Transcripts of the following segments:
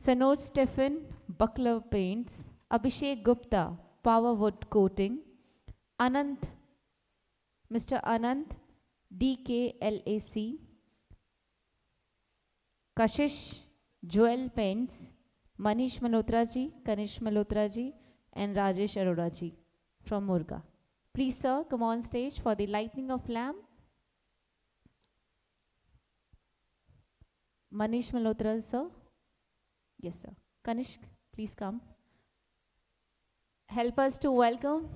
Sanoj Stephen, Buckler Paints. Abhishek Gupta, Power Wood Coating. Anant, Mr. Anant, DKLAC. Kashish, Jewel Paints. Manish Malhotra ji, Kanish Malhotra ji, and Rajesh Arora ji from Murga. Please, sir, come on stage for the lighting of lamp. Manish Malhotra, sir. Yes, sir. Kanishk, please come. Help us to welcome.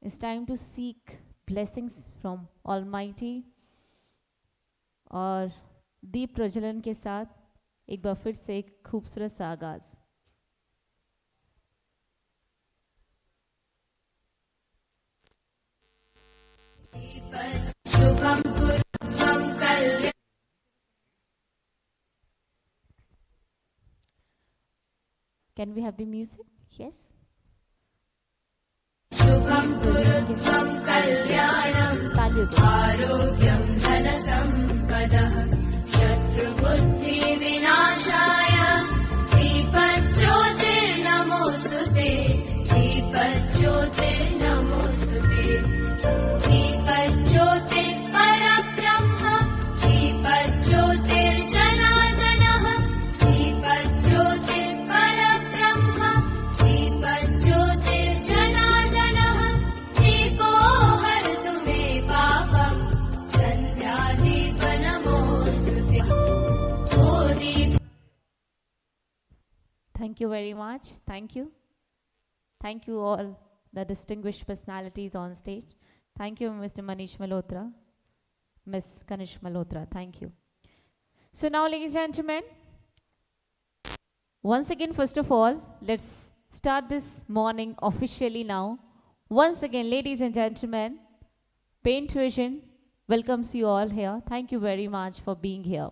It's time to seek blessings from Almighty. और दीप प्रज्वलन के साथ एक बार फिर से एक खूबसूरत सा आगाज. Can we have the music? Yes. शुभं कुरुत्वं कल्याणं आरोग्यं धनसम्पदः शत्रुबुद्धिविनाशाय दीपज्योतिर्नमोऽस्तुते दीपज्योतिर्नमोऽस्तुते दीपज्योतिर्परब्रह्म दीपज्योतिर्जनार्दनः दीपज्योतिर्परब्रह्म दीपज्योतिर्जनार्दनः दीपो हरतु मे पापं सन्ध्यादीपनमोऽस्तुते ओ दीप. Thank you very much. Thank you. Thank you all the distinguished personalities on stage. Thank you, Mr. Manish Malhotra, Miss Kanish Malhotra. Thank you. So now, ladies and gentlemen, once again, first of all, let's start this morning officially now. Once again, ladies and gentlemen, Paintvision welcomes you all here. Thank you very much for being here.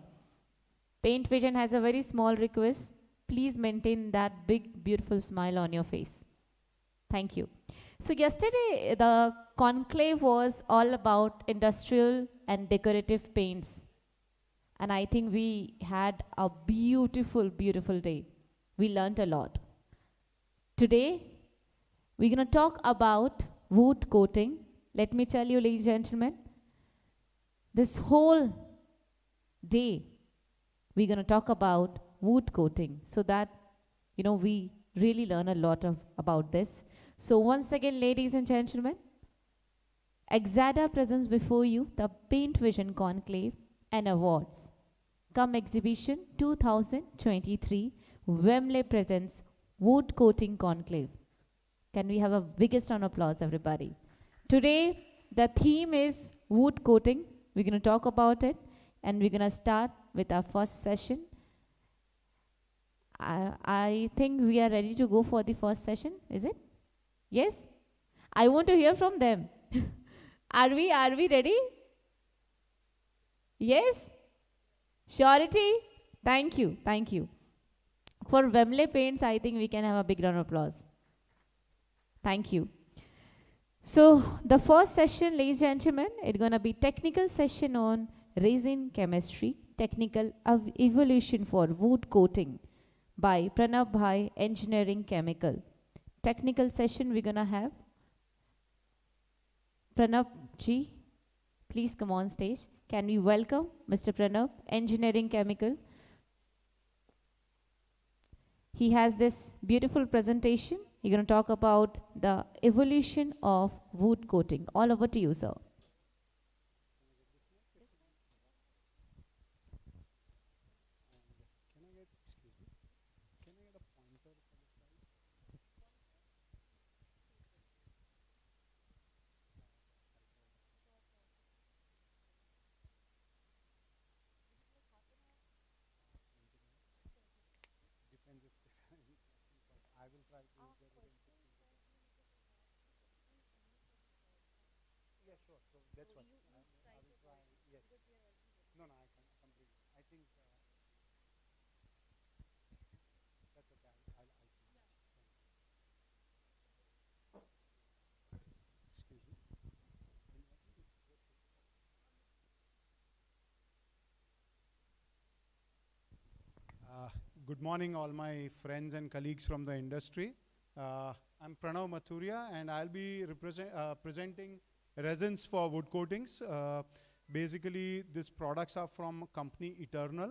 Paintvision has a very small request. Please maintain that big, beautiful smile on your face. Thank you. So yesterday, the conclave was all about industrial and decorative paints. And I think we had a beautiful, beautiful day. We learned a lot. Today, we're going to talk about wood coating. Let me tell you, ladies and gentlemen, this whole day, we're going to talk about wood coating so that, we really learn a lot about this. So once again, ladies and gentlemen, Exada presents before you the Paintvision Conclave and Awards Exhibition 2023. Wembley presents Wood Coating Conclave. Can we have a biggest round of applause, everybody? Today, the theme is wood coating. We're going to talk about it, and we're going to start with our first session. I think we are ready to go for the first session, is it? Yes? I want to hear from them. Are we ready? Yes? Surety? Thank you. Thank you. For Wembley Paints, I think we can have a big round of applause. Thank you. So, the first session, ladies and gentlemen, it's going to be technical session on resin chemistry, technical evolution for wood coating by Pranab Bhai, Engineering Chemical. Technical session we're going to have. Pranab ji, please come on stage. Can we welcome Mr. Pranab, Engineering Chemical? He has this beautiful presentation. He's going to talk about the evolution of wood coating. All over to you, sir. That's what I will try. Yes. No, I can completely. I think that's okay. I'll excuse me. Good morning, all my friends and colleagues from the industry. I'm Pranav Mathuria, and I'll be presenting resins for wood coatings. Basically, these products are from company Eternal,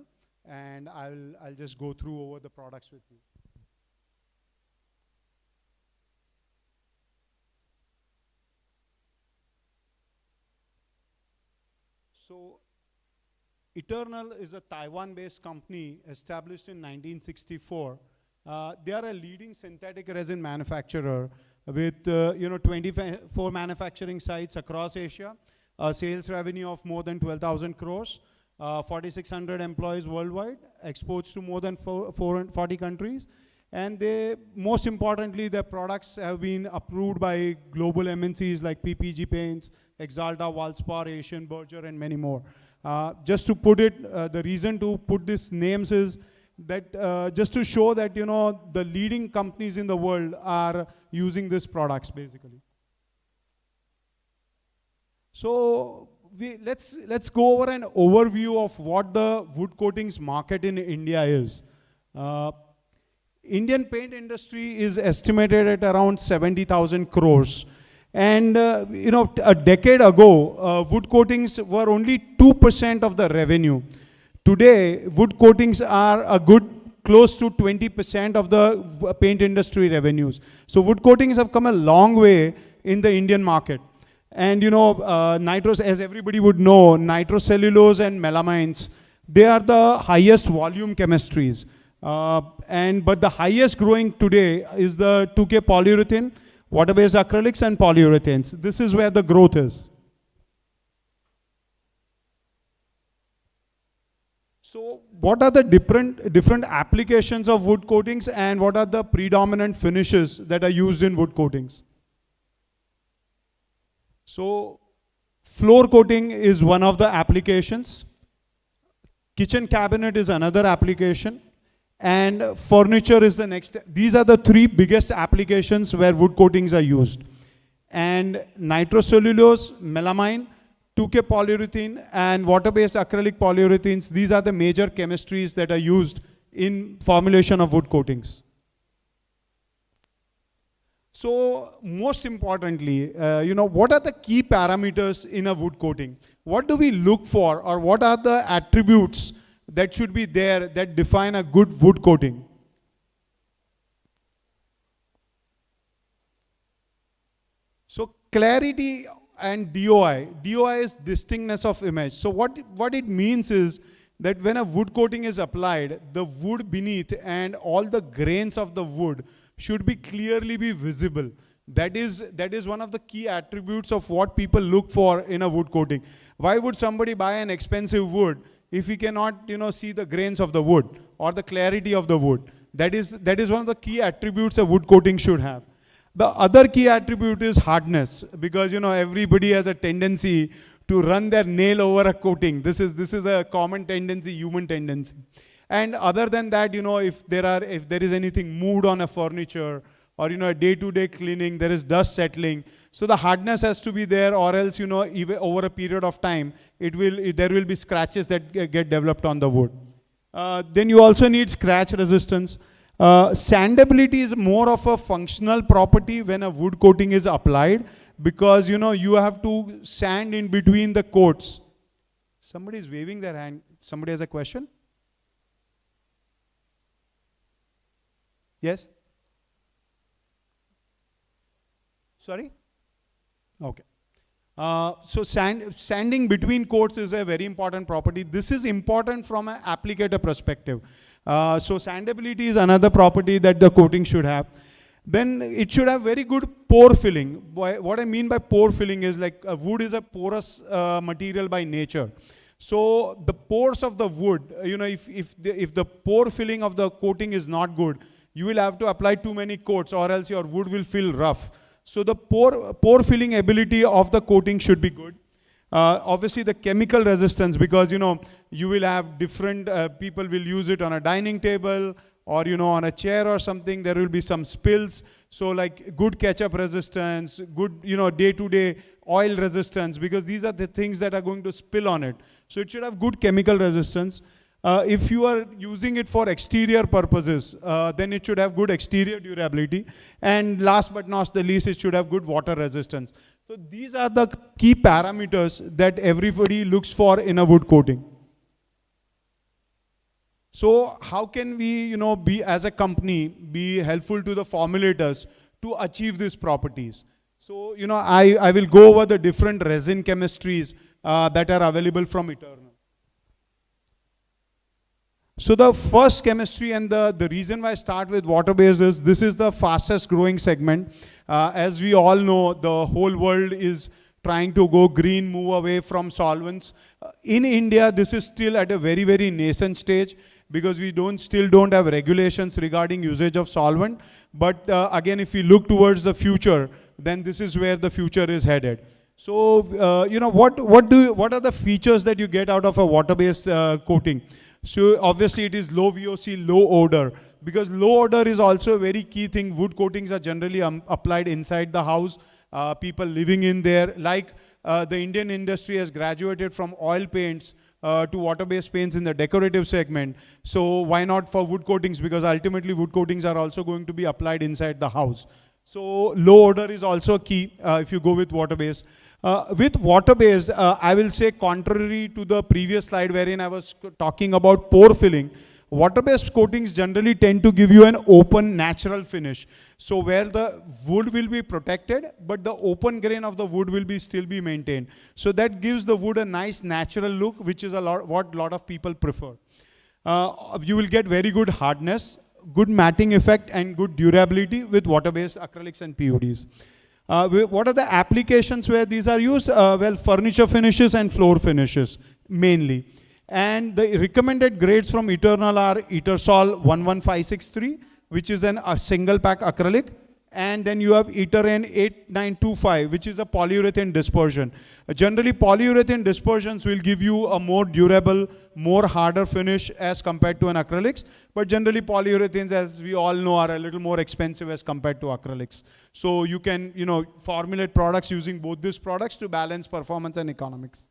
and I'll just go through over the products with you. So, Eternal is a Taiwan-based company established in 1964. They are a leading synthetic resin manufacturer with 24 manufacturing sites across Asia, a sales revenue of more than 12,000 crores, 4,600 employees worldwide, exports to more than 40 countries. And most importantly, their products have been approved by global MNCs like PPG Paints, Exalta, Valspar, Asian, Berger, and many more. Just to put it, the reason to put these names is that just to show that the leading companies in the world are using these products basically. So let's go over an overview of what the wood coatings market in India is. Indian paint industry is estimated at around 70,000 crores. And a decade ago, wood coatings were only 2% of the revenue. Today, wood coatings are a good close to 20% of the paint industry revenues. So wood coatings have come a long way in the Indian market. And as everybody would know, nitrocellulose and melamines, they are the highest volume chemistries. But the highest growing today is the 2K polyurethane, water-based acrylics, and polyurethanes. This is where the growth is. So what are the different applications of wood coatings, and what are the predominant finishes that are used in wood coatings? So floor coating is one of the applications. Kitchen cabinet is another application. And furniture is the next. These are the three biggest applications where wood coatings are used. And nitrocellulose, melamine, 2K polyurethane, and water-based acrylic polyurethanes, these are the major chemistries that are used in formulation of wood coatings. So most importantly, what are the key parameters in a wood coating? What do we look for, or what are the attributes that should be there that define a good wood coating? So clarity and DOI. DOI is distinctness of image. So what it means is that when a wood coating is applied, the wood beneath and all the grains of the wood should be clearly be visible. That is one of the key attributes of what people look for in a wood coating. Why would somebody buy an expensive wood if we cannot see the grains of the wood or the clarity of the wood? That is one of the key attributes a wood coating should have. The other key attribute is hardness, because everybody has a tendency to run their nail over a coating. This is a common tendency, human tendency. And other than that, if there is anything moved on a furniture, or a day-to-day cleaning, there is dust settling. So the hardness has to be there, or else even over a period of time, there will be scratches that get developed on the wood. Then you also need scratch resistance. Sandability is more of a functional property when a wood coating is applied, because you have to sand in between the coats. Somebody is waving their hand. Somebody has a question? Yes? Sorry? Okay. So sanding between coats is a very important property. This is important from an applicator perspective. So sandability is another property that the coating should have. Then it should have very good pore filling. What I mean by pore filling is like wood is a porous material by nature. So the pores of the wood, if the pore filling of the coating is not good, you will have to apply too many coats, or else your wood will feel rough. So the pore filling ability of the coating should be good. Obviously the chemical resistance, because you will have different people will use it on a dining table, or on a chair or something. There will be some spills. So like good ketchup resistance, good day-to-day oil resistance, because these are the things that are going to spill on it. So it should have good chemical resistance. If you are using it for exterior purposes, then it should have good exterior durability. And last but not the least, it should have good water resistance. So these are the key parameters that everybody looks for in a wood coating. So how can we, be as a company, be helpful to the formulators to achieve these properties? So, I will go over the different resin chemistries that are available from Eternal. So the first chemistry, and the reason why I start with water-based is this is the fastest growing segment. As we all know, the whole world is trying to go green, move away from solvents. In India, this is still at a very, very nascent stage because we still don't have regulations regarding usage of solvent. But again, if we look towards the future, then this is where the future is headed. So, what are the features that you get out of a water-based coating? So obviously it is low VOC, low odor, because low odor is also a very key thing. Wood coatings are generally applied inside the house, people living in there. Like the Indian industry has graduated from oil paints to water-based paints in the decorative segment. So why not for wood coatings? Because ultimately wood coatings are also going to be applied inside the house. So low odor is also key if you go with water-based. With water-based, I will say contrary to the previous slide wherein I was talking about pore filling, water-based coatings generally tend to give you an open natural finish. So where the wood will be protected, but the open grain of the wood will still be maintained. So that gives the wood a nice natural look, which is what a lot of people prefer. You will get very good hardness, good matting effect, and good durability with water-based acrylics and PODs. What are the applications where these are used? Well, furniture finishes and floor finishes mainly. And the recommended grades from Eternal are Etersol 11563, which is a single pack acrylic. And then you have Eteren 8925, which is a polyurethane dispersion. Generally, polyurethane dispersions will give you a more durable, more harder finish as compared to an acrylics. But generally, polyurethanes, as we all know, are a little more expensive as compared to acrylics. So you can, formulate products using both these products to balance performance and economics.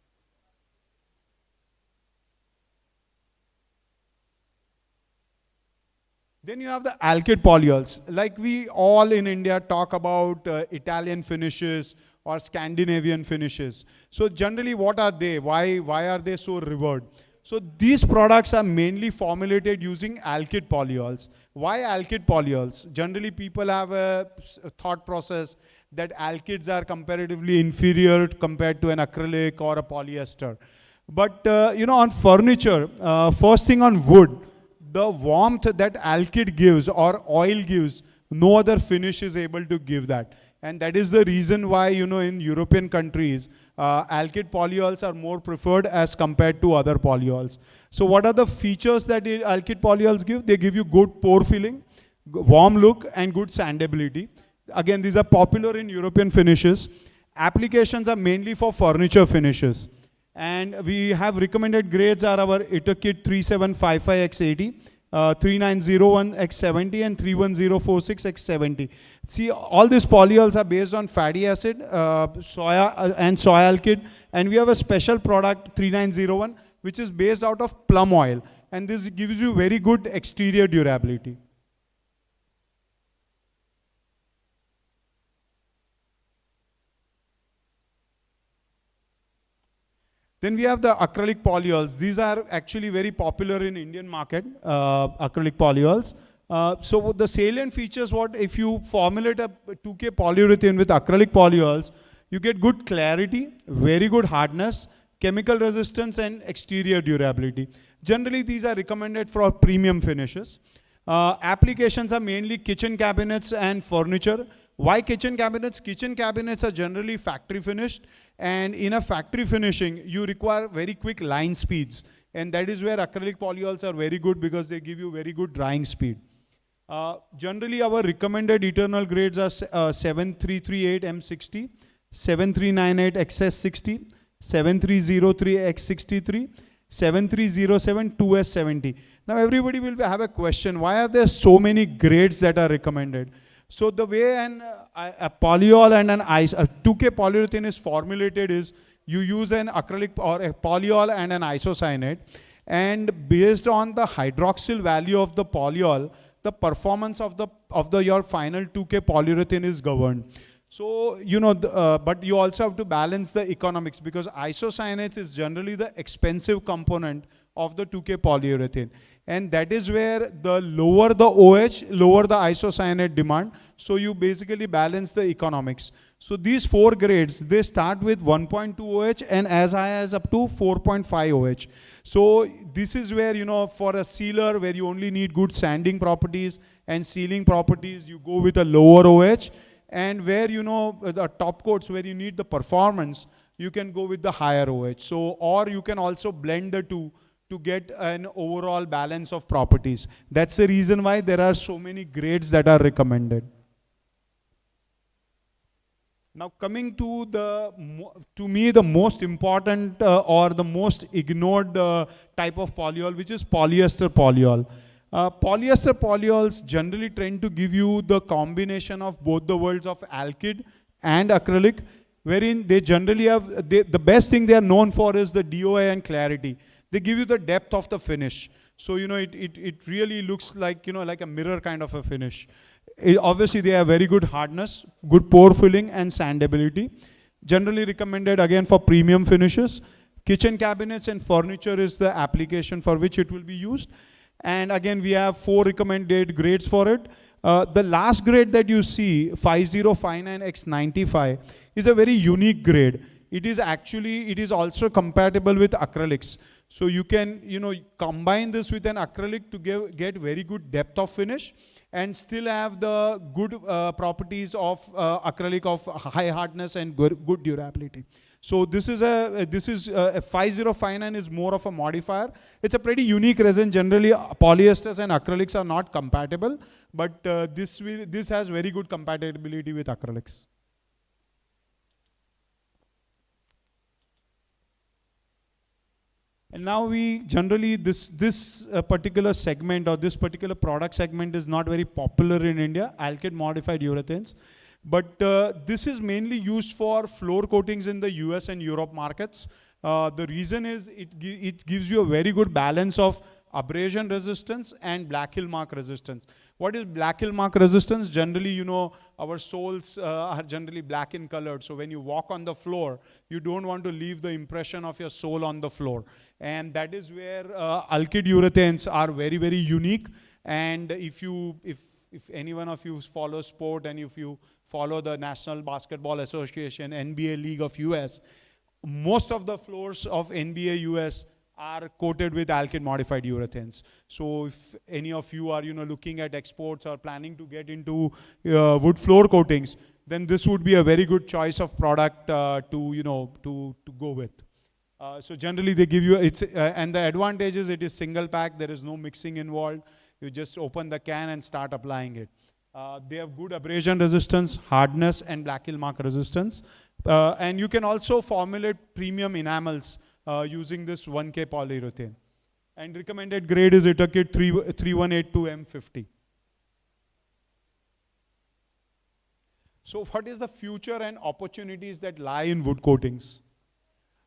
Then you have the alkyd polyols. Like we all in India talk about Italian finishes or Scandinavian finishes. So generally what are they? Why are they so revered? So these products are mainly formulated using alkyd polyols. Why alkyd polyols? Generally people have a thought process that alkyds are comparatively inferior compared to an acrylic or a polyester. But on furniture, first thing on wood, the warmth that alkyd gives or oil gives, no other finish is able to give that. And that is the reason why, in European countries, alkyd polyols are more preferred as compared to other polyols. So what are the features that alkyd polyols give? They give you good pore filling, warm look, and good sandability. Again, these are popular in European finishes. Applications are mainly for furniture finishes. And we have recommended grades are our Etekit 3755x80, 3901x70 and 31046x70. See, all these polyols are based on fatty acid, soya and soy alkyd, and we have a special product 3901 which is based out of plum oil, and this gives you very good exterior durability. Then we have the acrylic polyols. These are actually very popular in Indian market, acrylic polyols. So the salient features, if you formulate a 2K polyurethane with acrylic polyols, you get good clarity, very good hardness, chemical resistance, and exterior durability. Generally, these are recommended for premium finishes. Applications are mainly kitchen cabinets and furniture. Why kitchen cabinets? Kitchen cabinets are generally factory finished, and in a factory finishing, you require very quick line speeds. And that is where acrylic polyols are very good because they give you very good drying speed. Generally, our recommended eternal grades are 7338M60, 7398XS60, 7303X63, 7307 2S70. Now everybody will have a question, why are there so many grades that are recommended? So the way a polyol and a 2K polyurethane is formulated is you use an acrylic or a polyol and an isocyanate, And based on the hydroxyl value of the polyol, the performance of your final 2K polyurethane is governed. So, but you also have to balance the economics, because isocyanates is generally the expensive component of the 2K polyurethane. And that is where the lower the OH, lower the isocyanate demand. So you basically balance the economics. So these 4 grades, they start with 1.2 OH and as high as up to 4.5 OH. So this is where, for a sealer where you only need good sanding properties and sealing properties, you go with a lower OH. And where, the top coats where you need the performance, you can go with the higher OH. So, or you can also blend the two to get an overall balance of properties. That's the reason why there are so many grades that are recommended. Now coming to to me the most important or the most ignored type of polyol, which is polyester polyol. Polyester polyols generally tend to give you the combination of both the worlds of alkyd and acrylic, wherein they generally have, the best thing they are known for is the DOI and clarity. They give you the depth of the finish. So, it really looks like, like a mirror kind of a finish. Obviously, they have very good hardness, good pore filling and sandability. Generally recommended again for premium finishes. Kitchen cabinets and furniture is the application for which it will be used. And again, we have 4 recommended grades for it. The last grade that you see, 5059X95, is a very unique grade. It is also compatible with acrylics. So you can, combine this with an acrylic to get very good depth of finish and still have the good properties of acrylic of high hardness and good durability. So this is a 5059 is more of a modifier. It's a pretty unique resin. Generally, polyesters and acrylics are not compatible, but this has very good compatibility with acrylics. And now we generally, this particular segment or this particular product segment is not very popular in India, alkyd modified urethanes. But this is mainly used for floor coatings in the US and Europe markets. The reason is it gives you a very good balance of abrasion resistance and black hill mark resistance. What is black hill mark resistance? Generally, our soles are generally black in color. So when you walk on the floor, you don't want to leave the impression of your sole on the floor. And that is where alkyd urethanes are very, very unique. And if any one of you follow sport and if you follow the National Basketball Association, NBA League of US, most of the floors of NBA US are coated with alkyd modified urethanes. So if any of you are looking at exports or planning to get into wood floor coatings, then this would be a very good choice of product to go with. So generally they give you, and the advantage is it is single pack, there is no mixing involved. You just open the can and start applying it. They have good abrasion resistance, hardness and black hill mark resistance. And you can also formulate premium enamels using this 1K polyurethane. And recommended grade is Itakit 3182M50. So what is the future and opportunities that lie in wood coatings?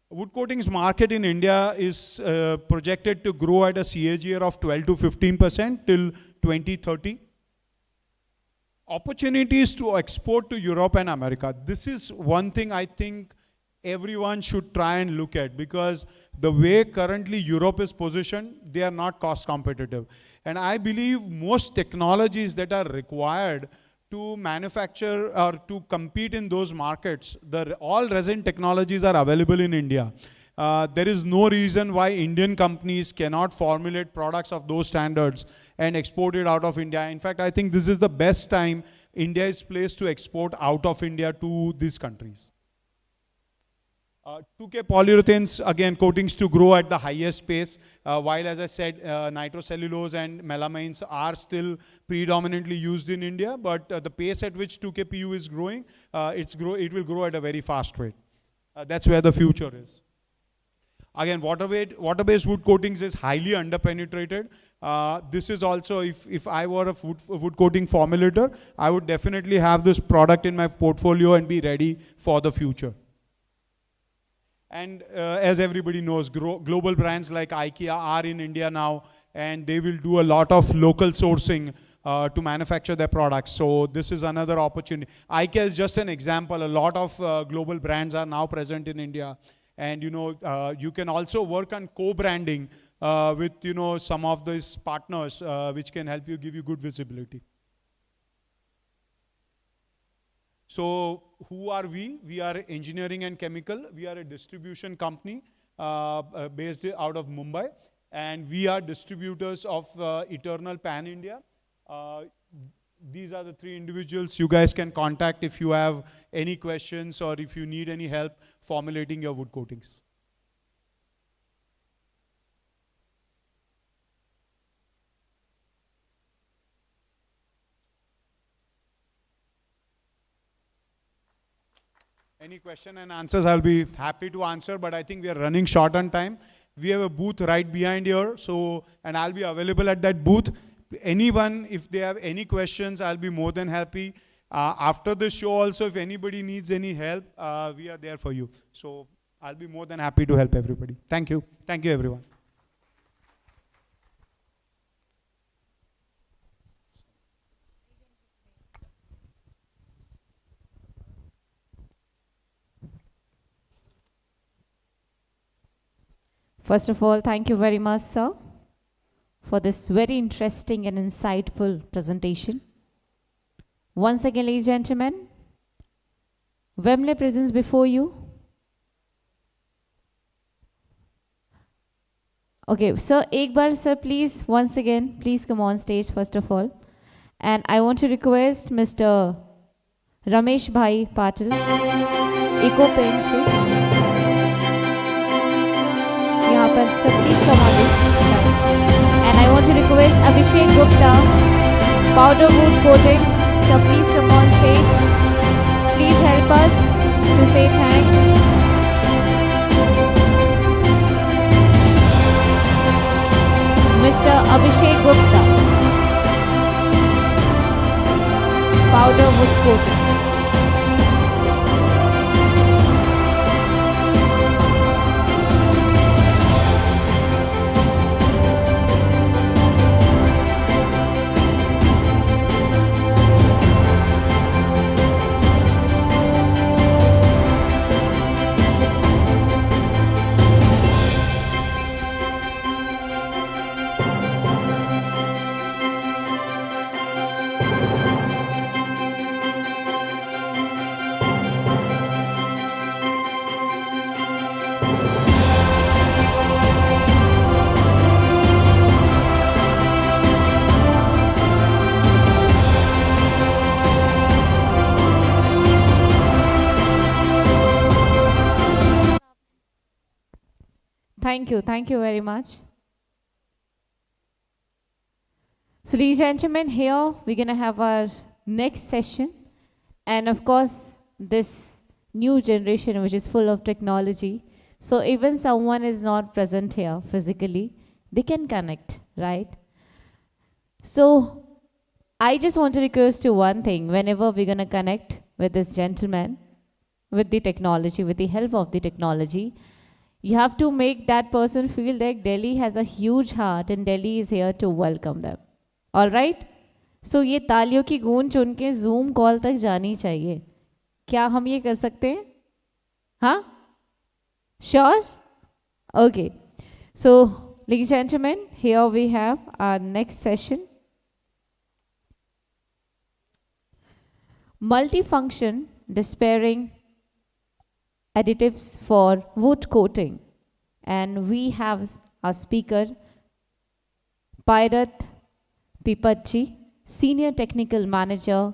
Wood coatings market in India is projected to grow at a CAGR of 12 to 15% till 2030. Opportunities to export to Europe and America. This is one thing I think everyone should try and look at, because the way currently Europe is positioned, they are not cost competitive. And I believe most technologies that are required to manufacture or to compete in those markets, all resin technologies are available in India. There is no reason why Indian companies cannot formulate products of those standards and export it out of India. In fact, I think this is the best time India is placed to export out of India to these countries. 2K polyurethanes, again, coatings to grow at the highest pace. While, as I said, nitrocellulose and melamines are still predominantly used in India, but the pace at which 2K PU is growing, it will grow at a very fast rate. That's where the future is. Again, water-based wood coatings is highly underpenetrated. This is also, if I were a wood coating formulator, I would definitely have this product in my portfolio and be ready for the future. And as everybody knows, global brands like IKEA are in India now, and they will do a lot of local sourcing to manufacture their products. So this is another opportunity. IKEA is just an example. A lot of global brands are now present in India. And you can also work on co-branding with some of these partners, which can help you, give you good visibility. So who are we? We are engineering and chemical. We are a distribution company based out of Mumbai. And we are distributors of Eternal Pan India. These are the 3 individuals you guys can contact if you have any questions or if you need any help formulating your wood coatings. Any question and answers, I'll be happy to answer, but I think we are running short on time. We have a booth right behind here, and I'll be available at that booth. Anyone, if they have any questions, I'll be more than happy. After the show also, if anybody needs any help, we are there for you. So I'll be more than happy to help everybody. Thank you. Thank you, everyone. First of all, thank you very much, sir, for this very interesting and insightful presentation. Once again, ladies and gentlemen, Wembley presents before you. Okay, so ek bar, sir, please, once again, please come on stage, first of all. And I want to request Mr. Ramesh Bhai Patil, Eco Paint, sir. यहाँ पर sir please come on and I want to request Abhishek Gupta powder wood coating sir please come on stage please help us to say thanks mister Abhishek Gupta powder wood coating Thank you very much. So ladies and gentlemen, here we're going to have our next session. And of course, this new generation which is full of technology. So even someone is not present here physically, they can connect, right? So I just want to request you one thing. Whenever we're going to connect with this gentleman, with the technology, with the help of the technology, you have to make that person feel that Delhi has a huge heart and Delhi is here to welcome them. All right? So ये तालियों की गूंज उनके Zoom call तक जानी चाहिए. क्या हम ये कर सकते हैं? हाँ? Sure? Okay. So, ladies and gentlemen, here we have our next session. Multifunction despairing additives for wood coating. And we have our speaker, Pairat Pipatji, Senior Technical Manager,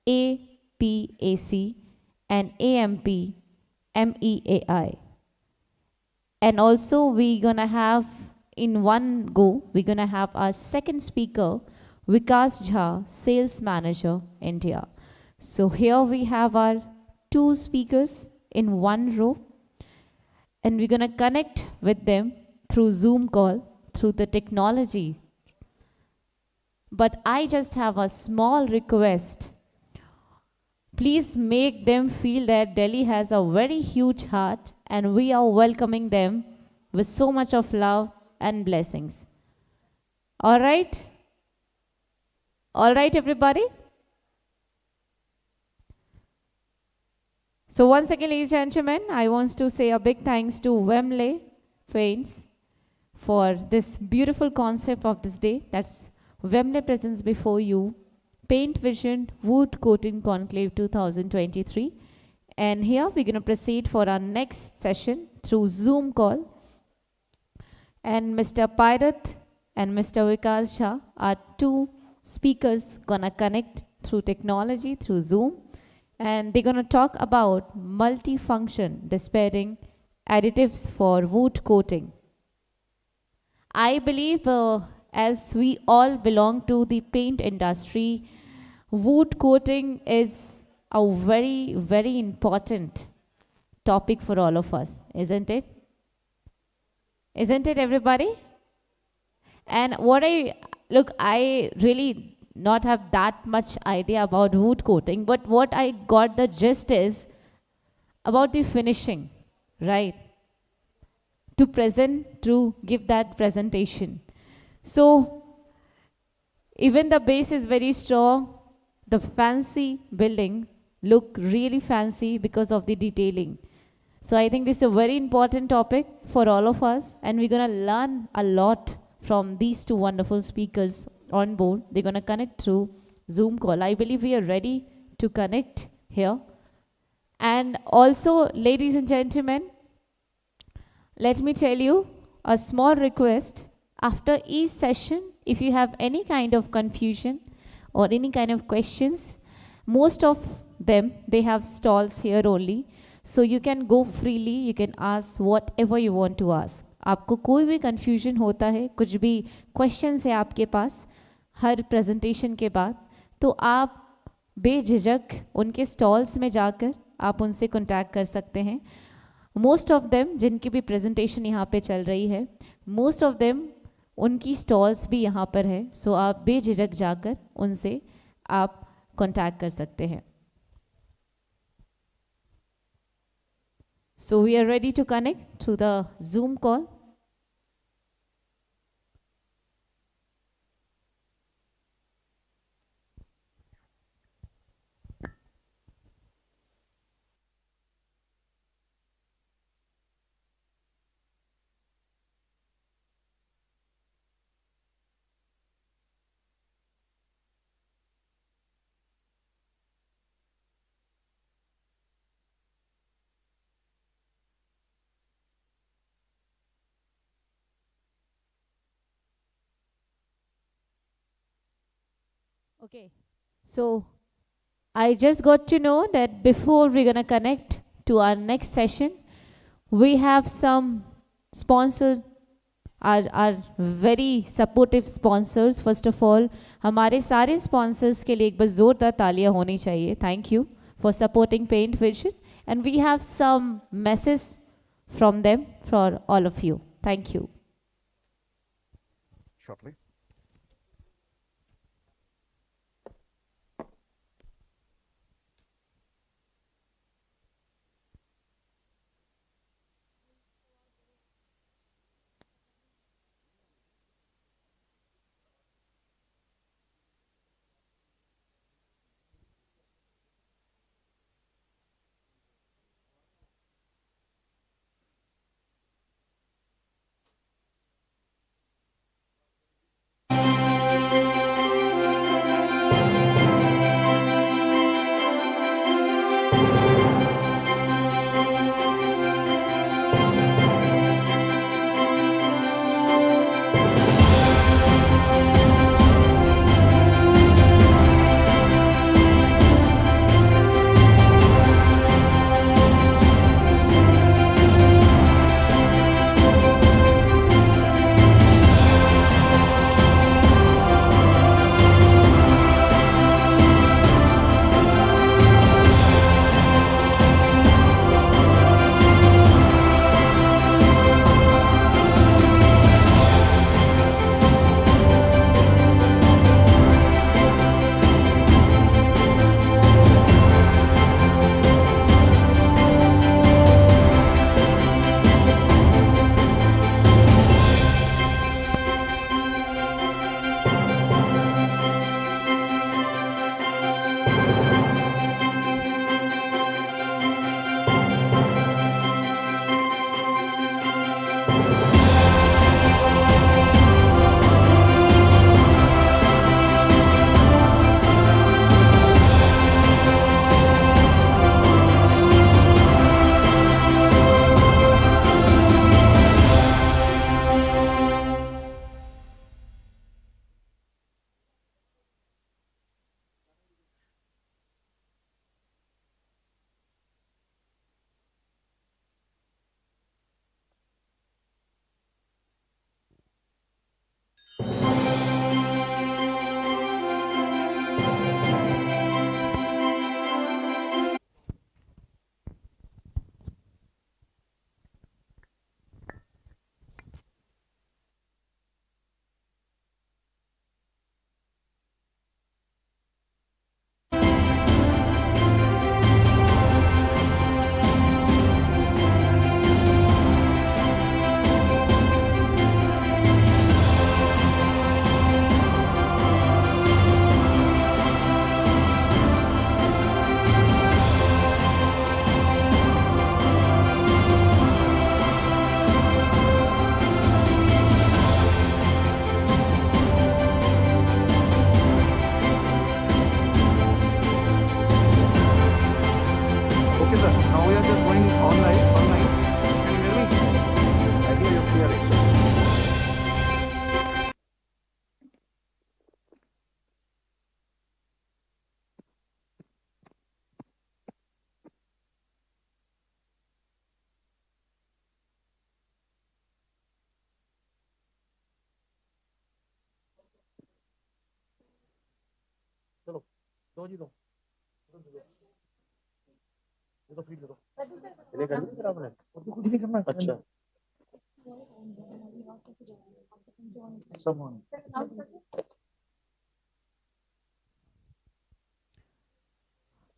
APAC and AMP MEAI. And also we're gonna have in one go, we're gonna have our second speaker, Vikas Jha, Sales Manager, India. So here we have our two speakers in one row, and we're gonna connect with them through Zoom call, through the technology. But I just have a small request. Please make them feel that Delhi has a very huge heart and we are welcoming them with so much of love and blessings. All right? All right, everybody? So once again, ladies and gentlemen, I want to say a big thanks to Wembley Paints for this beautiful concept of this day. That's Wembley presents before you Paintvision Wood Coating Conclave 2023. And here we're going to proceed for our next session through Zoom call. And Mr. Pyrath and Mr. Vikas Jha are two speakers gonna connect through technology, through Zoom. And they're gonna talk about multifunction despairing additives for wood coating. I believe as we all belong to the paint industry, wood coating is a very, very important topic for all of us, isn't it? Isn't it, everybody? And I really not have that much idea about wood coating, but what I got the gist is about the finishing, right? To give that presentation. So even the base is very strong, the fancy building look really fancy because of the detailing. So I think this is a very important topic for all of us, and we're gonna learn a lot from these two wonderful speakers on board. They're gonna connect through Zoom call. I believe we are ready to connect here. And also, ladies and gentlemen, let me tell you a small request. After each session, if you have any kind of confusion or any kind of questions, most of them, they have stalls here only. So you can go freely, you can ask whatever you want to ask. आपको कोई भी confusion होता है, कुछ भी questions है आपके पास हर presentation के बाद, तो आप बेझिझक उनके stalls में जाकर आप उनसे contact कर सकते हैं. Most of them, जिनकी भी presentation यहाँ पे चल रही है, most of them उनकी stalls भी यहाँ पर है, so आप बेझिझक जाकर उनसे आप contact कर सकते हैं. So we are ready to connect to the Zoom call. Okay, so I just got to know that before we're gonna connect to our next session, we have some sponsors, our very supportive sponsors. First of all, हमारे सारे sponsors के लिए एक बार जोरदार तालियां होनी चाहिए. Thank you for supporting Paintvision, and we have some messages from them for all of you. Thank you. Shortly.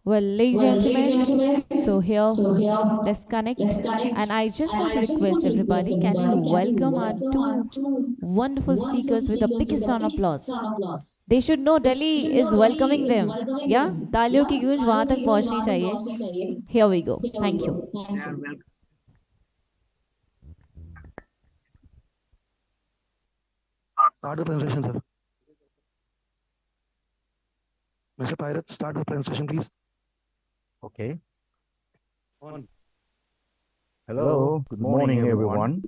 Well, ladies and gentlemen, so here, let's connect. And I just want to request everybody, can we welcome our two wonderful speakers with the biggest round of applause? They should know Delhi is welcoming them. Yeah? तालियों की गूंज वहां तक पहुंचनी चाहिए. Here we go. Thank you. Start the presentation, sir. Mr. Pirate, start the presentation, please. Okay. Hello, good morning, everyone,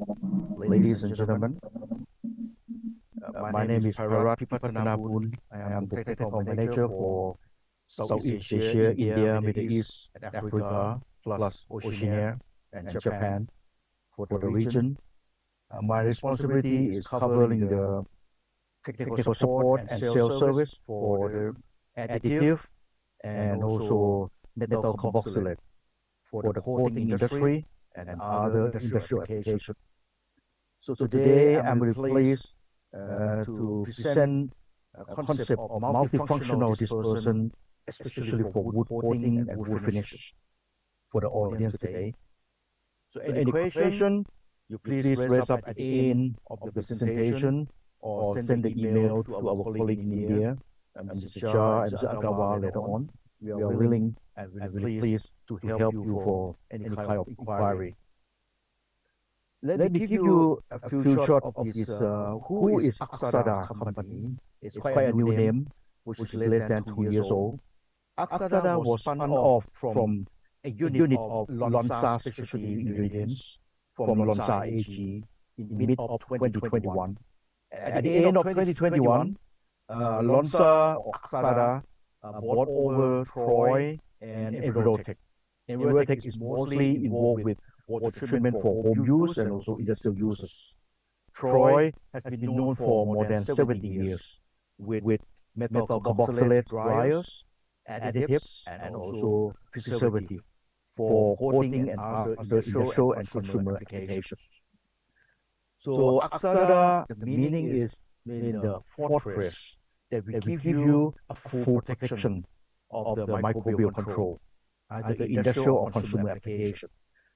ladies and gentlemen. My name is Parati Patanapun. I am the Technical Manager for Southeast Asia, India, Middle East, and Africa, plus Oceania and Japan for the region. My responsibility is covering the technical support and sales service for the additive and also metal carboxylate for the coating industry and other industrial applications. So today I'm very pleased to present a concept of multifunctional dispersion, especially for wood coating and wood finishes for the audience today. So any question, you please raise up at the end of the presentation or send the email to our colleague in India, Mr. Shah and Mr. Agrawal later on. We are willing and really pleased to help you for any kind of inquiry. Let me give you a few shots of this. Who is Aksada company? It's quite a new name, which is less than 2 years old. Aksada was spun off from a unit of Lonsa Specialty Ingredients from Lonsa AG in mid of 2021. At the end of 2021, Lonsa or Aksada bought over Troy and Envirotech. Envirotech is mostly involved with water treatment for home use and also industrial uses. Troy has been known for more than 70 years with metal carboxylate dryers, additives, and also preservative for coating and other industrial and consumer applications. So Aksada, the meaning is in the fortress that will give you a full protection of the microbial control, either the industrial or consumer application.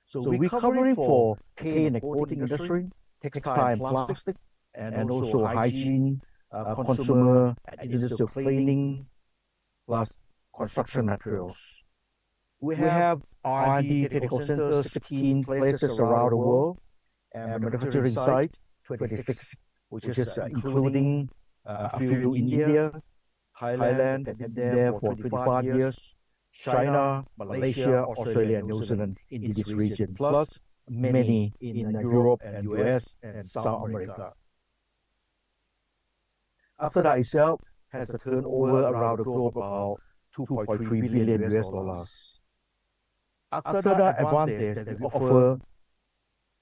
So we're covering for paint and coating industry, textile and plastic, and also hygiene, consumer and industrial cleaning, plus construction materials. We have R&D technical centers, 16 places around the world, and manufacturing site, 26, which is including a few in India, Thailand, have been there for 25 years, China, Malaysia, Australia, and New Zealand in this region, plus many in Europe and US and South America. Aksada itself has a turnover around the globe about 2.3 billion US dollars. Aksada advantage that we offer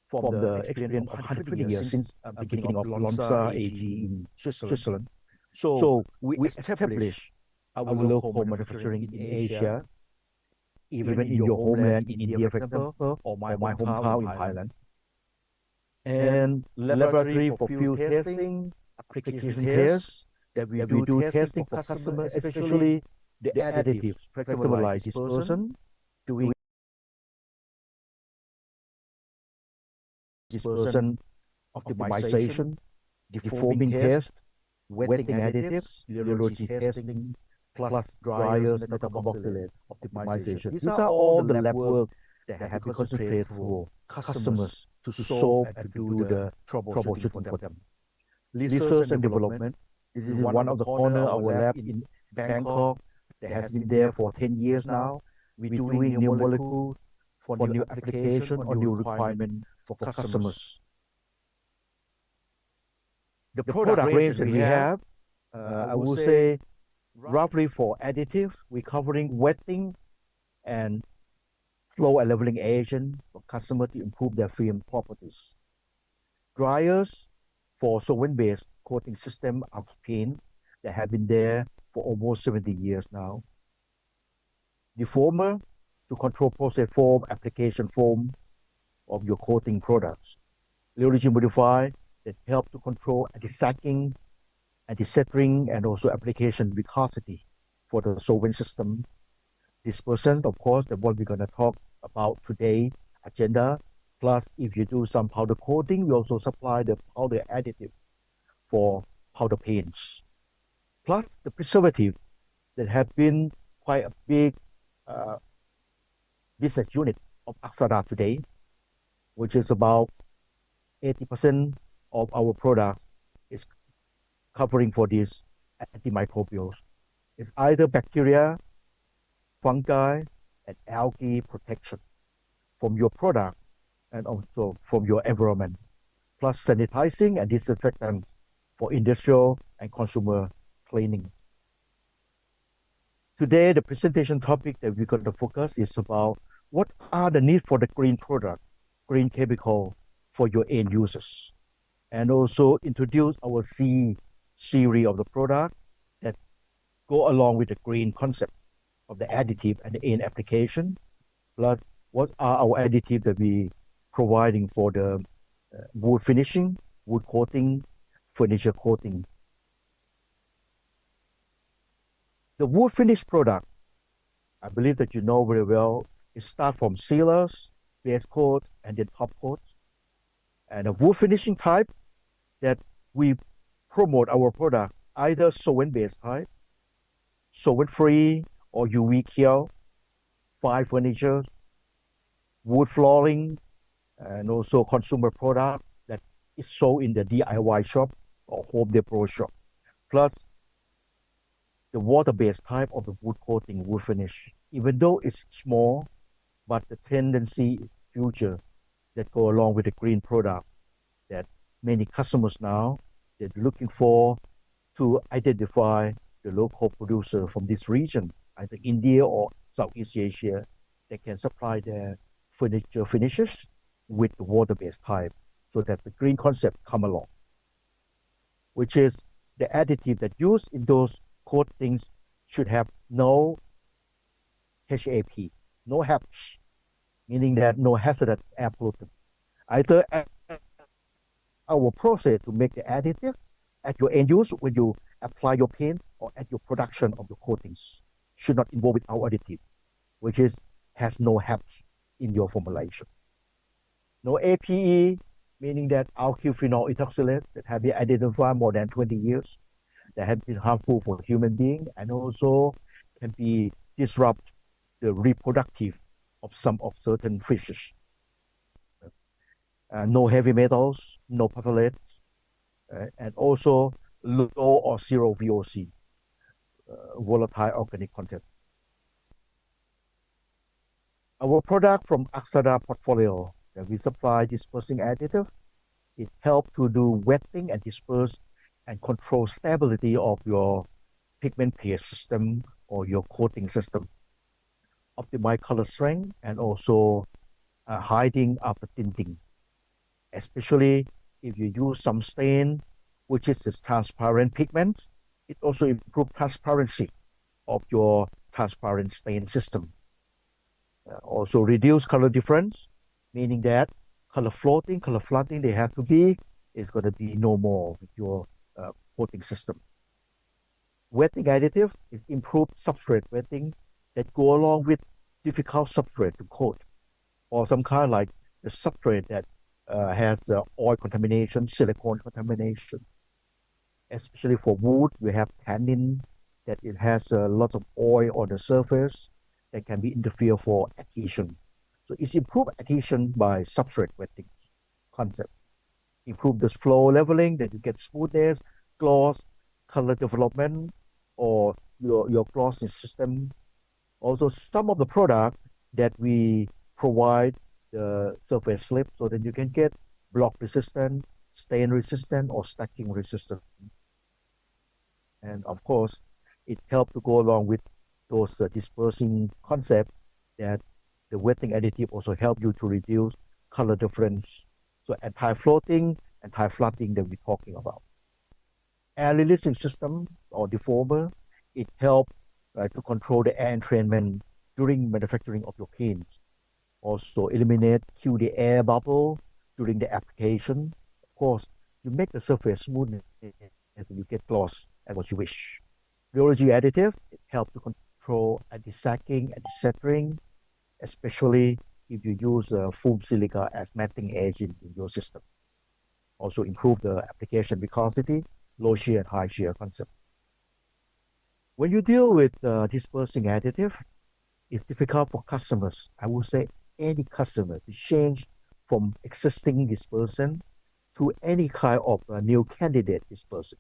from the experience of 120 years since the beginning of Lonsa AG in Switzerland. So we establish our local manufacturing in Asia, even in your homeland in India, for example, or my hometown in Thailand. And laboratory for field testing, application tests, that we do testing for customers, especially the additives, for example, like dispersion, doing dispersion optimization, deforming test, wetting additives, rheology testing, plus dryers, metal carboxylate optimization. These are all the lab work that have been concentrated for customers to solve and to do the troubleshooting for them. Research and development. This is one of the corner of our lab in Bangkok that has been there for 10 years now. We're doing new molecules for new application or new requirement for customers. The product range that we have, I will say, roughly for additives, we're covering wetting and flow and leveling agent for customers to improve their film properties. Dryers for solvent-based coating system of paint that have been there for almost 70 years now. deformer to control process foam, application foam of your coating products. Rheology modifier that help to control anti-sacking, anti-settling, and also application viscosity for the solvent system. Dispersion, of course, the one we're going to talk about today, agenda. Plus, if you do some powder coating, we also supply the powder additive for powder paints. Plus, the preservative that have been quite a big business unit of Aksara today, which is about 80% of our product is covering for these antimicrobials. It's either bacteria, fungi, and algae protection from your product and also from your environment, plus sanitizing and disinfectant for industrial and consumer cleaning. Today, the presentation topic that we're going to focus is about what are the needs for the green product, green chemical for your end users, and also introduce our C series of the product that go along with the green concept of the additive and the end application, plus what are our additive that we providing for the wood finishing, wood coating, furniture coating. The wood finish product, I believe that you know very well, it starts from sealers, base coat, and then top coat. And a wood finishing type that we promote our product, either solvent-based type, solvent-free, or UV kill, fine furniture, wood flooring, and also consumer product that is sold in the DIY shop or home depot shop. Plus, the water-based type of the wood coating, wood finish, even though it's small, but the tendency future that go along with the green product that many customers now they're looking for to identify the local producer from this region, either India or Southeast Asia, that can supply their furniture finishes with the water-based type so that the green concept come along, which is the additive that used in those coatings should have no HAP, no HAPs, meaning that no hazardous air pollutant. Either our process to make the additive at your end use when you apply your paint or at your production of your coatings should not involve with our additive, which is has no HAPs in your formulation. No APE, meaning that alkyl phenol ethoxylate that have been identified more than 20 years, that have been harmful for human being and also can be disrupt the reproductive of some of certain fishes. No heavy metals, no phthalates, and also low or zero VOC, volatile organic content. Our product from Aksara portfolio that we supply dispersing additive, it helps to do wetting and disperse and control stability of your pigment paste system or your coating system. Optimize color strength and also hiding after tinting, especially if you use some stain, which is this transparent pigment. It also improves transparency of your transparent stain system. Also reduce color difference, meaning that color floating, color flooding, they have to be, is going to be no more with your coating system. Wetting additive is improved substrate wetting that go along with difficult substrate to coat, or some kind like the substrate that has oil contamination, silicone contamination. Especially for wood, we have tannin that it has lots of oil on the surface that can be interfere for adhesion. So it's improved adhesion by substrate wetting concept. Improve the flow leveling that you get smoothness, gloss, color development, or your glossing system. Also, some of the product that we provide the surface slip so that you can get block resistant, stain resistant, or stacking resistant. And of course, it helps to go along with those dispersing concept that the wetting additive also help you to reduce color difference. So anti-floating, anti-flooding that we're talking about. Air releasing system or deformer, it helps to control the air entrainment during manufacturing of your paint. Also eliminate kill the air bubble during the application. Of course, you make the surface smooth and you get gloss as what you wish. Rheology additive help to control anti-sacking, anti-shattering, especially if you use foam silica as matting agent in your system. Also improve the application viscosity, low shear and high shear concept. When you deal with dispersing additive, it's difficult for customers, I would say any customer, to change from existing dispersion to any kind of new candidate dispersion,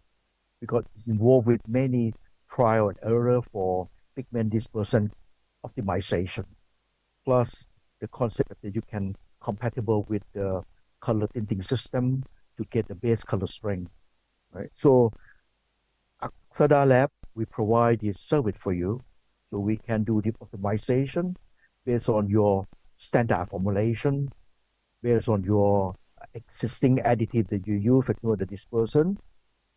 because it's involved with many trial and error for pigment dispersion optimization. Plus the concept that you can compatible with the color tinting system to get the base color strength, right? So Axada Lab, we provide this service for you. So we can do the optimization based on your standard formulation, based on your existing additive that you use, for example, the dispersion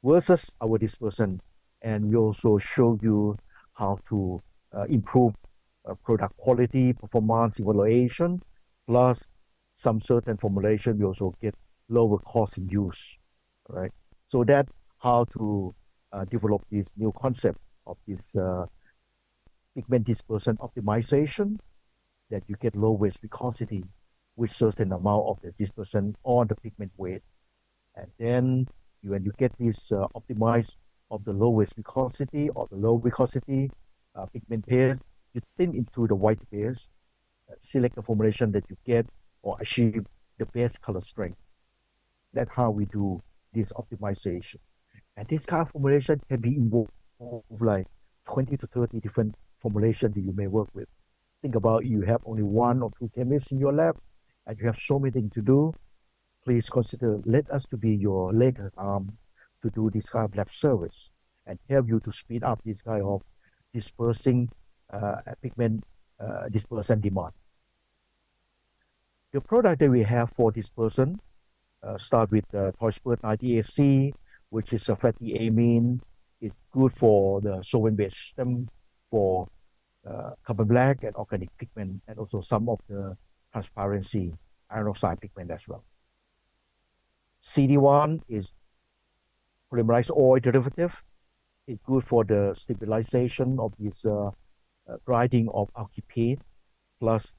versus our dispersion. And we also show you how to improve product quality, performance evaluation, plus some certain formulation, we also get lower cost in use, right? So that how to develop this new concept of this pigment dispersion optimization, that you get low waste viscosity with certain amount of this dispersion on the pigment weight. And then when you get this optimized of the lowest viscosity or the low viscosity pigment pairs, you thin into the white pairs, select the formulation that you get or achieve the best color strength. That's how we do this optimization. And this kind of formulation can be involved like 20 to 30 different formulations that you may work with. Think about you have only 1 or 2 chemists in your lab and you have so many things to do. Please consider let us to be your leg arm to do this kind of lab service and help you to speed up this kind of dispersing pigment dispersion demand. The product that we have for dispersion start with Toyspurt 90AC, which is a fatty amine. It's good for the solvent-based system, for carbon black and organic pigment, and also some of the transparency iron oxide pigment as well. CD1 is polymerized oil derivative. It's good for the stabilization of this grinding of alky paint. Plus,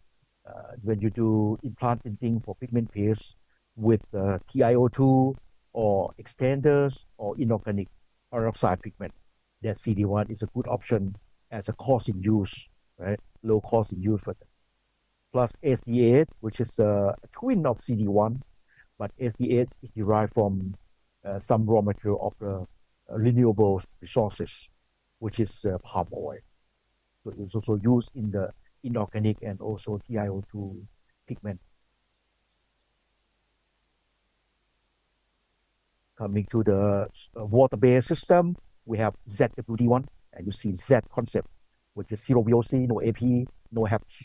when you do implant tinting for pigment pairs with TiO2 or extenders or inorganic iron oxide pigment, that CD1 is a good option as a cost in use, right? Low cost in use for them. Plus SD8, which is a twin of CD1, but SD8 is derived from some raw material of the renewable resources, which is palm oil. So it's also used in the inorganic and also TiO2 pigment. Coming to the water-based system, we have ZWD1, and you see Z concept, which is zero VOC, no AP, no HAPs.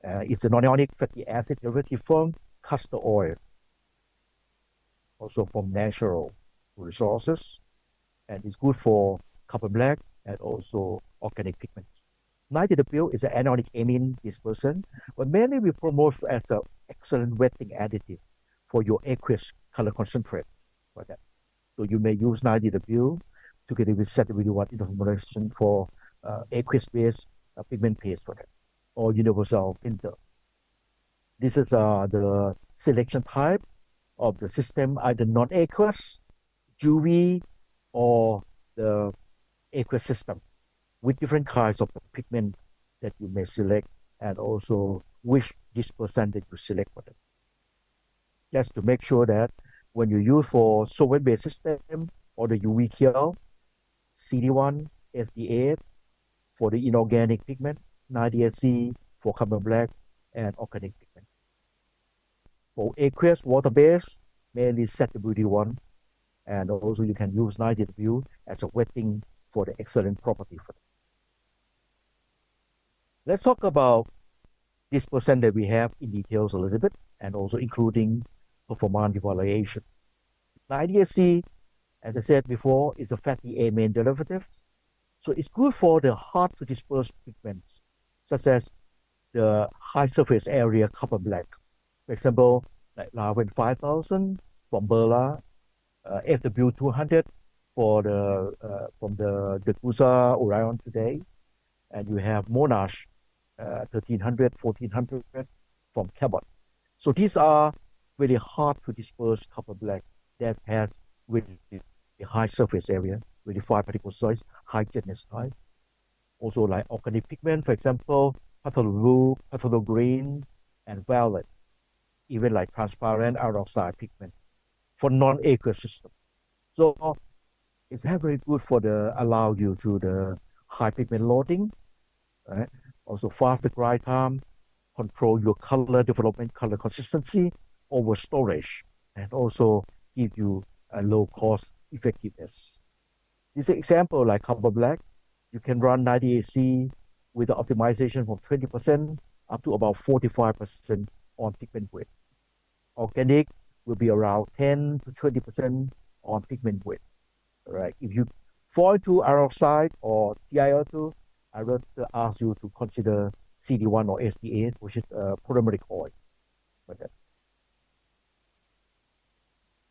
It's a non-ionic fatty acid derivative from castor oil, also from natural resources, and it's good for carbon black and also organic pigments. 90W is an anionic amine dispersion, but mainly we promote as an excellent wetting additive for your aqueous color concentrate for that. So you may use 90W together with ZW1 in the formulation for aqueous-based pigment paste for that, or universal tinter. This is the selection type of the system, either non-aqueous, UV, or the aqueous system, with different kinds of pigment that you may select, and also which dispersant that you select for them. Just to make sure that when you use for solvent-based system or the UV kill, CD1, SD8 for the inorganic pigment, 90SC for carbon black and organic pigment. For aqueous water-based, mainly ZWD1, and also you can use 90W as a wetting for the excellent property for them. Let's talk about this percent that we have in details a little bit, and also including performance evaluation. 90SC, as I said before, is a fatty amine derivative. So it's good for the hard to disperse pigments, such as the high surface area copper black. For example, like Larvin 5000 from Berla, FW200 for the from the Gusa Orion today, and you have Monash 1300, 1400 from Cabot. So these are really hard to disperse copper black that has really high surface area, really fine particle size, high jetness type. Also like organic pigment, for example, phthalo blue, phthalo green, and violet. Even like transparent outside pigment for non-aqueous system. So it's very good for the allow you to the high pigment loading, right? Also faster dry time, control your color development, color consistency over storage, and also give you a low cost effectiveness. This example like copper black, you can run 90AC with the optimization from 20% up to about 45% on pigment weight. Organic will be around 10 to 20% on pigment weight. All right. If you fall into oxide or TiO2, I would ask you to consider CD1 or SD8, which is polymeric oil. But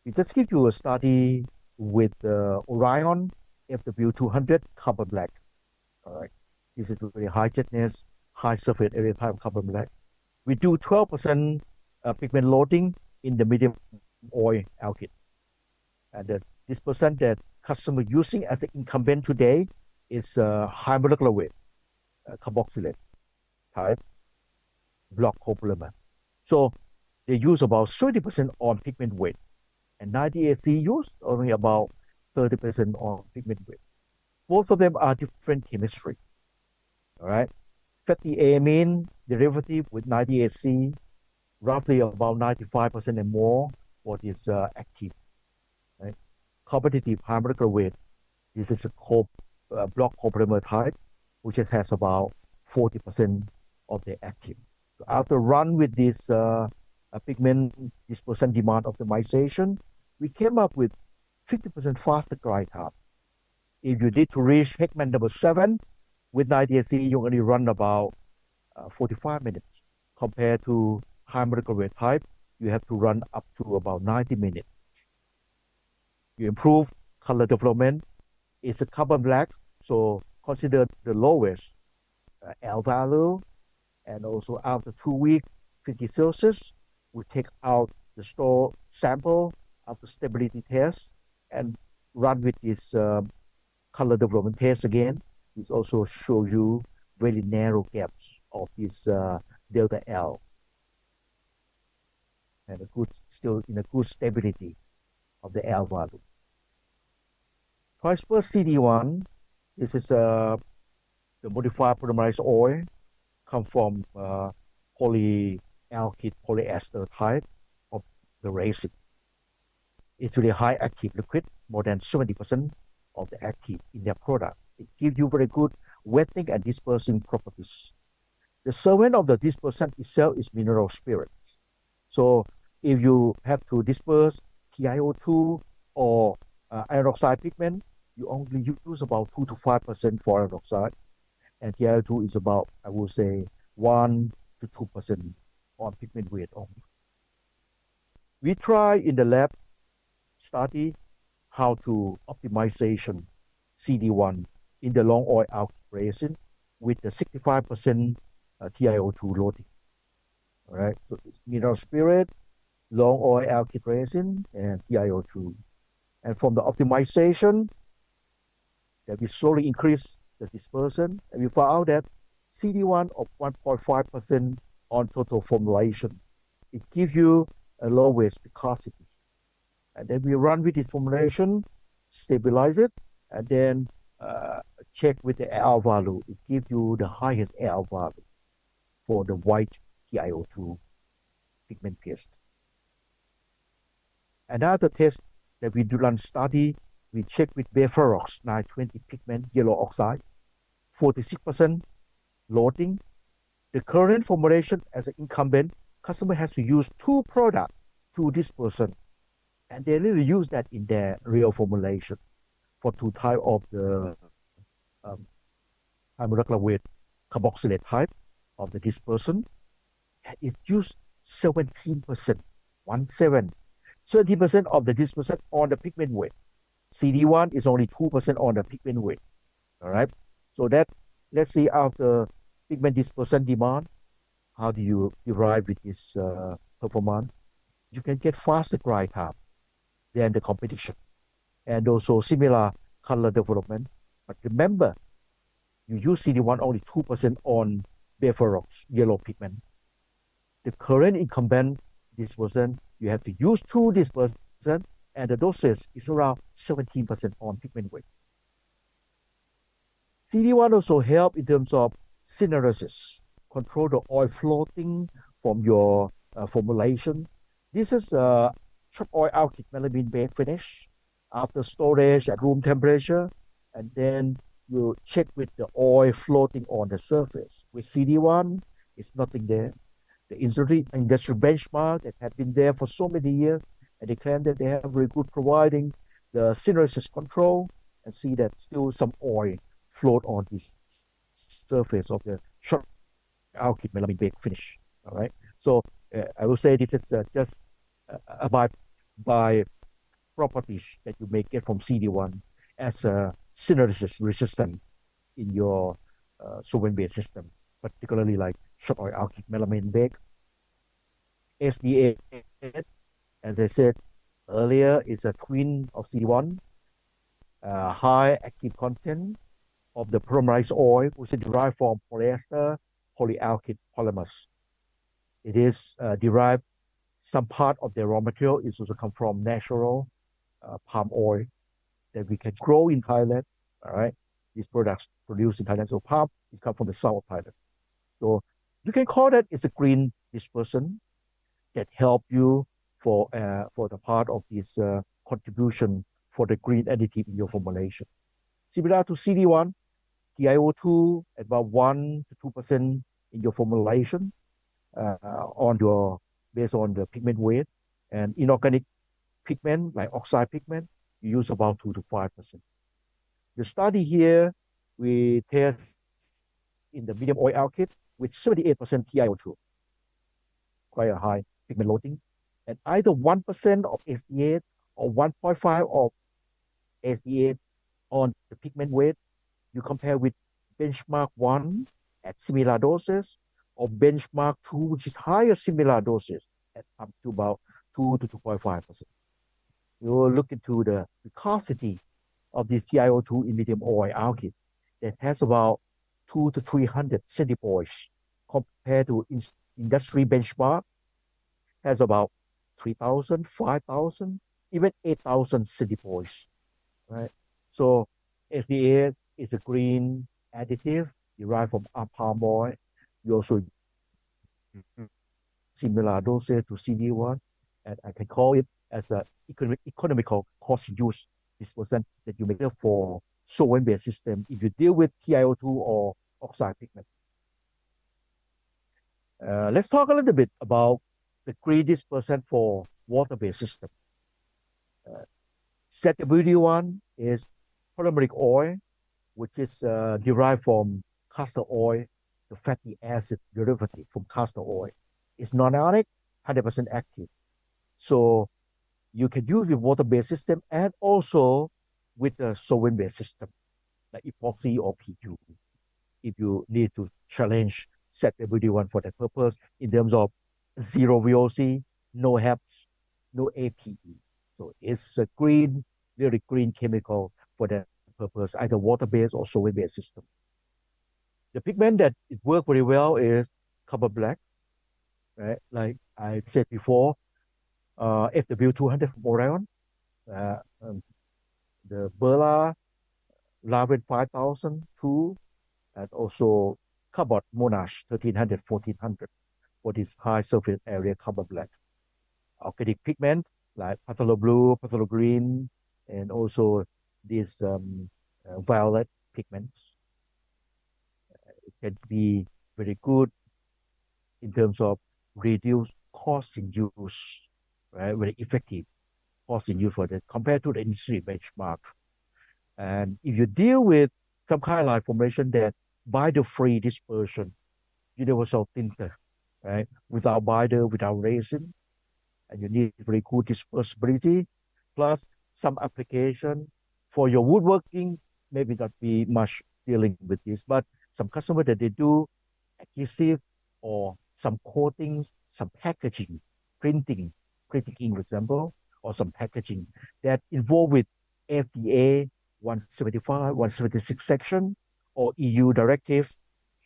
we just give you a study with the Orion FW200 copper black. All right. This is very high jetness, high surface area type copper black. We do 12% pigment loading in the medium oil alkyd. And this percent that customer using as an incumbent today is high molecular weight, carboxylate type block copolymer. So they use about 30% on pigment weight, and 90AC use only about 30% on pigment weight. Both of them are different chemistry. All right. Fatty amine derivative with 90AC, roughly about 95% and more for this active. Right? Competitive high molecular weight. This is a block copolymer type, which has about 40% of the active. So after run with this pigment dispersion demand optimization, we came up with 50% faster dry time. If you need to reach Heckman number 7 with 90AC, you only run about 45 minutes. Compared to high molecular weight type, you have to run up to about 90 minutes. You improve color development. It's a carbon black, so consider the lowest L value. And also after 2 weeks, 50 Celsius, we take out the store sample after stability test and run with this color development test again. This also shows you very narrow gaps of this delta L, and still in a good stability of the L value. Transfer CD1, this is the modified polymerized oil, come from polyalkyd polyester type of the resin. It's really high active liquid, more than 70% of the active in their product. It gives you very good wetting and dispersing properties. The solvent of the dispersant itself is mineral spirits. So if you have to disperse TiO2 or iron oxide pigment, you only use about 2 to 5% for iron oxide, and TiO2 is about, I would say, 1 to 2% on pigment weight only. We try in the lab study how to optimization CD1 in the long oil alkyd resin with the 65% TiO2 loading. All right, so it's mineral spirit, long oil alkyd resin, and TiO2. And from the optimization, that we slowly increase the dispersion, and we found out that CD1 of 1.5% on total formulation. It gives you a lowest viscosity. And then we run with this formulation, stabilize it, and then check with the L value. It gives you the highest L value for the white TiO2 pigment paste. Another test that we do run study, we check with Beferox 920 pigment yellow oxide, 46% loading. The current formulation as an incumbent, customer has to use 2 products to this person, and they really use that in their real formulation for 2 type of the high molecular weight carboxylate type of the dispersion. It used 17%, 17, 70% of the dispersion on the pigment weight. CD1 is only 2% on the pigment weight. All right. So that, let's see, after pigment dispersion demand, how do you derive with this performance? You can get faster dry time than the competition, and also similar color development. But remember, you use CD1 only 2% on Beferox yellow pigment. The current incumbent dispersion, you have to use 2 dispersion, and the dosage is around 17% on pigment weight. CD1 also help in terms of synergesis, control the oil floating from your formulation. This is a short oil alkyd melamine baked finish after storage at room temperature, and then you check with the oil floating on the surface. With CD1, it's nothing there. The industry benchmark that have been there for so many years, and they claim that they have very good providing the synergesis control, and see that still some oil float on this surface of the short alkyd melamine baked finish. All right. So I will say this is just by properties that you may get from CD1 as a synergesis resistant in your solvent-based system, particularly like short oil alkyd melamine baked. SDA, as I said earlier, is a twin of CD1, high active content of the polymerized oil, which is derived from polyester polyalkyd polymers. It is derived, some part of the raw material is also come from natural palm oil that we can grow in Thailand. All right, these products produced in Thailand. So palm is come from the south of Thailand. So you can call that it's a green dispersion that help you for the part of this contribution for the green additive in your formulation. Similar to CD1, TiO2 at about 1 to 2% in your formulation based on the pigment weight, and inorganic pigment like oxide pigment, you use about 2 to 5%. The study here, we test in the medium oil alkyd with 78% TiO2, quite a high pigment loading, and either 1% of SDA or 1.5 of SDA on the pigment weight. You compare with benchmark 1 at similar doses, or benchmark 2, which is higher similar doses at up to about 2 to 2.5%. You will look into the viscosity of this TiO2 in medium oil alkyd that has about 2 to 300 centipoise compared to industry benchmark has about 3,000, 5,000, even 8,000 centipoise, right? So SDA is a green additive derived from palm oil. You also similar dosage to CD1, and I can call it as an economical cost use dispersion that you make for solvent-based system if you deal with TiO2 or oxide pigment. Let's talk a little bit about the green dispersion for water-based system. ZWD1 is polymeric oil, which is derived from castor oil, the fatty acid derivative from castor oil. It's non-ionic, 100% active. So you can use with water-based system and also with the solvent-based system, like epoxy or PU, if you need to challenge ZWD1 for that purpose in terms of zero VOC, no HEPs, no APE. So it's a green, very green chemical for that purpose, either water-based or solvent-based system. The pigment that it works very well is copper black, right? Like I said before, FW200 from Orion, the Berla Lavin 5002, and also Cobalt Monash 1300, 1400 for this high surface area copper black. Organic pigment like Patholo Blue, Patholo Green, and also these violet pigments. It can be very good in terms of reduce cost in use, right? Very effective cost in use for that compared to the industry benchmark. And if you deal with some kind of formation that by the free dispersion, universal tinter, right? Without binder, without resin, and you need very good dispersibility, plus some application for your woodworking, maybe not be much dealing with this, but some customer that they do adhesive or some coatings, some packaging, printing, printing ink, for example, or some packaging that involved with FDA 175, 176 section, or EU directive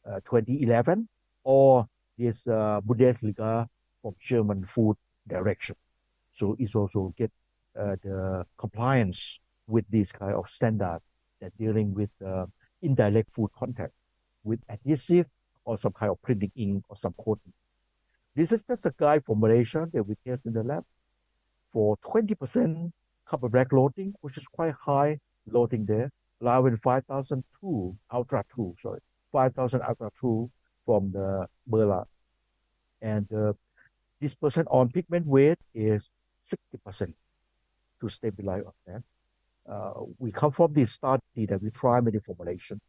2011, or this Bundesliga from German food direction. So it's also get the compliance with this kind of standard that dealing with indirect food contact with adhesive or some kind of printing ink or some coating. This is just a guide formulation that we test in the lab for 20% copper black loading, which is quite high loading there, allowing 5,002 Ultra 2, sorry, 5,000 Ultra 2 from the Berla. And this percent on pigment weight is 60% to stabilize on that. We come from this study that we try many formulation.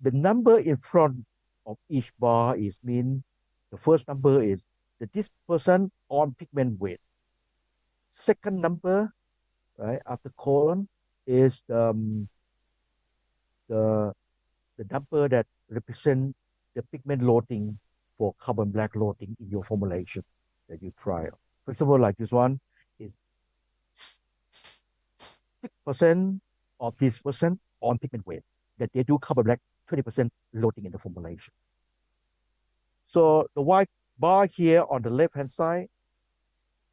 The number in front of each bar is mean the first number is the this percent on pigment weight. Second number, right after colon, is the number that represent the pigment loading for carbon black loading in your formulation that you try. For example, like this one is 6% of this percent on pigment weight that they do carbon black 20% loading in the formulation. So the white bar here on the left hand side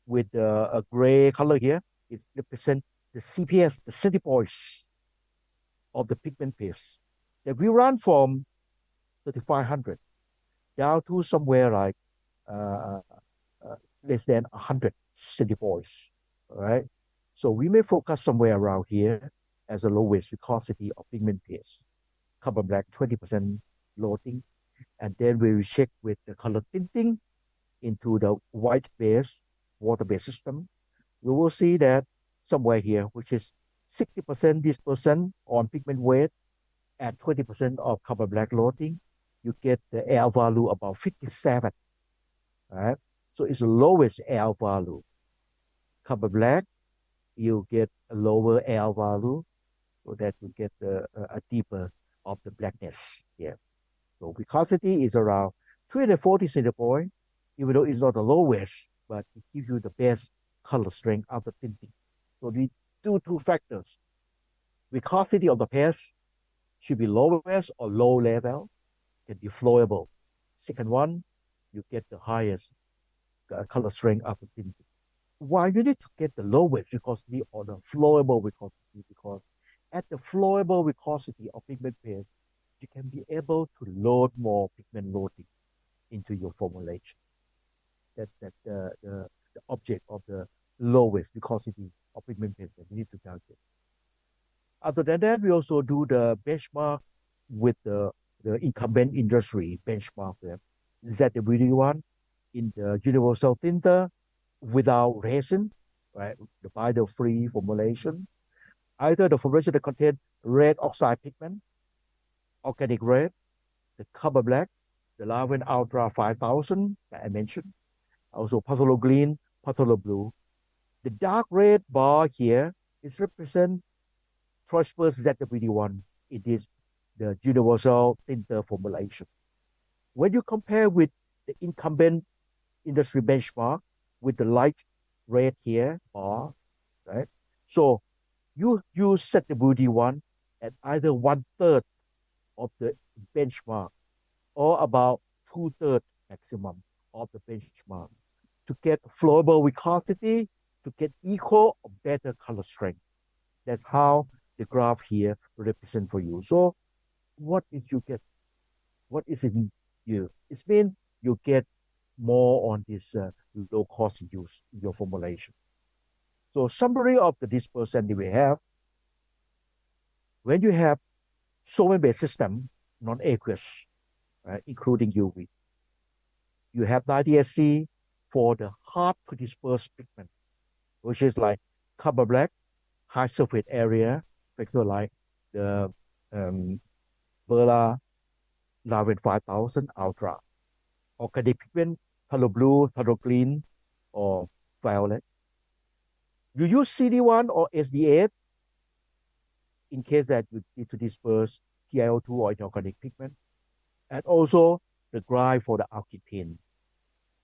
with a gray color here is represent the CPS, the centipoise of the pigment paste that we run from 3,500 down to somewhere like less than 100 centipoise, all right? So we may focus somewhere around here as the lowest viscosity of pigment paste, carbon black 20% loading, and then we will check with the color tinting into the white base, water-based system. We will see that somewhere here, which is 60% this percent on pigment weight at 20% of carbon black loading, you get the L value about 57, right? So it's the lowest L value. Carbon black, you get a lower L value so that you get a deeper of the blackness here. So viscosity is around 340 centipoint, even though it's not the lowest, but it gives you the best color strength after tinting. So we do two factors. Viscosity of the paste should be lowest or low level, can be flowable. Second one, you get the highest color strength after tinting. Why you need to get the lowest viscosity or the flowable viscosity? Because at the flowable viscosity of pigment paste, you can be able to load more pigment loading into your formulation. That's the object of the lowest viscosity of pigment paste that you need to calculate. Other than that, we also do the benchmark with the incumbent industry benchmark there. ZWD1 in the universal tinter without resin, right? The binder-free formulation. Either the formulation that contains red oxide pigment, organic red, the copper black, the Larvin Ultra 5000 that I mentioned, also Patholo Green, Patholo Blue. The dark red bar here is represent Troisper's ZWD1. It is the universal tinter formulation. When you compare with the incumbent industry benchmark with the light red here bar, right? So you use ZWD1 at either 1/3 of the benchmark or about 2/3 maximum of the benchmark to get flowable viscosity, to get equal or better color strength. That's how the graph here represent for you. So what did you get? What is in you? It's mean you get more on this low cost use in your formulation. So summary of the dispersant that we have, when you have solvent-based system, non-aqueous, right, including UV, you have 90SC for the hard to disperse pigment, which is like copper black, high surface area, for example, like the Berla Larvin 5000 Ultra. organic pigment, color blue, color green, or violet. You use CD1 or SD8 in case that you need to disperse TiO2 or inorganic pigment, and also the grind for the alkyd paint.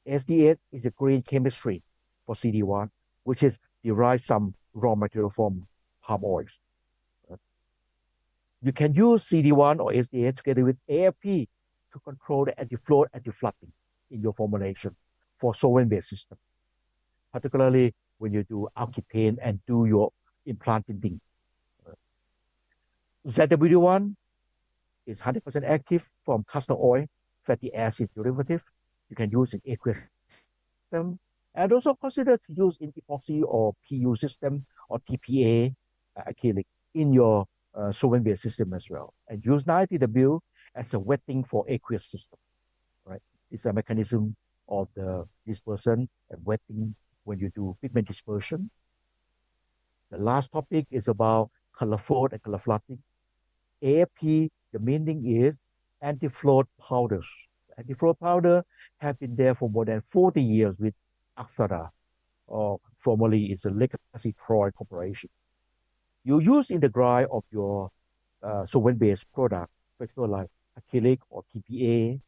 SD8 is the green chemistry for CD1, which is derived some raw material from palm oils. You can use CD1 or SD8 together with AFP to control the anti-float, anti-flooding in your formulation for solvent-based system, particularly when you do alkyd paint and do your implant tinting. ZW1 is 100% active from castor oil, fatty acid derivative. You can use in aqueous system, and also consider to use in epoxy or PU system or TPA acrylic in your solvent-based system as well. And use 90W as a wetting for aqueous system, right? It's a mechanism of the dispersion and wetting when you do pigment dispersion. The last topic is about color float and color flooding. AFP, the meaning is anti-float powders. Anti-float powder have been there for more than 40 years with Aksada, or formerly it's a Legacy Troy Corporation. You use in the grind of your solvent-based product, for example, like acrylic or TPA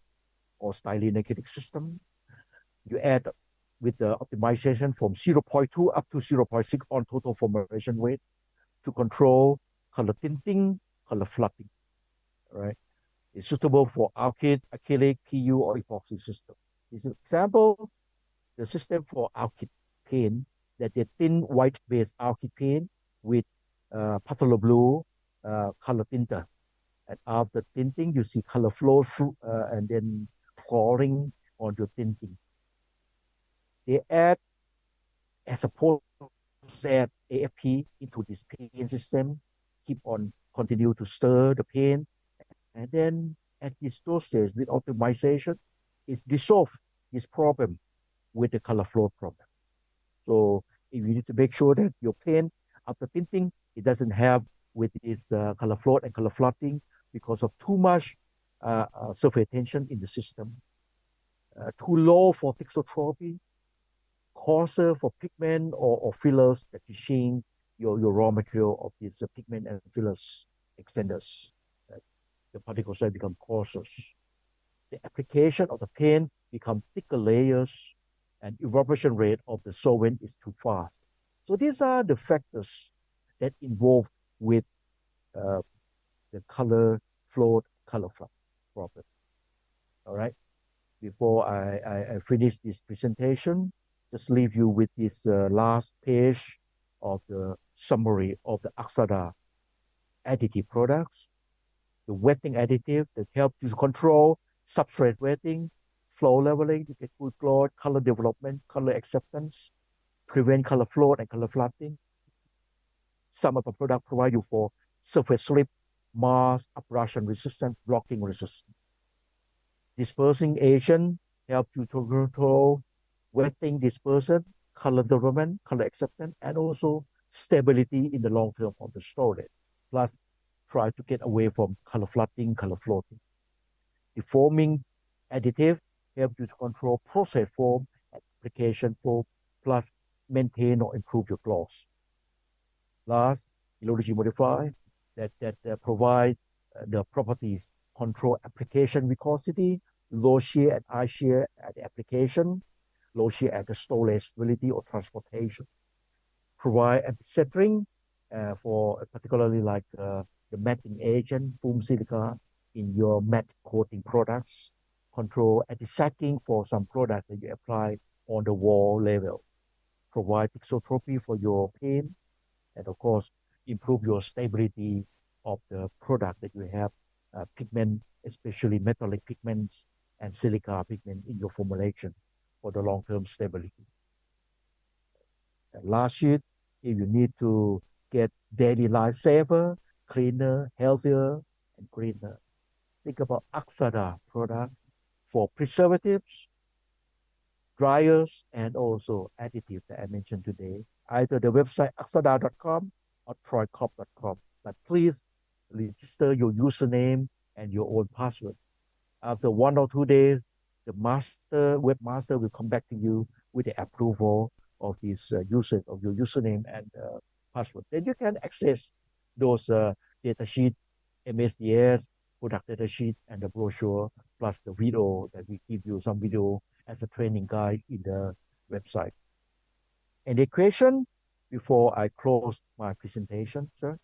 or styrene acrylic system. You add with the optimization from 0.2 up to 0.6 on total formulation weight to control color tinting, color flooding, right? It's suitable for alkyd, acrylic, PU, or epoxy system. This is an example, the system for alkyd paint, that they thin white-based alkyd paint with Patholo Blue color tinter. And after tinting, you see color flow through and then pouring on your tinting. They add, as a add AFP into this paint system, keep on continue to stir the paint, and then at this dosage with optimization, it's dissolve this problem with the color flow problem. So if you need to make sure that your paint after tinting, it doesn't have with this color float and color flooding because of too much surface tension in the system, too low for thixotropy, coarser for pigment or fillers that you change your raw material of this pigment and fillers extenders. The particle size become coarser. The application of the paint become thicker layers, and evaporation rate of the solvent is too fast. So these are the factors that involved with the color float, color flood problem. All right. Before I finish this presentation, just leave you with this last page of the summary of the Aksada additive products. The wetting additive that helps you control substrate wetting, flow leveling, you get good glow, color development, color acceptance, prevent color float and color flooding. Some of the product provide you for surface slip, mask, abrasion resistant, blocking resistant. Dispersing agent help you to control wetting dispersion, color development, color acceptance, and also stability in the long term of the storage. Plus, try to get away from color flooding, color floating. The foaming additive help you to control process foam, application foam, plus maintain or improve your gloss. Last, Illusion Modify that provide the properties, control application viscosity, low shear and high shear at the application, low shear at the storage stability or transportation. Provide anti-settling for particularly like the matting agent, foam silica in your matte coating products. Control anti-sacking for some product that you apply on the wall level. Provide thixotropy for your paint, and of course, improve your stability of the product that you have, pigment, especially metallic pigments and silica pigment in your formulation for the long-term stability. And last sheet, if you need to get daily life safer, cleaner, healthier, and greener, think about Aksada products for preservatives, dryers, and also additives that I mentioned today. Either the website aksada.com or troycorp.com. But please register your username and your own password. After 1 or 2 days, the webmaster will come back to you with the approval of this usage of your username and password. Then you can access those data sheet, MSDS, product data sheet, and the brochure, plus the video that we give you some video as a training guide in the website. Any question before I close my presentation, sir?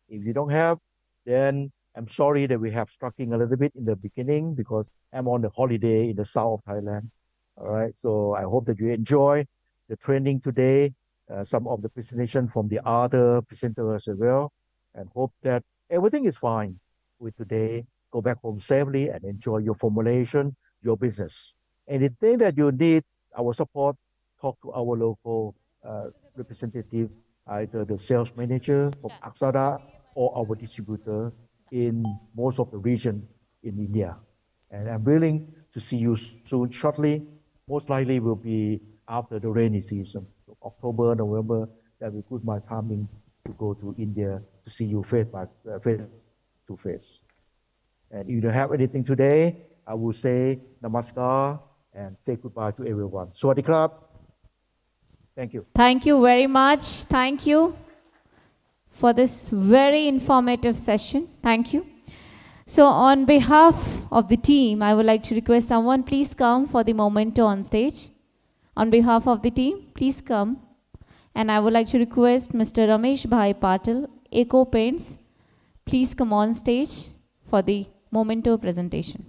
If you don't have, then I'm sorry that we have struggling a little bit in the beginning because I'm on the holiday in the south of Thailand. All right, so I hope that you enjoy the training today, some of the presentation from the other presenters as well, and hope that everything is fine with today. Go back home safely and enjoy your formulation, your business. Anything that you need our support, talk to our local representative, either the sales manager from Aksada or our distributor in most of the region in India. And I'm willing to see you soon, shortly. Most likely will be after the rainy season. So October, November, that will be good my timing to go to India to see you face to face. And if you don't have anything today, I will say namaskar and say goodbye to everyone. Sawadee krap. Thank you. Thank you very much. Thank you for this very informative session. Thank you. So on behalf of the team, I would like to request someone please come for the memento on stage. On behalf of the team, please come. And I would like to request Mr. Ramesh Bhai Patil, Eco Paints, please come on stage for the memento presentation.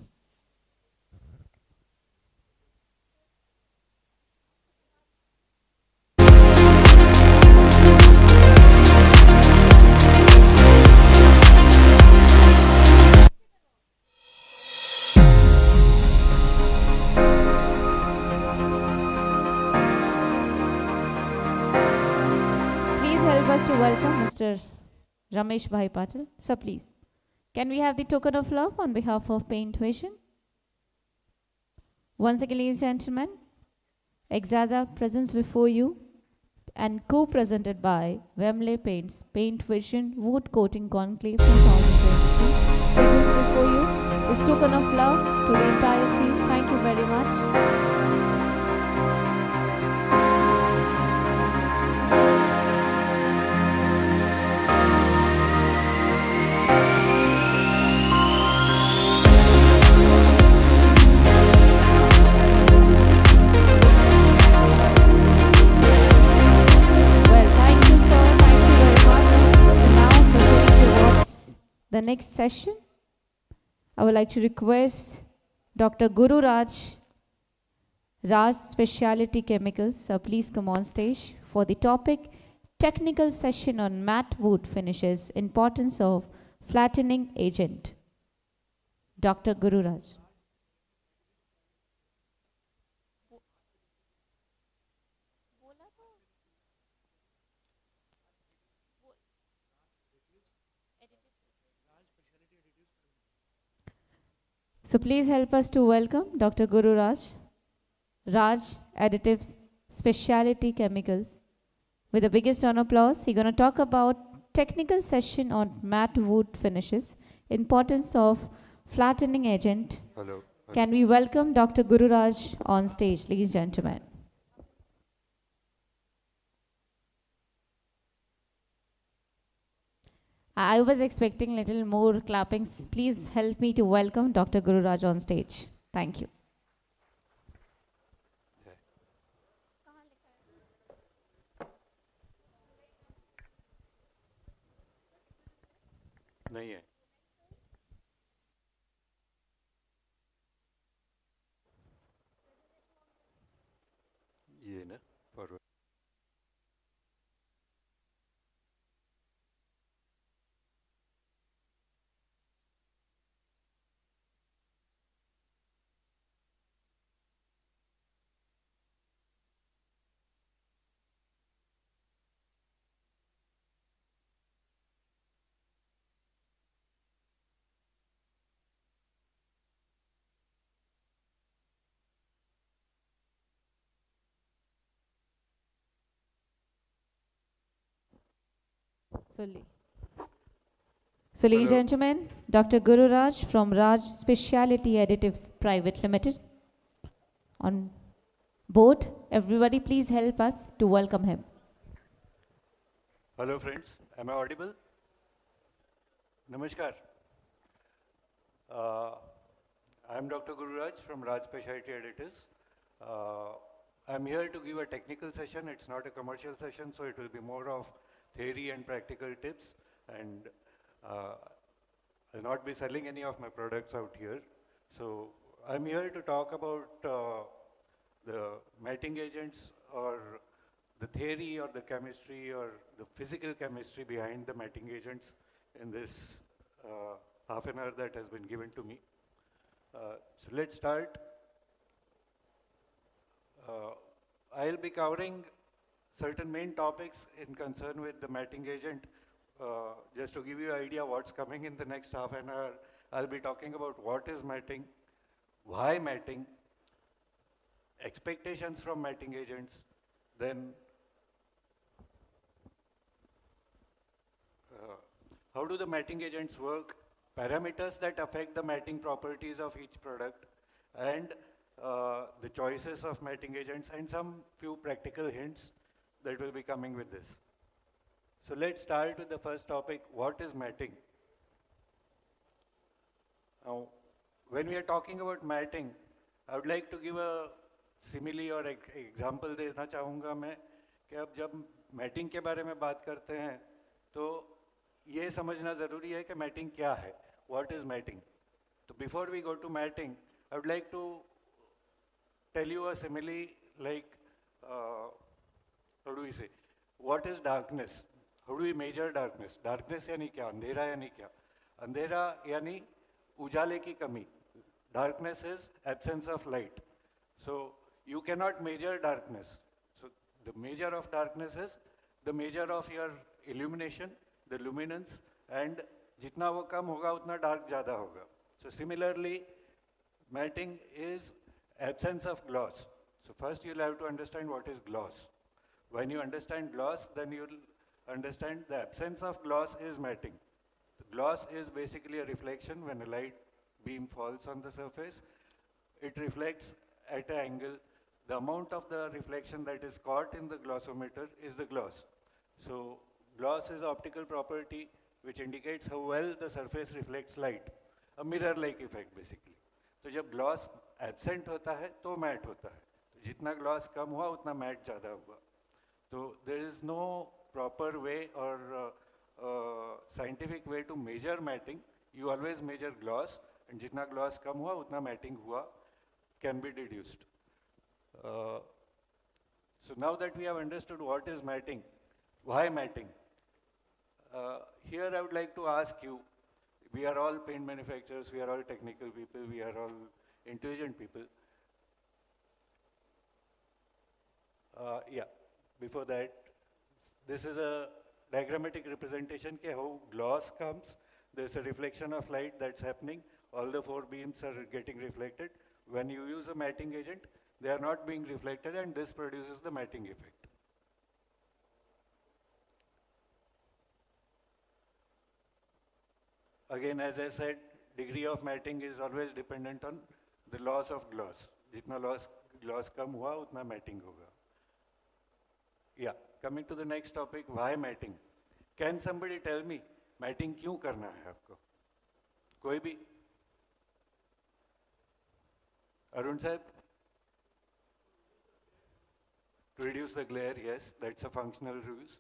Please help us to welcome Mr. Ramesh Bhai Patil. Sir, please. Can we have the token of love on behalf of Paintvision? Once again, ladies and gentlemen, Exada presents before you and co-presented by Wembley Paints, Paintvision Wood Coating Conclave 2023. Presents before you is token of love to the entire team. Thank you very much. Well, thank you, sir. Thank you very much. So now proceeding towards the next session, I would like to request Dr. Guru Raj Specialty Chemicals. Sir, please come on stage for the topic technical session on matte wood finishes, importance of flattening agent. Dr. Guru Raj. So please help us to welcome Dr. Guru Raj Additives Specialty Chemicals. With the biggest round of applause, he's going to talk about technical session on matte wood finishes, importance of flattening agent. Hello. Can we welcome Dr. Guru Raj on stage, ladies and gentlemen? I was expecting little more clappings. Please help me to welcome Dr. Guru Raj on stage. Thank you. नहीं है ये ना forward Solely. So, ladies Hello. and gentlemen, Dr. Guru Raj from Raj Specialty Additives Private Limited on board. Everybody, please help us to welcome him. Hello friends, am I audible? Namaskar. I am Dr. Guru Raj from Raj Specialty Additives. I'm here to give a technical session. It's not a commercial session, so it will be more of theory and practical tips. And I'll not be selling any of my products out here. So I'm here to talk about the matting agents, or the theory or the chemistry or the physical chemistry behind the matting agents in this half an hour that has been given to me. So let's start. I'll be covering certain main topics in concern with the matting agent. Just to give you an idea what's coming in the next half an hour, I'll be talking about what is matting, why matting, expectations from matting agents, then how do the matting agents work, parameters that affect the matting properties of each product, and the choices of matting agents, and some few practical hints that will be coming with this. So let's start with the first topic, what is matting? Now, when we are talking about matting, I would like to give a simile और example देना चाहूँगा मैं कि अब जब matting के बारे में बात करते हैं तो ये समझना ज़रूरी है कि मैटिंग क्या है, व्हाट इज़ मैटिंग. तो before we go to matting I would like to tell you a simile like how do we say what is darkness, how do we measure darkness. Darkness यानी क्या, अंधेरा यानी क्या, अंधेरा यानी उजाले की कमी. Darkness is absence of light. So you cannot measure darkness. So the measure of darkness is the measure of your illumination, the luminance, and jitna wo kam hoga utna dark ज़्यादा होगा. So similarly, matting is absence of gloss. So first you'll have to understand what is gloss. When you understand gloss, then you'll understand the absence of gloss is matting. The gloss is basically a reflection. When a light beam falls on the surface, it reflects at an angle. The amount of the reflection that is caught in the glossometer is the gloss. So gloss is optical property which indicates how well the surface reflects light. A mirror-like effect basically. तो जब gloss absent होता है तो matte होता है. तो जितना gloss कम हुआ उतना matte ज़्यादा हुआ. So there is no proper way or scientific way to measure matting. You always measure gloss, and जितना gloss कम हुआ उतना matting हुआ, can be deduced. So now that we have understood what is matting, why matting? Here I would like to ask you, we are all paint manufacturers, we are all technical people, we are all intelligent people. Yeah, before that, this is a diagrammatic representation of how gloss comes. There's a reflection of light that's happening. All the four beams are getting reflected. When you use a matting agent, they are not being reflected, and this produces the matting effect. Again, as I said, degree of matting is always dependent on the loss of gloss. Jitna gloss kam hua, utna matting hoga. Yeah, coming to the next topic, why matting? Can somebody tell me, matting क्यों करना है आपको? कोई भी? Arun sahib? To reduce the glare, yes, that's a functional use.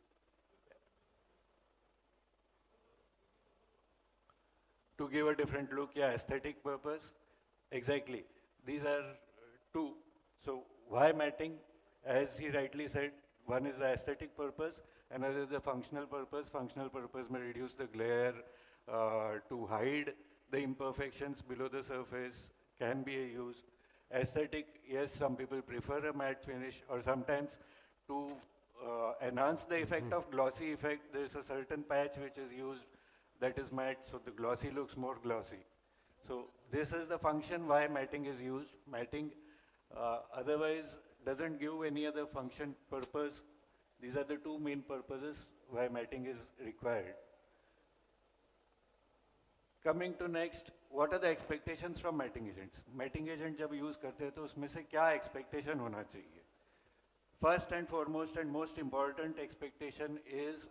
To give a different look, yeah, aesthetic purpose. Exactly. These are two. So why matting? As he rightly said, one is the aesthetic purpose, another is the functional purpose. Functional purpose may reduce the glare, to hide the imperfections below the surface, can be a use. Aesthetic, yes, some people prefer a matte finish, or sometimes to enhance the effect of glossy effect, there's a certain patch which is used that is matte, so the glossy looks more glossy. So this is the function why matting is used. Matting otherwise doesn't give any other function, purpose. These are the two main purposes why matting is required. Coming to next, what are the expectations from matting agents? Matting agent जब use करते हैं तो उसमें से क्या expectation होना चाहिए? First and foremost and most important expectation is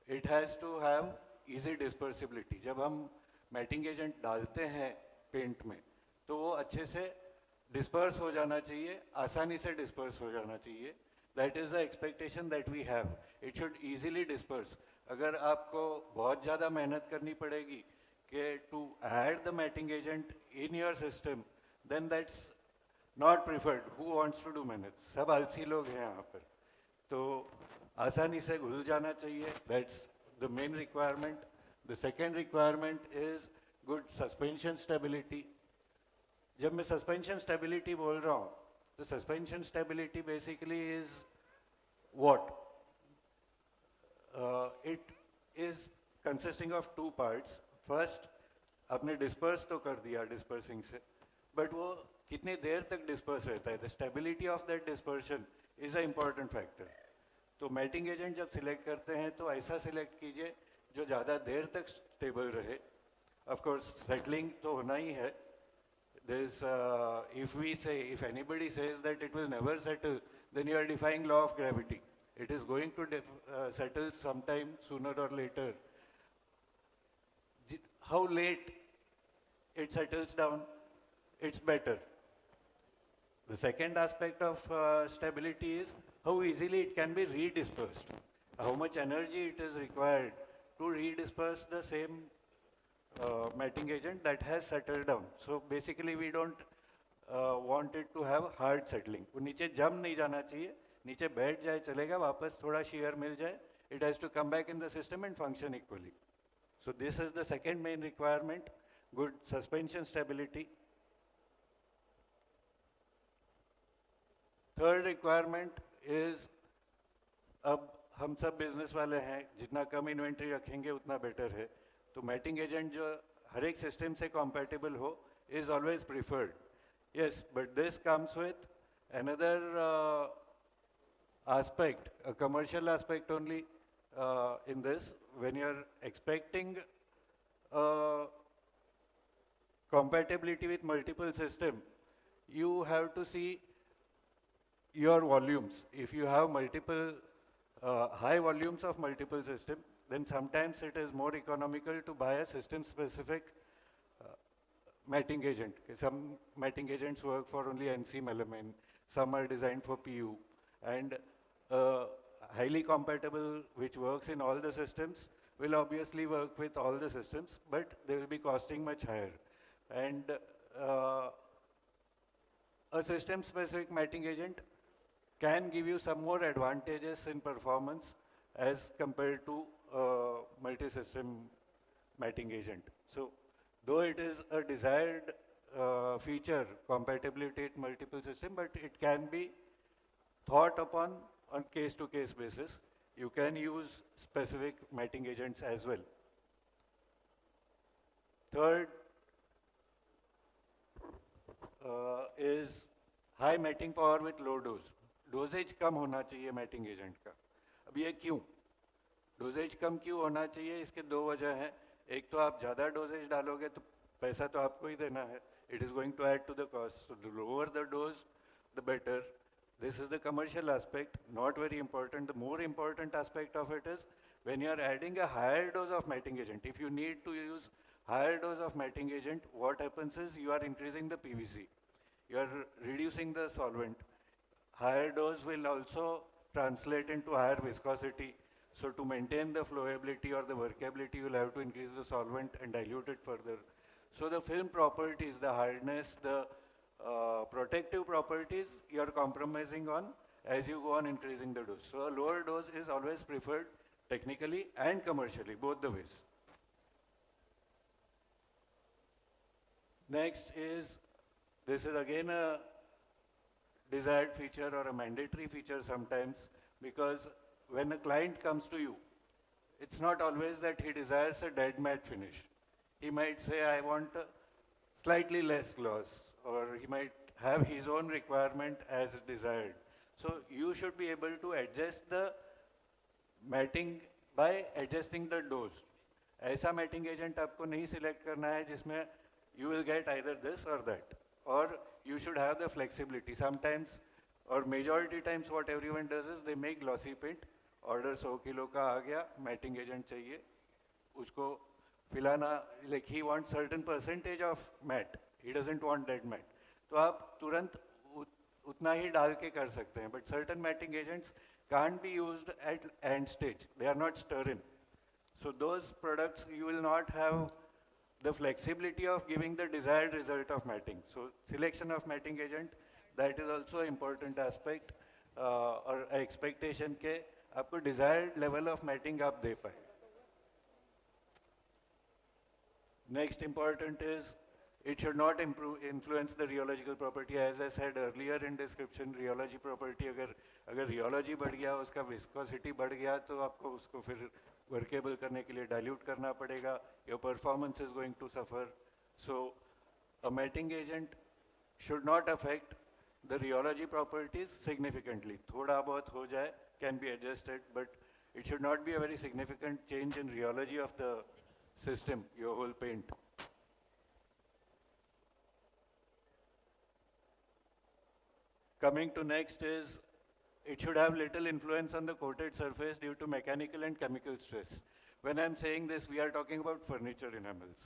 it has to have easy dispersibility. जब हम matting agent डालते हैं paint में, तो वो अच्छे से disperse हो जाना चाहिए, आसानी से disperse हो जाना चाहिए. That is the expectation that we have. It should easily disperse. अगर आपको बहुत ज़्यादा मेहनत करनी पड़ेगी कि to add the matting agent in your system, then that's not preferred. Who wants to do मेहनत? सब आलसी लोग हैं यहाँ पर. तो आसानी से घुल जाना चाहिए. That's the main requirement. The second requirement is good suspension stability. जब मैं suspension stability बोल रहा हूँ, तो suspension stability basically is what? It is consisting of two parts. First, आपने disperse तो कर दिया dispersing से, but वो कितनी देर तक disperse रहता है? The stability of that dispersion is an important factor. तो matting agent जब select करते हैं तो ऐसा select कीजिए जो ज़्यादा देर तक stable रहे. Of course, settling तो होना ही है. There's, if anybody says that it will never settle, then you are defying law of gravity. It is going to settle sometime sooner or later. How late it settles down, it's better. The second aspect of stability is how easily it can be redispersed. How much energy it is required to redisperse the same matting agent that has settled down. So basically we don't want it to have hard settling. वो नीचे जम नहीं जाना चाहिए, नीचे बैठ जाए चलेगा, वापस थोड़ा shear मिल जाए. It has to come back in the system and function equally. So this is the second main requirement, good suspension stability. Third requirement is, अब हम सब business वाले हैं, जितना कम inventory रखेंगे उतना better है. तो matting agent जो हर एक system से compatible हो is always preferred. Yes, but this comes with another aspect, a commercial aspect only in this. When you're expecting compatibility with multiple systems, you have to see your volumes. If you have multiple high volumes of multiple systems, then sometimes it is more economical to buy a system-specific matting agent. Some matting agents work for only NC melamine, some are designed for PU, and highly compatible, which works in all the systems, will obviously work with all the systems, but they will be costing much higher. And a system-specific matting agent can give you some more advantages in performance as compared to multi-system matting agent. So, though it is a desired feature, compatibility with multiple systems, but it can be thought upon on case-to-case basis. You can use specific matting agents as well. Third is high matting power with low dose. Dosage कम होना चाहिए matting agent का. अब ये क्यों? Dosage कम क्यों होना चाहिए? इसके दो वजह हैं. एक तो आप ज़्यादा dosage डालोगे तो पैसा तो आपको ही देना है. It is going to add to the cost. So the lower the dose, the better. This is the commercial aspect, not very important. The more important aspect of it is when you are adding a higher dose of matting agent. If you need to use higher dose of matting agent, what happens is you are increasing the PVC. You are reducing the solvent. Higher dose will also translate into higher viscosity. So to maintain the flowability or the workability, you will have to increase the solvent and dilute it further. So the film properties, the hardness, the protective properties, you are compromising on as you go on increasing the dose. So a lower dose is always preferred technically and commercially, both the ways. Next is, this is again a desired feature or a mandatory feature sometimes, because when a client comes to you, it's not always that he desires a dead matte finish. He might say, I want a slightly less gloss, or he might have his own requirement as desired. So you should be able to adjust the matting by adjusting the dose. ऐसा matting agent आपको नहीं select करना है जिसमें you will get either this or that, or you should have the flexibility. Sometimes or majority times what everyone does is they make glossy paint, order 100 kilo का आ गया, matting agent चाहिए, उसको फिलाना, like he wants certain percentage of matte, he doesn't want dead matte, तो आप तुरंत उतना ही डाल के कर सकते हैं, but certain matting agents can't be used at end stage, they are not stir-in, so those products you will not have the flexibility of giving the desired result of matting. So selection of matting agent, that is also an important aspect or expectation के आपको desired level of matting आप दे पाए. Next important is it should not influence the rheological property. As I said earlier in description, rheology property अगर rheology बढ़ गया, उसका viscosity बढ़ गया, तो आपको उसको फिर workable करने के लिए dilute करना पड़ेगा. Your performance is going to suffer. So a matting agent should not affect the rheology properties significantly. थोड़ा बहुत हो जाए, can be adjusted, but it should not be a very significant change in rheology of the system, your whole paint. Coming to next is, it should have little influence on the coated surface due to mechanical and chemical stress. When I'm saying this, we are talking about furniture enamels.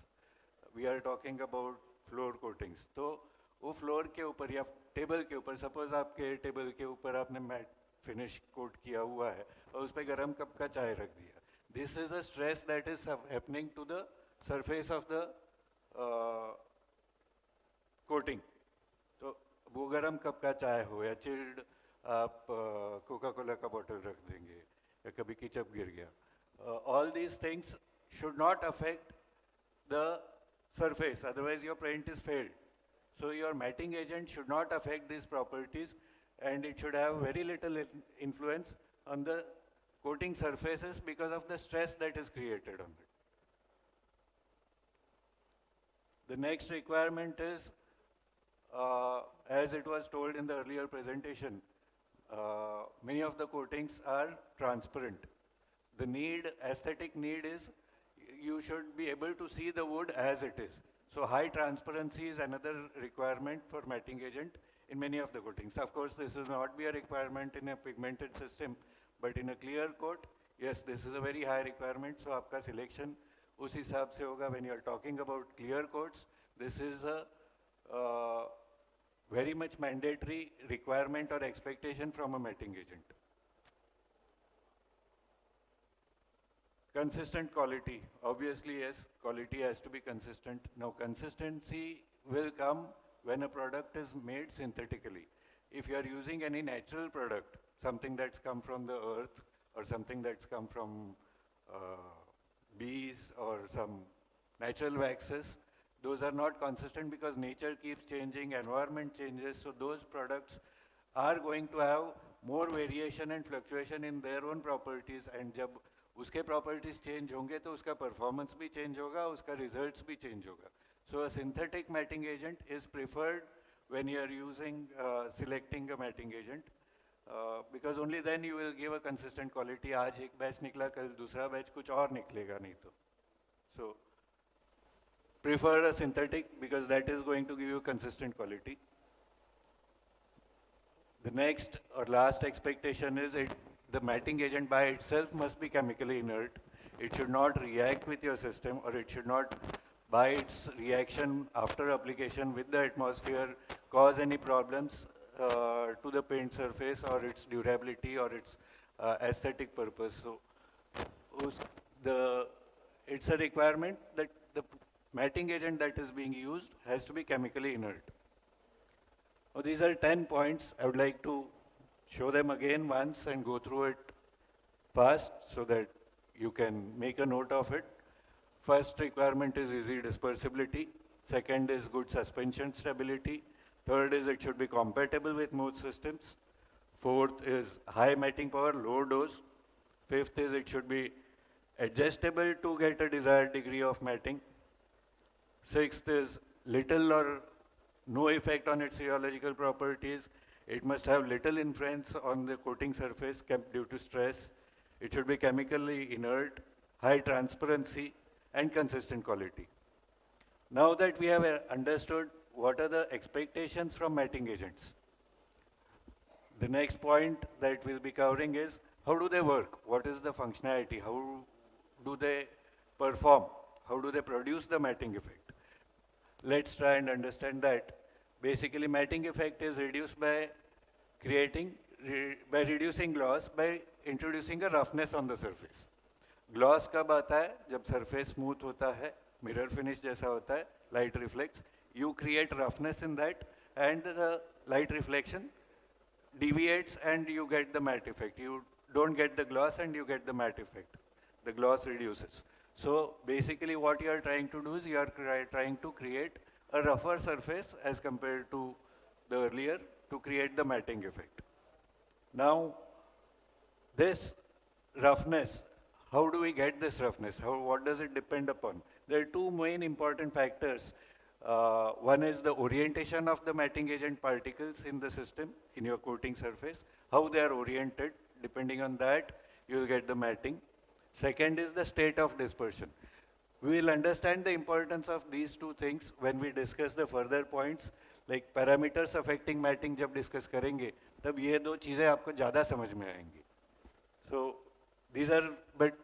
We are talking about floor coatings. तो वो floor के ऊपर या table के ऊपर, suppose आपके table के ऊपर आपने matte finish coat किया हुआ है और उस पे गरम कप का चाय रख दिया. This is a stress that is happening to the surface of the coating. तो वो गरम कप का चाय हो या chilled आप कोका कोला का बॉटल रख देंगे या कभी किचअप गिर गया. All these things should not affect the surface, otherwise your paint is failed. So your matting agent should not affect these properties, and it should have very little influence on the coating surfaces because of the stress that is created on it. The next requirement is, as it was told in the earlier presentation, many of the coatings are transparent. The aesthetic need is you should be able to see the wood as it is. So high transparency is another requirement for matting agent in many of the coatings. Of course, this will not be a requirement in a pigmented system, but in a clear coat, yes, this is a very high requirement. So आपका selection उस हिसाब से होगा. When you are talking about clear coats, this is a very much mandatory requirement or expectation from a matting agent. Consistent quality, obviously yes, quality has to be consistent. Now consistency will come when a product is made synthetically. If you are using any natural product, something that's come from the earth or something that's come from bees or some natural waxes, those are not consistent because nature keeps changing, environment changes, so those products are going to have more variation and fluctuation in their own properties, and जब उसके properties change होंगे तो उसका performance भी change होगा, उसका results भी change होगा. So a synthetic matting agent is preferred when you are using, selecting a matting agent, because only then you will give a consistent quality. आज एक batch निकला, कल दूसरा batch कुछ और निकलेगा नहीं तो. So prefer a synthetic because that is going to give you consistent quality. The next or last expectation is the matting agent by itself must be chemically inert. It should not react with your system, or it should not, by its reaction after application with the atmosphere, cause any problems to the paint surface or its durability or its aesthetic purpose. So it's a requirement that the matting agent that is being used has to be chemically inert. Now, these are 10 points. I would like to show them again once and go through it fast so that you can make a note of it. First requirement is easy dispersibility. Second is good suspension stability. Third is it should be compatible with most systems. Fourth is high matting power, low dose. Fifth is it should be adjustable to get a desired degree of matting. Sixth is little or no effect on its rheological properties. It must have little influence on the coating surface due to stress. It should be chemically inert, high transparency, and consistent quality. Now that we have understood what are the expectations from matting agents, the next point that we'll be covering is how do they work? What is the functionality? How do they perform? How do they produce the matting effect? Let's try and understand that. Basically, matting effect is reduced by reducing gloss by introducing a roughness on the surface. Gloss कब आता है? जब surface smooth होता है, mirror finish जैसा होता है, light reflects. You create roughness in that, and the light reflection deviates, and you get the matte effect. You don't get the gloss, and you get the matte effect. The gloss reduces. So basically, what you are trying to do is you are trying to create a rougher surface as compared to the earlier to create the matting effect. Now, this roughness, how do we get this roughness? What does it depend upon? There are two main important factors. One is the orientation of the matting agent particles in the system, in your coating surface, how they are oriented. Depending on that, you will get the matting. Second is the state of dispersion. We will understand the importance of these two things when we discuss the further points, like parameters affecting matting जब discuss करेंगे, तब ये दो चीज़ें आपको ज़्यादा समझ में आएंगी. So these are, but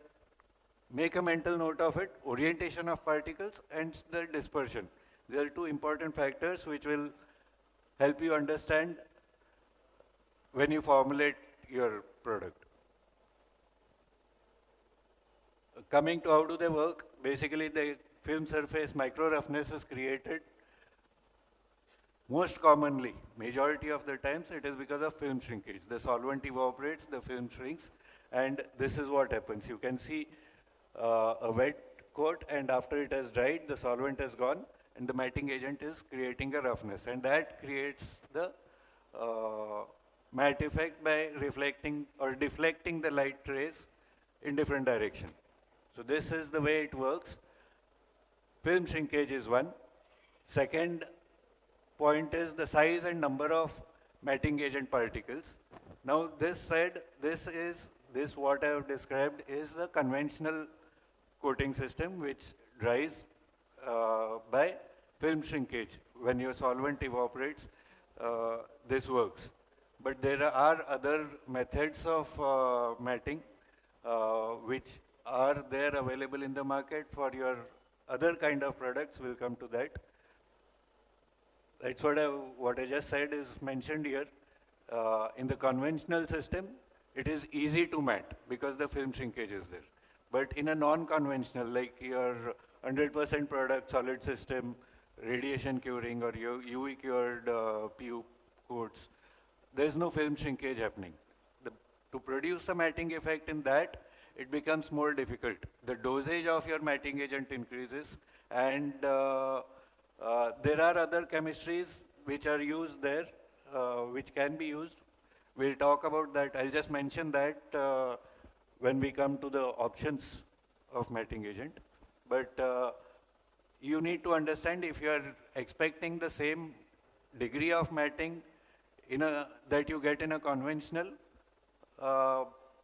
make a mental note of it, orientation of particles and the dispersion. These are two important factors which will help you understand when you formulate your product. Coming to how do they work, basically the film surface micro roughness is created. Most commonly, majority of the times, it is because of film shrinkage. The solvent evaporates, the film shrinks, and this is what happens. You can see a wet coat, and after it has dried, the solvent has gone, and the matting agent is creating a roughness, and that creates the matte effect by reflecting or deflecting the light rays in different direction. So this is the way it works. Film shrinkage is one. Second point is the size and number of matting agent particles. Now this said, this what I have described is the conventional coating system which dries by film shrinkage. When your solvent evaporates, this works. But there are other methods of matting which are there available in the market for your other kind of products. We'll come to that. That's what I just said is mentioned here. In the conventional system, it is easy to matte because the film shrinkage is there. But in a non-conventional, like your 100% product, solid system, radiation curing or UV cured PU coats, there's no film shrinkage happening. To produce a matting effect in that, it becomes more difficult. The dosage of your matting agent increases, and there are other chemistries which are used there, which can be used. We'll talk about that. I'll just mention that when we come to the options of matting agent. But you need to understand if you are expecting the same degree of matting that you get in a conventional,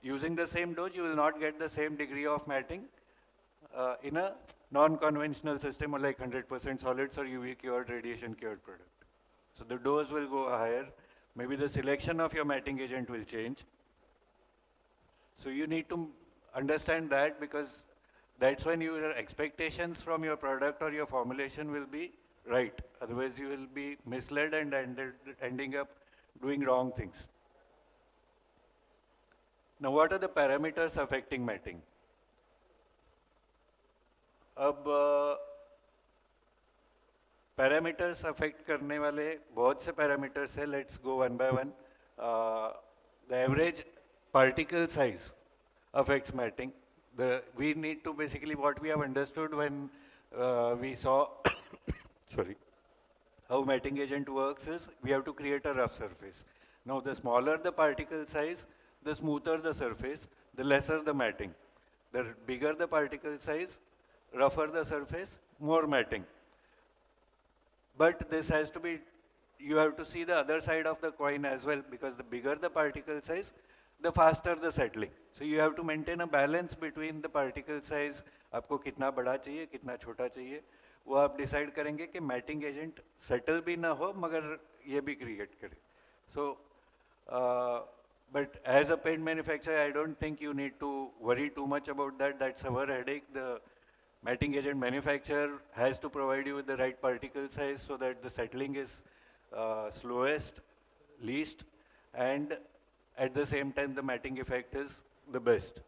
using the same dose, you will not get the same degree of matting in a non-conventional system or like 100% solids or UV cured, radiation cured product. So the dose will go higher. Maybe the selection of your matting agent will change. So you need to understand that, because that's when your expectations from your product or your formulation will be right. Otherwise you will be misled and ending up doing wrong things. Now, what are the parameters affecting matting? अब parameters affect करने वाले बहुत से parameters हैं. Let's go one by one. The average particle size affects matting. We need to basically, what we have understood when we saw sorry, how matting agent works is we have to create a rough surface. Now, the smaller the particle size, the smoother the surface, the lesser the matting. The bigger the particle size, rougher the surface, more matting. But this has to be, you have to see the other side of the coin as well, because the bigger the particle size, the faster the settling. So you have to maintain a balance between the particle size, आपको कितना बड़ा चाहिए, कितना छोटा चाहिए, वो आप decide करेंगे कि मैटिंग एजेंट सेटल भी ना हो मगर ये भी क्रिएट करे. So, but as a paint manufacturer, I don't think you need to worry too much about that. That's our headache. The matting agent manufacturer has to provide you with the right particle size so that the settling is slowest, least, and at the same time the matting effect is the best.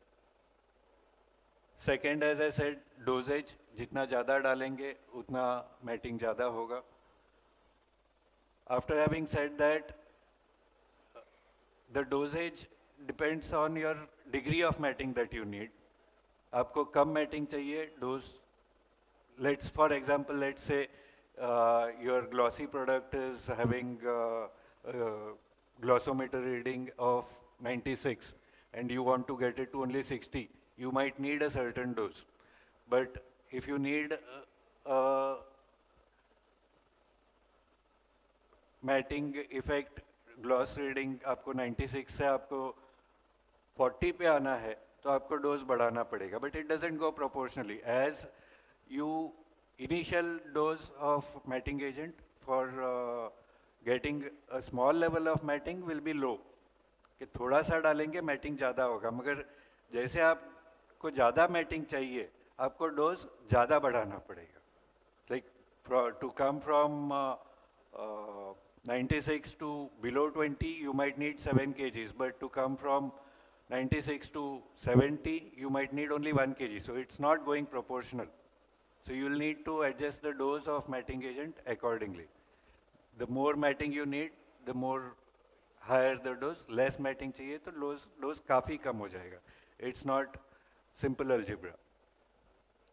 Second, as I said, dosage. जितना ज़्यादा डालेंगे उतना matting ज़्यादा होगा. After having said that, the dosage depends on your degree of matting that you need. आपको कम matting चाहिए, dose. For example, let's say your glossy product is having glossometer reading of 96 and you want to get it to only 60. You might need a certain dose. But if you need matting effect, gloss reading आपको 96 से आपको 40 पे आना है तो आपको dose बढ़ाना पड़ेगा. But it doesn't go proportionally. As you initial dose of matting agent for getting a small level of matting will be low. कि थोड़ा सा डालेंगे matting ज़्यादा होगा, मगर जैसे आपको ज़्यादा matting चाहिए आपको डोज ज़्यादा बढ़ाना पड़ेगा. Like to come from 96 to below 20, you might need 7 kgs, but to come from 96 to 70, you might need only 1 kg. So it's not going proportional. So you'll need to adjust the dose of matting agent accordingly. The more matting you need, the more higher the dose. Less matting चाहिए तो dose काफी कम हो जाएगा. It's not simple algebra.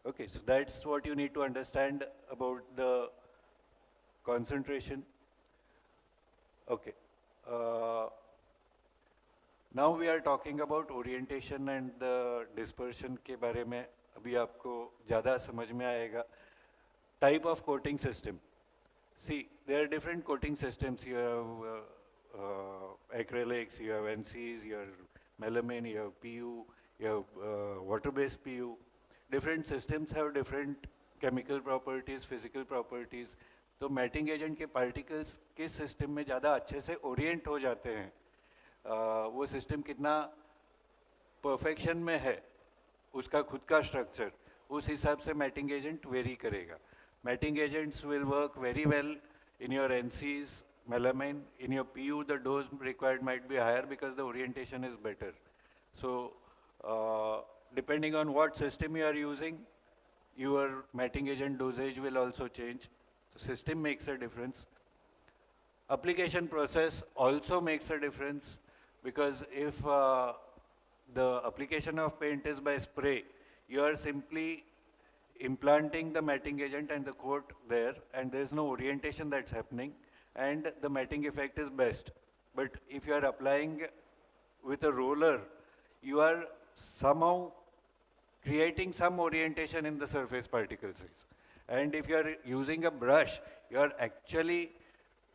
Okay, so that's what you need to understand about the concentration. Okay. Now we are talking about orientation and the dispersion के बारे में अभी आपको ज़्यादा समझ में आएगा. Type of coating system. See, there are different coating systems. You have acrylics, you have NCs, you have melamine, you have PU, you have water-based PU. Different systems have different chemical properties, physical properties. तो matting agent के particles किस system में ज़्यादा अच्छे से Orient हो जाते हैं, वो सिस्टम कितना परफेक्शन में है, उसका खुद का स्ट्रक्चर, उस हिसाब से मैटिंग एजेंट वेरी करेगा. Matting agents will work very well in your NCs, melamine. In your PU, the dose required might be higher because the orientation is better. So, depending on what system you are using, your matting agent dosage will also change. So, system makes a difference. Application process also makes a difference, because if the application of paint is by spray, you are simply implanting the matting agent and the coat there, and there is no orientation that's happening, and the matting effect is best. But if you are applying with a roller, you are somehow creating some orientation in the surface particle size. And if you are using a brush, you are actually,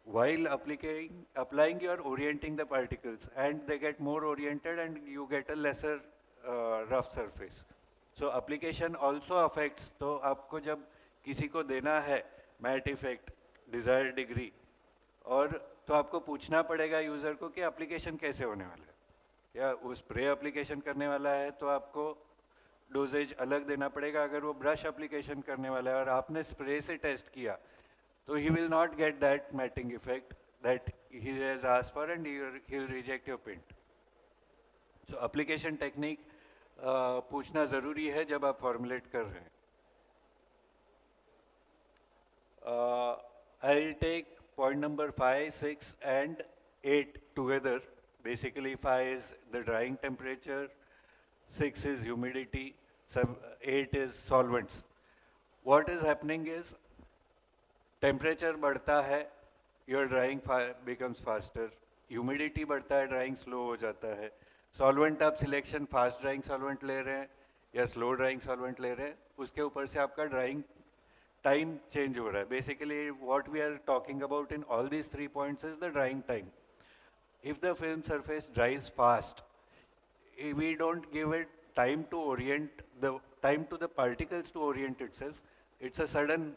while applying, you are orienting the particles, and they get more oriented and you get a lesser rough surface. So application also affects. तो आपको जब किसी को देना है mat effect desired degree, और तो आपको पूछना पड़ेगा यूज़र को कि एप्लीकेशन कैसे होने वाला है, या वो स्प्रे एप्लीकेशन करने वाला है तो आपको डोजेज अलग देना पड़ेगा. अगर वो ब्रश एप्लीकेशन करने वाला है और आपने स्प्रे से टेस्ट किया, तो he will not get that matting effect that he has asked for, and he will reject your paint. So application technique पूछना ज़रूरी है जब आप फॉर्मुलेट कर रहे हैं. I'll take point number 5, 6 and 8 together. Basically 5 is the drying temperature, 6 is humidity, 8 is solvents. What is happening is temperature बढ़ता है, your drying becomes faster, humidity बढ़ता है, drying slow हो जाता है. सॉल्वेंट आप सिलेक्शन फास्ट ड्राइंग सॉल्वेंट ले रहे हैं या स्लो ड्राइंग सॉल्वेंट ले रहे हैं, उसके ऊपर से आपका ड्राइंग टाइम चेंज हो रहा है. Basically what we are talking about in all these 3 points is the drying time. If the film surface dries fast, we don't give it time to orient, the time to the particles to orient itself. It's a sudden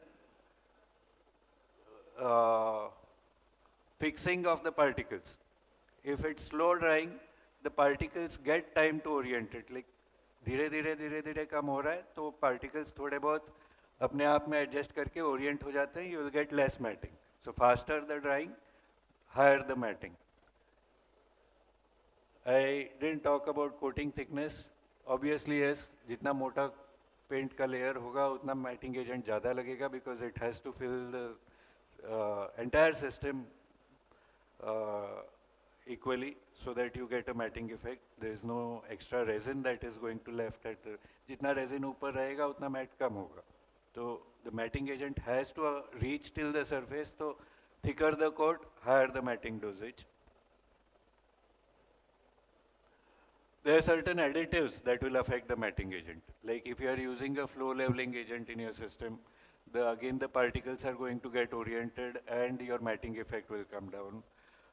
fixing of the particles. If it's slow drying, the particles get time to orient it. Like धीरे धीरे कम हो रहा है तो particles थोड़े बहुत अपने आप में adjust करके orient हो जाते हैं. You will get less matting. So faster the drying, higher the matting. I didn't talk about coating thickness. Obviously yes, जितना मोटा पेंट का लेयर होगा उतना मैटिंग एजेंट ज़्यादा लगेगा because it has to fill the entire system equally so that you get a matting effect. There is no extra resin that is going to left at the, जितना resin ऊपर रहेगा उतना mat कम होगा. So the matting agent has to reach till the surface. So thicker the coat, higher the matting dosage. There are certain additives that will affect the matting agent. Like if you are using a flow leveling agent in your system, again the particles are going to get oriented and your matting effect will come down.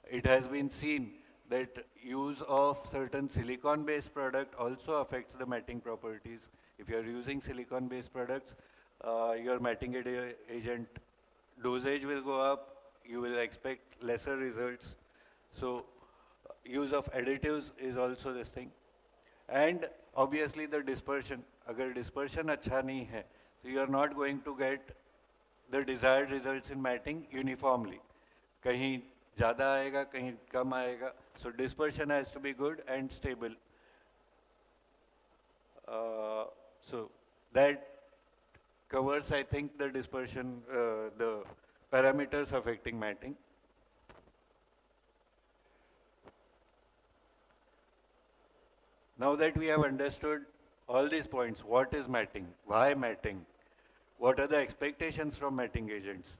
It has been seen that use of certain silicon-based product also affects the matting properties. If you are using silicon-based products, your matting agent dosage will go up, you will expect lesser results. So use of additives is also this thing. And obviously the dispersion. अगर dispersion अच्छा नहीं है, so you are not going to get the desired results in matting uniformly. कहीं ज़्यादा आएगा, कहीं कम आएगा. So dispersion has to be good and stable. So that covers, I think, the dispersion, the parameters affecting matting. Now that we have understood all these points, what is matting, why matting, what are the expectations from matting agents,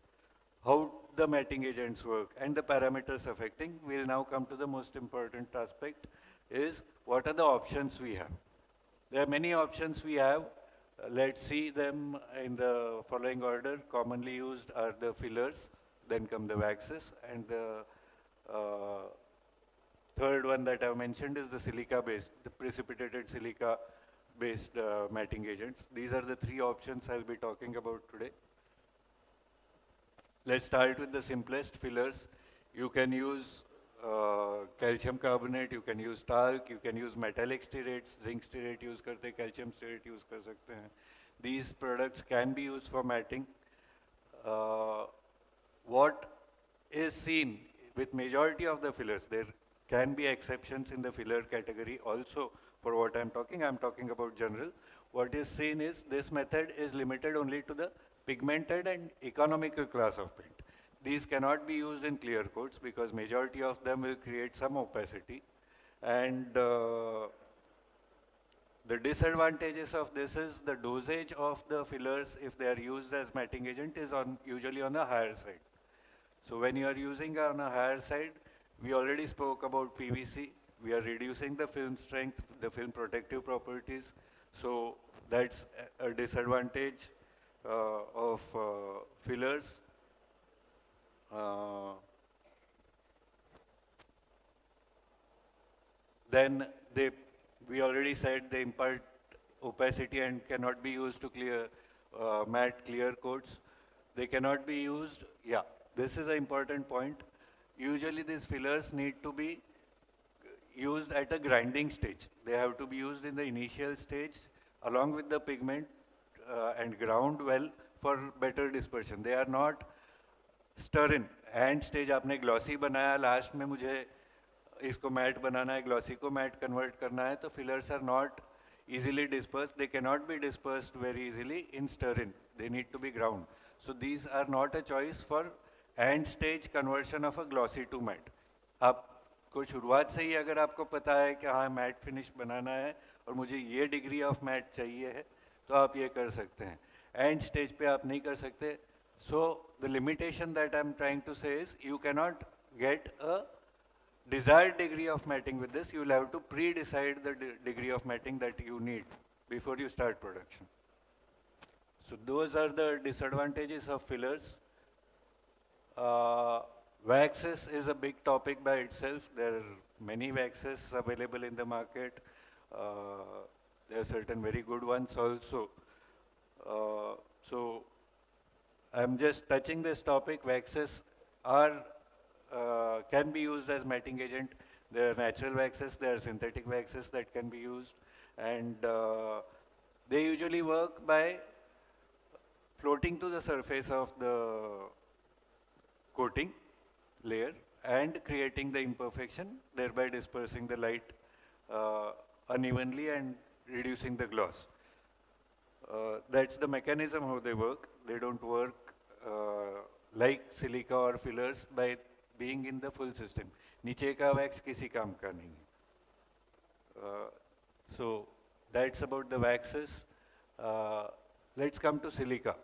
how the matting agents work, and the parameters affecting, we'll now come to the most important aspect, is what are the options we have. There are many options we have. Let's see them in the following order. Commonly used are the fillers, then come the waxes, and the third one that I've mentioned is the silica-based, the precipitated silica-based matting agents. These are the three options I'll be talking about today. Let's start with the simplest, fillers. You can use calcium carbonate, you can use talc, you can use metallic stearates, zinc stearate use karte, calcium stearate use kar sakte hain. These products can be used for matting. What is seen with majority of the fillers, there can be exceptions in the filler category also for what I'm talking about general. What is seen is this method is limited only to the pigmented and economical class of paint. These cannot be used in clear coats because majority of them will create some opacity. And the disadvantages of this is the dosage of the fillers, if they are used as matting agent, is usually on the higher side. So when you are using on a higher side, we already spoke about PVC. We are reducing the film strength, the film protective properties. So that's a disadvantage of fillers. Then we already said they impart opacity and cannot be used to clear matte clear coats. They cannot be used, yeah, this is an important point. Usually these fillers need to be used at a grinding stage. They have to be used in the initial stage along with the pigment and ground well for better dispersion. They are not stir-in. End stage आपने glossy बनाया, last में मुझे इसको matte बनाना है, glossy को matte convert करना है, तो fillers are not easily dispersed. They cannot be dispersed very easily in stir-in. They need to be ground. So these are not a choice for end stage conversion of a glossy to matte. आपको शुरुआत से ही अगर आपको पता है कि हाँ matte finish बनाना है और मुझे ये degree of matte चाहिए है, तो आप ये कर सकते हैं. End stage पे आप नहीं कर सकते. So the limitation that I'm trying to say is you cannot get a desired degree of matting with this. You will have to pre-decide the degree of matting that you need before you start production. So those are the disadvantages of fillers. Waxes is a big topic by itself. There are many waxes available in the market. There are certain very good ones also. So I'm just touching this topic. Waxes are can be used as matting agent. There are natural waxes, there are synthetic waxes that can be used, and they usually work by floating to the surface of the coating layer and creating the imperfection, thereby dispersing the light unevenly and reducing the gloss. That's the mechanism how they work. They don't work like silica or fillers by being in the full system. नीचे का wax किसी काम का नहीं है. So that's about the waxes. Let's come to silica.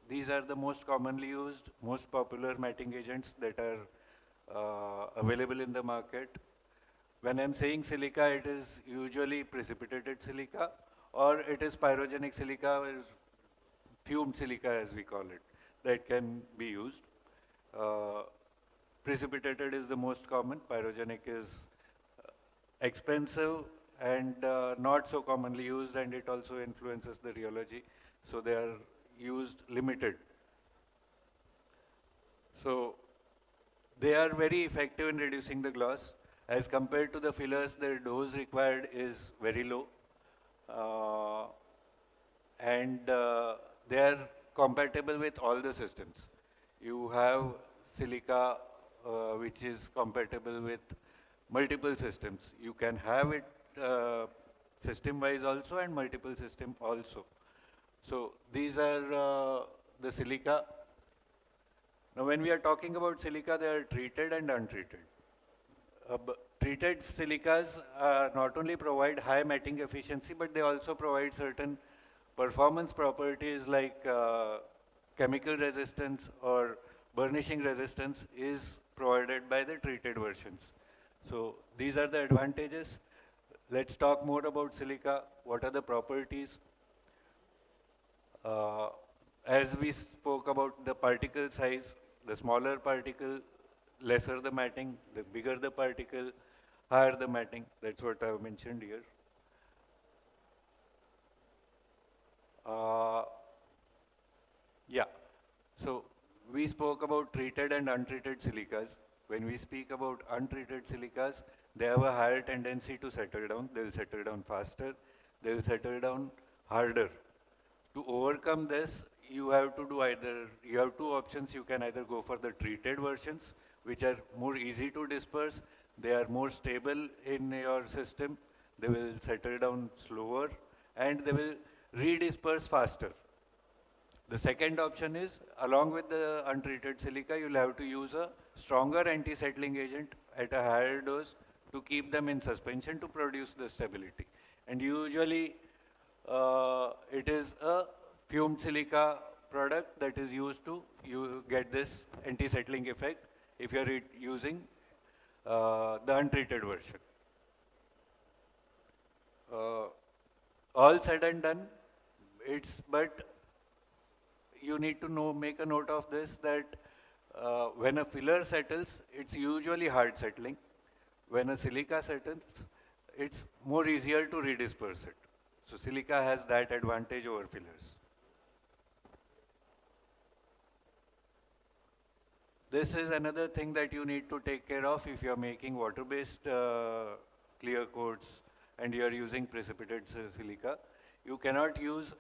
These are the most commonly used, most popular matting agents that are available in the market. When I'm saying silica, it is usually precipitated silica, or it is pyrogenic silica, or fumed silica as we call it, that can be used. Precipitated is the most common, pyrogenic is expensive and not so commonly used, and it also influences the rheology, so they are used limited. So they are very effective in reducing the gloss. As compared to the fillers, their dose required is very low, and they are compatible with all the systems. You have silica which is compatible with multiple systems. You can have it system-wise also and multiple system also. So these are the silica. Now when we are talking about silica, they are treated and untreated. Treated silicas not only provide high matting efficiency, but they also provide certain performance properties like chemical resistance or burnishing resistance is provided by the treated versions. So these are the advantages. Let's talk more about silica. What are the properties? As we spoke about the particle size, the smaller particle, lesser the matting, the bigger the particle, higher the matting. That's what I've mentioned here. Yeah, so we spoke about treated and untreated silicas. When we speak about untreated silicas, they have a higher tendency to settle down. They'll settle down faster. They'll settle down harder. To overcome this, you have to do you have two options. You can either go for the treated versions, which are more easy to disperse. They are more stable in your system. They will settle down slower and they will redisperse faster. The second option is, along with the untreated silica, you'll have to use a stronger anti-settling agent at a higher dose to keep them in suspension to produce the stability. And usually, it is a fumed silica product that is used to get this anti-settling effect if you are using the untreated version. All said and done, but you need to make a note of this, that when a filler settles, it's usually hard settling. When a silica settles, it's more easier to redisperse it. So silica has that advantage over fillers. This is another thing that you need to take care of if you're making water-based clear coats and you're using precipitated silica. You cannot use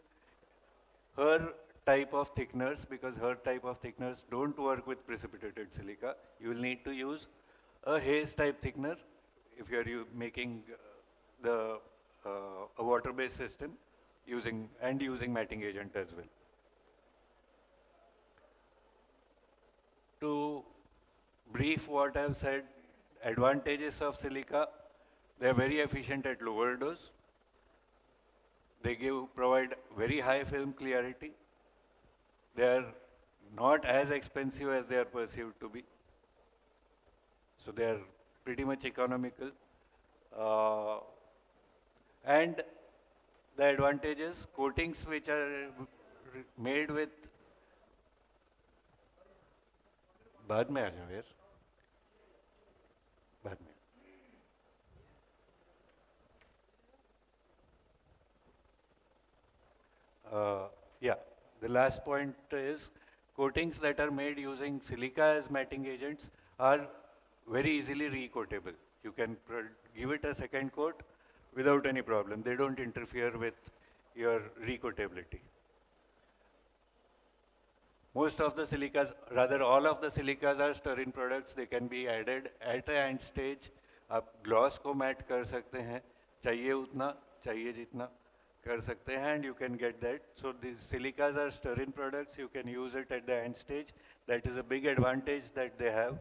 her type of thickeners because her type of thickeners don't work with precipitated silica. You will need to use a haze type thickener if you're making a water-based system using matting agent as well. To brief what I've said, advantages of silica, they're very efficient at lower dose. They provide very high film clarity. They are not as expensive as they are perceived to be. So they are pretty much economical. And the advantages, coatings which are made with बाद में आ जाओ यार बाद में Yeah, the last point is coatings that are made using silica as matting agents are very easily recoatable. You can give it a second coat without any problem. They don't interfere with your recoatability. Most of the silicas, rather all of the silicas are stirring products. They can be added at a end stage. आप gloss को matte कर सकते हैं, चाहिए उतना, चाहिए जितना कर सकते हैं, and you can get that. So these silicas are stirring products. You can use it at the end stage. That is a big advantage that they have,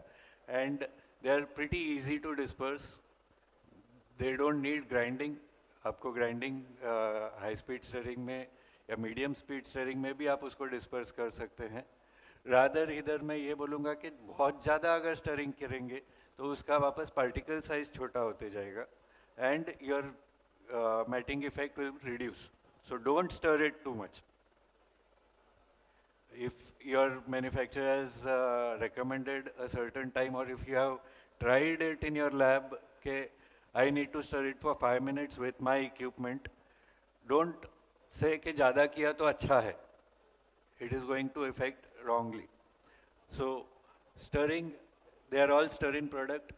and they are pretty easy to disperse. They don't need grinding. आपको grinding high speed stirring में या medium speed steering में भी आप उसको disperse कर सकते हैं. रादर इधर मैं ये बोलूँगा कि बहुत ज़्यादा अगर स्टरिंग करेंगे तो उसका वापस पार्टिकल साइज छोटा होते जाएगा and your matting effect will reduce. So don't stir it too much. If your manufacturer has recommended a certain time, or if you have tried it in your lab, okay, I need to stir it for 5 minutes with my equipment, don't say कि ज़्यादा किया तो अच्छा है. It is going to affect wrongly. So stirring, they are all stirring product.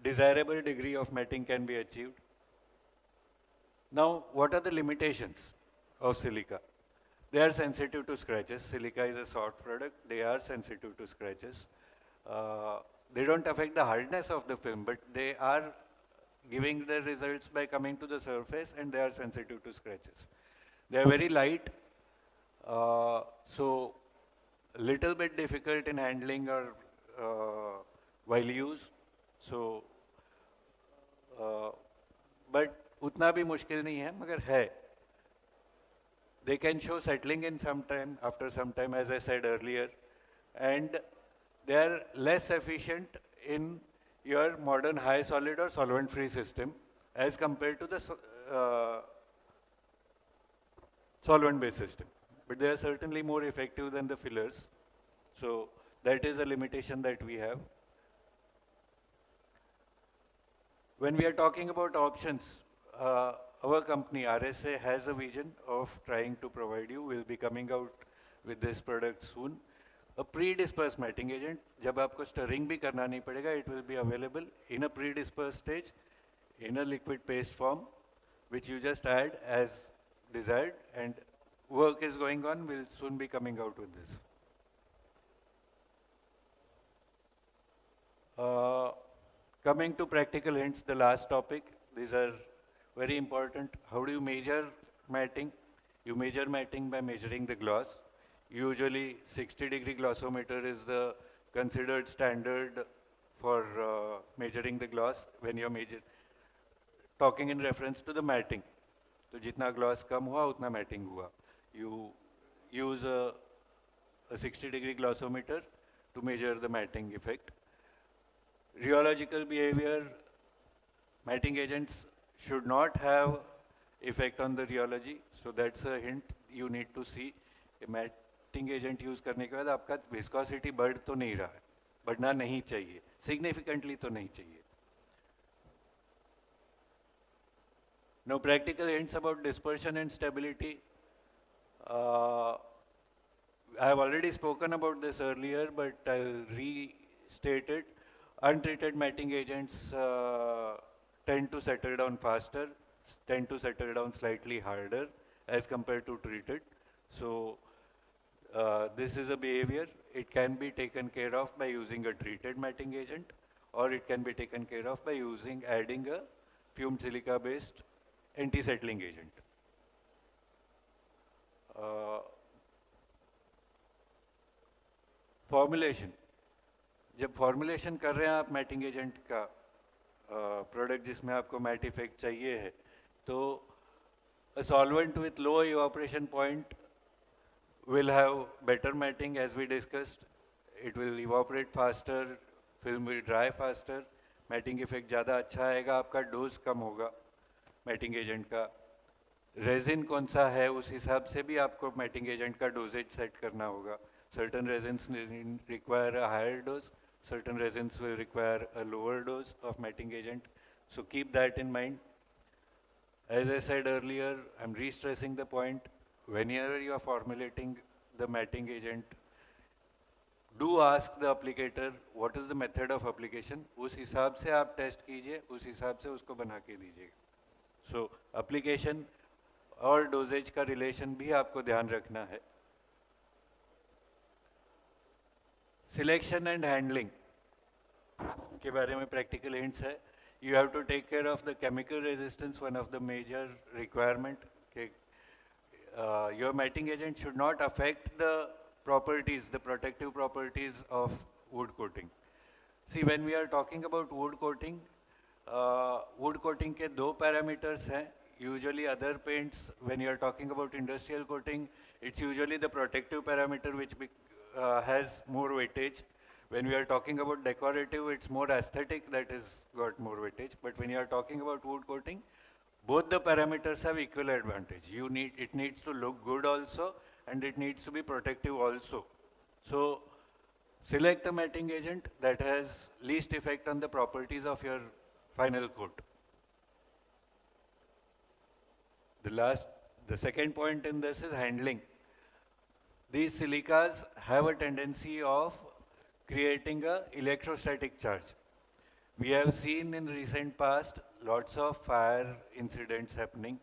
Desirable degree of matting can be achieved. Now, what are the limitations of silica? They are sensitive to scratches. Silica is a soft product. They are sensitive to scratches. They don't affect the hardness of the film, but they are giving the results by coming to the surface, and they are sensitive to scratches. They are very light, so little bit difficult in handling or while use. So, but उतना भी मुश्किल नहीं है, मगर है. They can show settling in some time, after some time, as I said earlier, and they are less efficient in your modern high solid or solvent-free system as compared to the solvent-based system. But they are certainly more effective than the fillers. So that is a limitation that we have. When we are talking about options, our company RSA has a vision of trying to provide you. We'll be coming out with this product soon. A pre-dispersed matting agent, जब आपको stirring भी करना नहीं पड़ेगा, it will be available in a pre-dispersed stage, in a liquid paste form, which you just add as desired, and work is going on. We'll soon be coming out with this. Coming to practical hints, the last topic, these are very important. How do you measure matting? You measure matting by measuring the gloss. Usually 60-degree glossometer is the considered standard for measuring the gloss when you're talking in reference to the matting. तो जितना gloss कम हुआ उतना matting हुआ. You use a 60-degree glossometer to measure the matting effect. Rheological behavior, matting agents should not have effect on the rheology. So that's a hint you need to see. A matting agent use करने के बाद आपका viscosity बढ़ तो नहीं रहा है, बढ़ना नहीं चाहिए, significantly तो नहीं चाहिए. Now practical hints about dispersion and stability. I have already spoken about this earlier, but I'll restate it. Untreated matting agents tend to settle down faster, tend to settle down slightly harder as compared to treated. So this is a behavior. It can be taken care of by using a treated matting agent, or it can be taken care of by adding a fumed silica based anti-settling agent. Formulation. जब formulation कर रहे हैं आप matting agent का product जिसमें आपको mat effect चाहिए है, तो a solvent with low evaporation point will have better matting, as we discussed. It will evaporate faster, film will dry faster, matting effect ज़्यादा अच्छा आएगा, आपका डोज कम होगा मैटिंग एजेंट का. रेजिन कौन सा है उस हिसाब से भी आपको मैटिंग एजेंट का डोजेज सेट करना होगा. Certain resins require a higher dose, certain resins will require a lower dose of matting agent. So keep that in mind. As I said earlier, I'm re-stressing the point, whenever you are formulating the matting agent, do ask the applicator what is the method of application. उस हिसाब से आप test कीजिए, उस हिसाब से उसको बना के दीजिएगा. So application और डोजेज का रिलेशन भी आपको ध्यान रखना है. सिलेक्शन एंड हैंडलिंग के बारे में प्रैक्टिकल हिंट्स है. You have to take care of the chemical resistance, one of the major requirement. Your matting agent should not affect the properties, the protective properties of wood coating. See, when we are talking about wood coating के दो parameters हैं. Usually other paints, when you are talking about industrial coating, it's usually the protective parameter which has more weightage. When we are talking about decorative, it's more aesthetic that is got more weightage. But when you are talking about wood coating, both the parameters have equal advantage. It needs to look good also, and it needs to be protective also. So select a matting agent that has least effect on the properties of your final coat. The second point in this is handling. These silicas have a tendency of creating a electrostatic charge. We have seen in recent past lots of fire incidents happening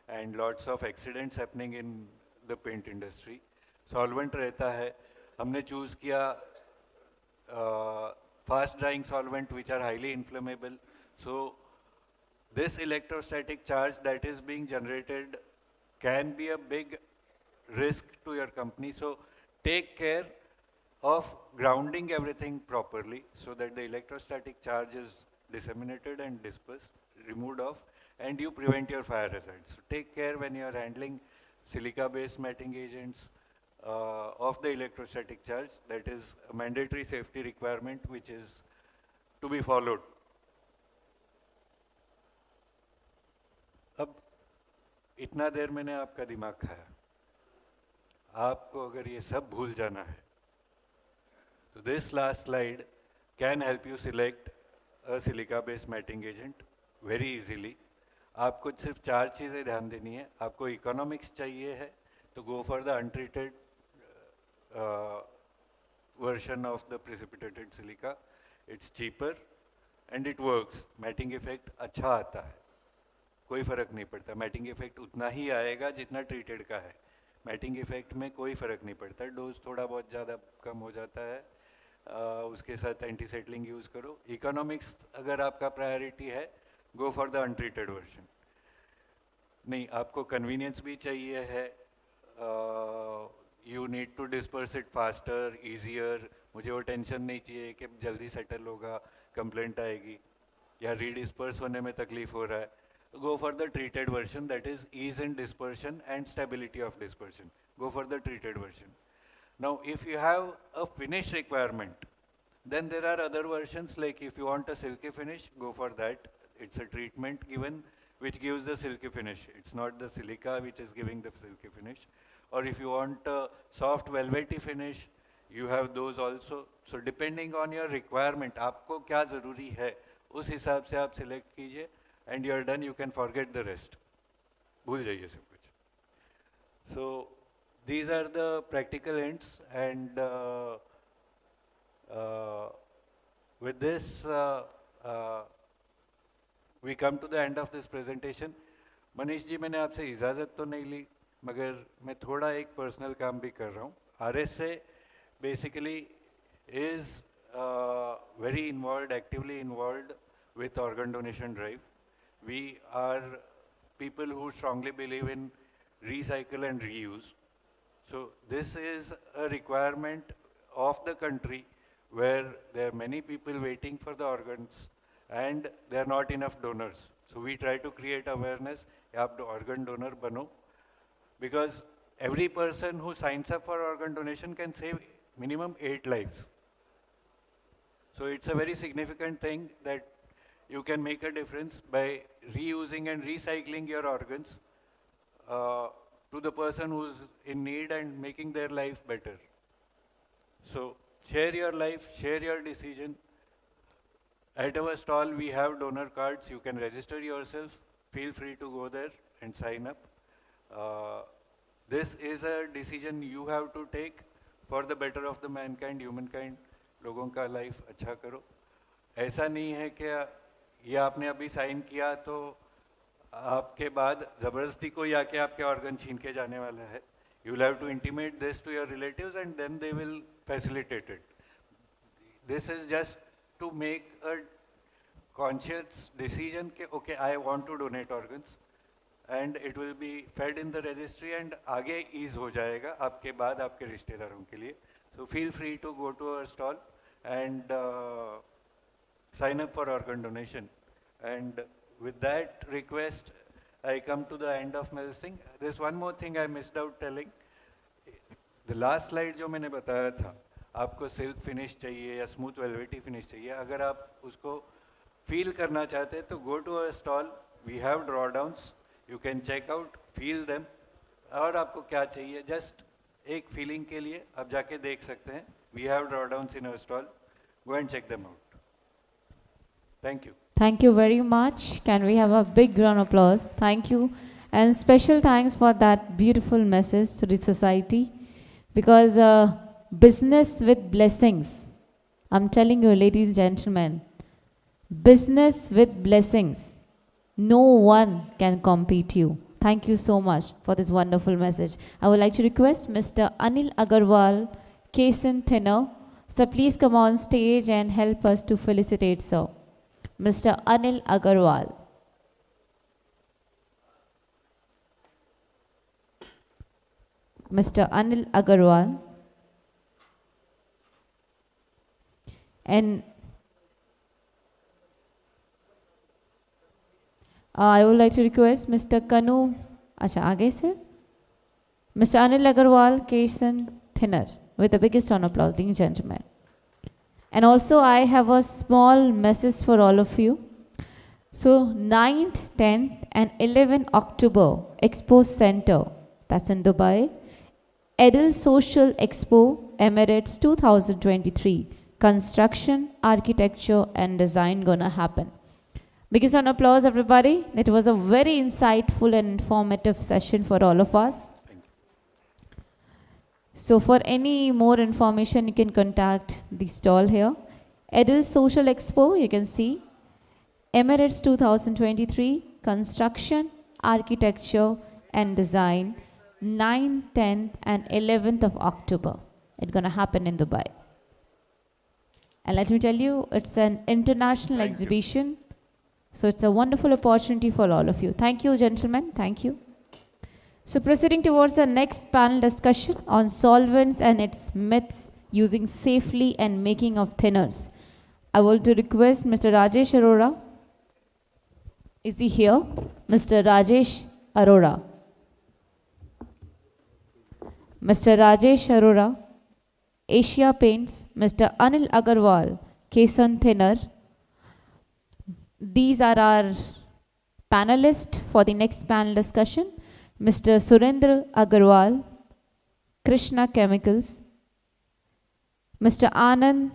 and lots of accidents happening in the paint industry. Solvent रहता है. हमने choose किया fast drying solvent which are highly inflammable. So this electrostatic charge that is being generated can be a big risk to your company. So take care of grounding everything properly so that the electrostatic charge is disseminated and dispersed, removed off, and you prevent your fire hazards. So take care when you are handling silica-based matting agents of the electrostatic charge. That is a mandatory safety requirement which is to be followed. अब इतना देर मैंने आपका दिमाग खाया. आपको अगर ये सब भूल जाना है, so this last slide can help you select a silica-based matting agent very easily. आपको सिर्फ 4 चीज़ें ध्यान देनी है. आपको economics चाहिए है तो go for the untreated version of the precipitated silica. It's cheaper and it works. Matting effect अच्छा आता है, कोई फ़र्क नहीं पड़ता. मैटिंग इफेक्ट उतना ही आएगा जितना ट्रीटेड का है. मैटिंग इफेक्ट में कोई फ़र्क नहीं पड़ता. डोज थोड़ा बहुत ज़्यादा कम हो जाता है, उसके साथ एंटी सेटलिंग यूज़ करो. इकोनॉमिक्स अगर आपका प्रायोरिटी है, go for the untreated version. नहीं, आपको कन्वीनियंस भी चाहिए है. You need to disperse it faster, easier. मुझे वो टेंशन नहीं चाहिए कि जल्दी सेटल होगा, कंप्लेंट आएगी या रीडिस्पर्स होने में तकलीफ हो रहा है. Go for the treated version, that is ease in dispersion and stability of dispersion. Go for the treated version. Now if you have a finish requirement, then there are other versions, like if you want a silky finish, go for that. It's a treatment given which gives the silky finish. It's not the silica which is giving the silky finish. Or if you want a soft velvety finish, you have those also. So depending on your requirement, आपको क्या ज़रूरी है, उस हिसाब से आप select कीजिए. And you are done, you can forget the rest. भूल जाइए सब कुछ. So these are the practical ends, and with this we come to the end of this presentation. Manish ji, मैंने आपसे इजाज़त तो नहीं ली, मगर मैं थोड़ा एक पर्सनल काम भी कर रहा हूँ. RSA basically is very involved, actively involved with organ donation drive. We are people who strongly believe in recycle and reuse. So this is a requirement of the country where there are many people waiting for the organs and there are not enough donors. So we try to create awareness. आप organ donor बनो, because every person who signs up for organ donation can save minimum 8 lives. So it's a very significant thing that you can make a difference by reusing and recycling your organs to the person who's in need and making their life better. So share your life, share your decision. At our stall we have donor cards. You can register yourself. Feel free to go there and sign up. This is a decision you have to take for the better of the mankind, humankind. लोगों का life अच्छा करो. ऐसा नहीं है कि ये आपने अभी साइन किया तो आपके बाद ज़बरदस्ती कोई आके आपके ऑर्गन छीन के जाने वाला है. You will have to intimate this to your relatives and then they will facilitate it. This is just to make a conscious decision कि okay, I want to donate organs and it will be fed in the registry and आगे ease हो जाएगा आपके बाद आपके रिश्तेदारों के लिए. So feel free to go to our stall and sign up for organ donation. And with that request, I come to the end of my thing. There's one more thing I missed out telling. The last slide जो मैंने बताया था, आपको silk finish चाहिए या smooth velvety finish चाहिए, अगर आप उसको फील करना चाहते हैं तो go to our stall. We have draw downs, you can check out, feel them, और आपको क्या चाहिए जस्ट एक फीलिंग के लिए आप जाके देख सकते हैं. We have draw downs in our stall, go and check them out. Thank you. Thank you very much. Can we have a big round of applause? Thank you. And special thanks for that beautiful message to the society. Because business with blessings. I'm telling you, ladies and gentlemen, business with blessings. No one can compete you. Thank you so much for this wonderful message. I would like to request Mr. Anil Agarwal, Kasen Thinner. Sir, please come on stage and help us to felicitate sir. Mr. Anil Agarwal. Mr. Anil Agarwal. And I would like to request Mr. Kanu. Acha, आगे से Mr. Anil Agarwal, Kasen Thinner, with the biggest round of applause, ladies and gentlemen. And also I have a small message for all of you. So 9th, 10th and 11th October, Expo Center, that's in Dubai. Edel Social Expo, Emirates 2023. Construction, architecture and design gonna happen. Biggest round of applause, everybody. It was a very insightful and informative session for all of us. So for any more information, you can contact the stall here. Edel Social Expo, you can see. Emirates 2023, Construction, Architecture and Design, 9th, 10th and 11th of October. It's going to happen in Dubai. And let me tell you, it's an international exhibition. So it's a wonderful opportunity for all of you. Thank you, gentlemen. Thank you. So proceeding towards the next panel discussion on solvents and its myths using safely and making of thinners. I want to request Mr. Rajesh Arora. Is he here? Mr. Rajesh Arora. Mr. Rajesh Arora, Asia Paints, Mr. Anil Agarwal, Kasen Thinner. These are our panelists for the next panel discussion. Mr. Surendra Agarwal, Krishna Chemicals, Mr. Anand,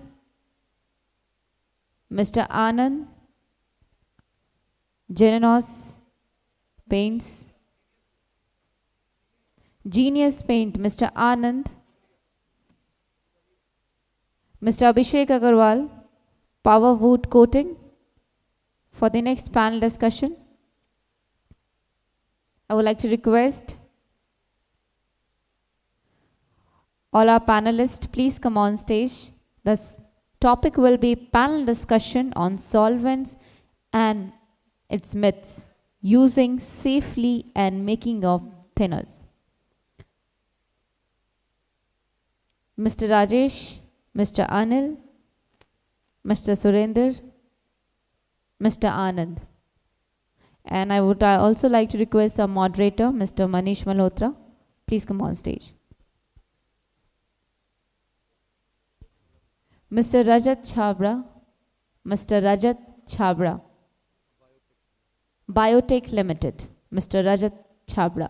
Genenos Paints, Genius Paint, Mr. Anand, Mr. Abhishek Agarwal, Power Wood Coating. For the next panel discussion, I would like to request all our panelists, please come on stage. The topic will be panel discussion on solvents and its myths, using safely and making of thinners. Mr. Rajesh, Mr. Anil, Mr. Surender, Mr. Anand. And I would also like to request our moderator, Mr. Manish Malhotra. Please come on stage. Mr. Rajat Chhabra, Mr. Rajat Chhabra, Biotech Limited, Mr. Rajat Chhabra.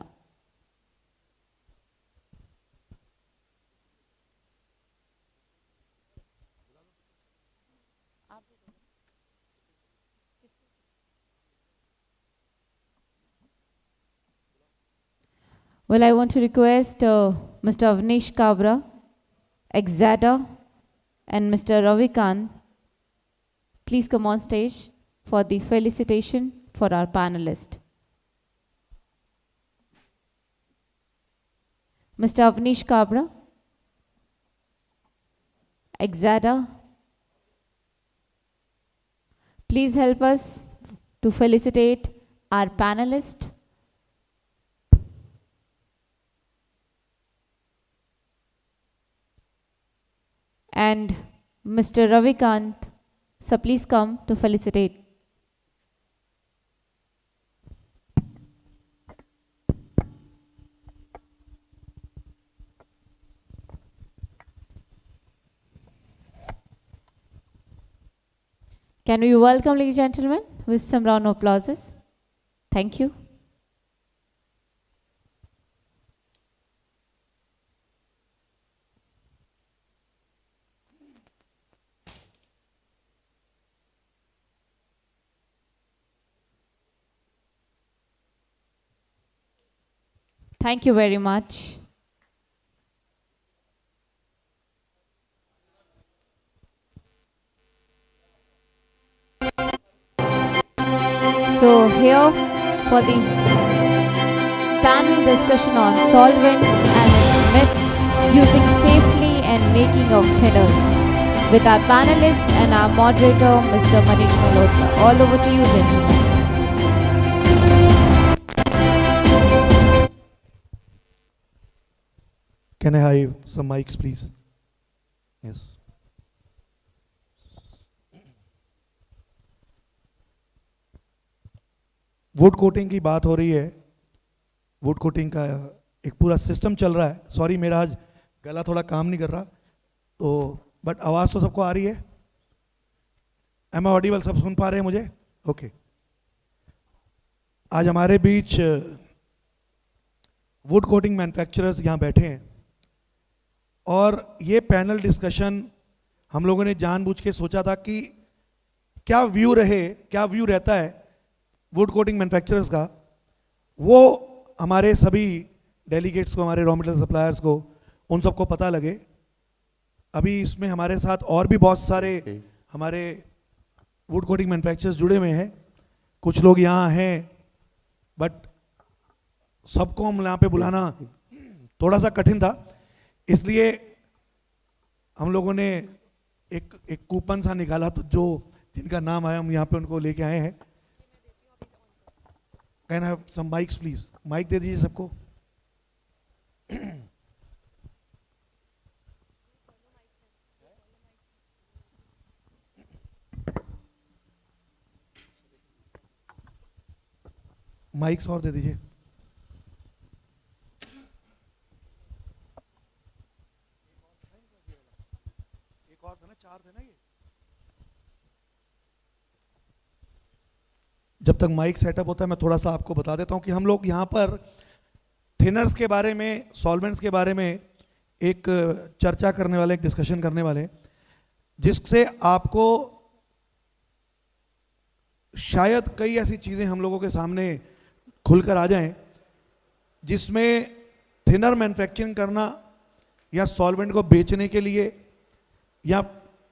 Well, I want to request Mr. Avnish Kabra, Exada, and Mr. Ravikant, please come on stage for the felicitation for our panelist. Mr. Avnish Kabra, Exada, please help us to felicitate our panelist. And Mr. Ravikant, so please come to felicitate. Can we welcome, ladies and gentlemen, with some round of applause? Thank you. Thank you very much. So here for the panel discussion on solvents and its myths using safely and making of thinners with our panelist and our moderator, Mr. Manish Malhotra. All over to you, gentlemen. Can I have some mics, please? Yes. Would coating की बात हो रही है. Would coating का एक पूरा system चल रहा है. सॉरी, मेरा आज गला थोड़ा काम नहीं कर रहा, तो बट आवाज़ तो सबको आ रही है. Am I audible? सब सुन पा रहे हैं मुझे? ओके. आज हमारे बीच वुड कोटिंग मैन्युफैक्चरर्स यहाँ बैठे हैं और ये पैनल डिस्कशन हम लोगों ने जानबूझ के सोचा था कि क्या व्यू रहता है वुड कोटिंग मैन्युफैक्चरर्स का, वो हमारे सभी डेलीगेट्स को, हमारे रॉ मटेरियल सप्लायर्स को, उन सबको पता लगे. अभी इसमें हमारे साथ और भी बहुत सारे हमारे वुड कोटिंग मैन्युफैक्चरर्स जुड़े हुए हैं. कुछ लोग यहाँ हैं, बट सबको हम यहाँ पे बुलाना थोड़ा सा कठिन था, इसलिए हम लोगों ने एक कूपन सा निकाला, तो जो जिनका नाम आया हम यहाँ पे उनको लेके आए हैं. Can have some mics please? Mic दे दीजिए सबको. माइक्स और दे दीजिए. एक और था ना, 4 थे ना ये. जब तक माइक सेटअप होता है मैं थोड़ा सा आपको बता देता हूं कि हम लोग यहाँ पर थिनर्स के बारे में, सॉल्वेंट्स के बारे में एक चर्चा करने वाले, एक डिस्कशन करने वाले, जिससे आपको शायद कई ऐसी चीज़ें हम लोगों के सामने खुलकर आ जाएं जिसमें थिनर मैन्युफैक्चरिंग करना या सॉल्वेंट को बेचने के लिए या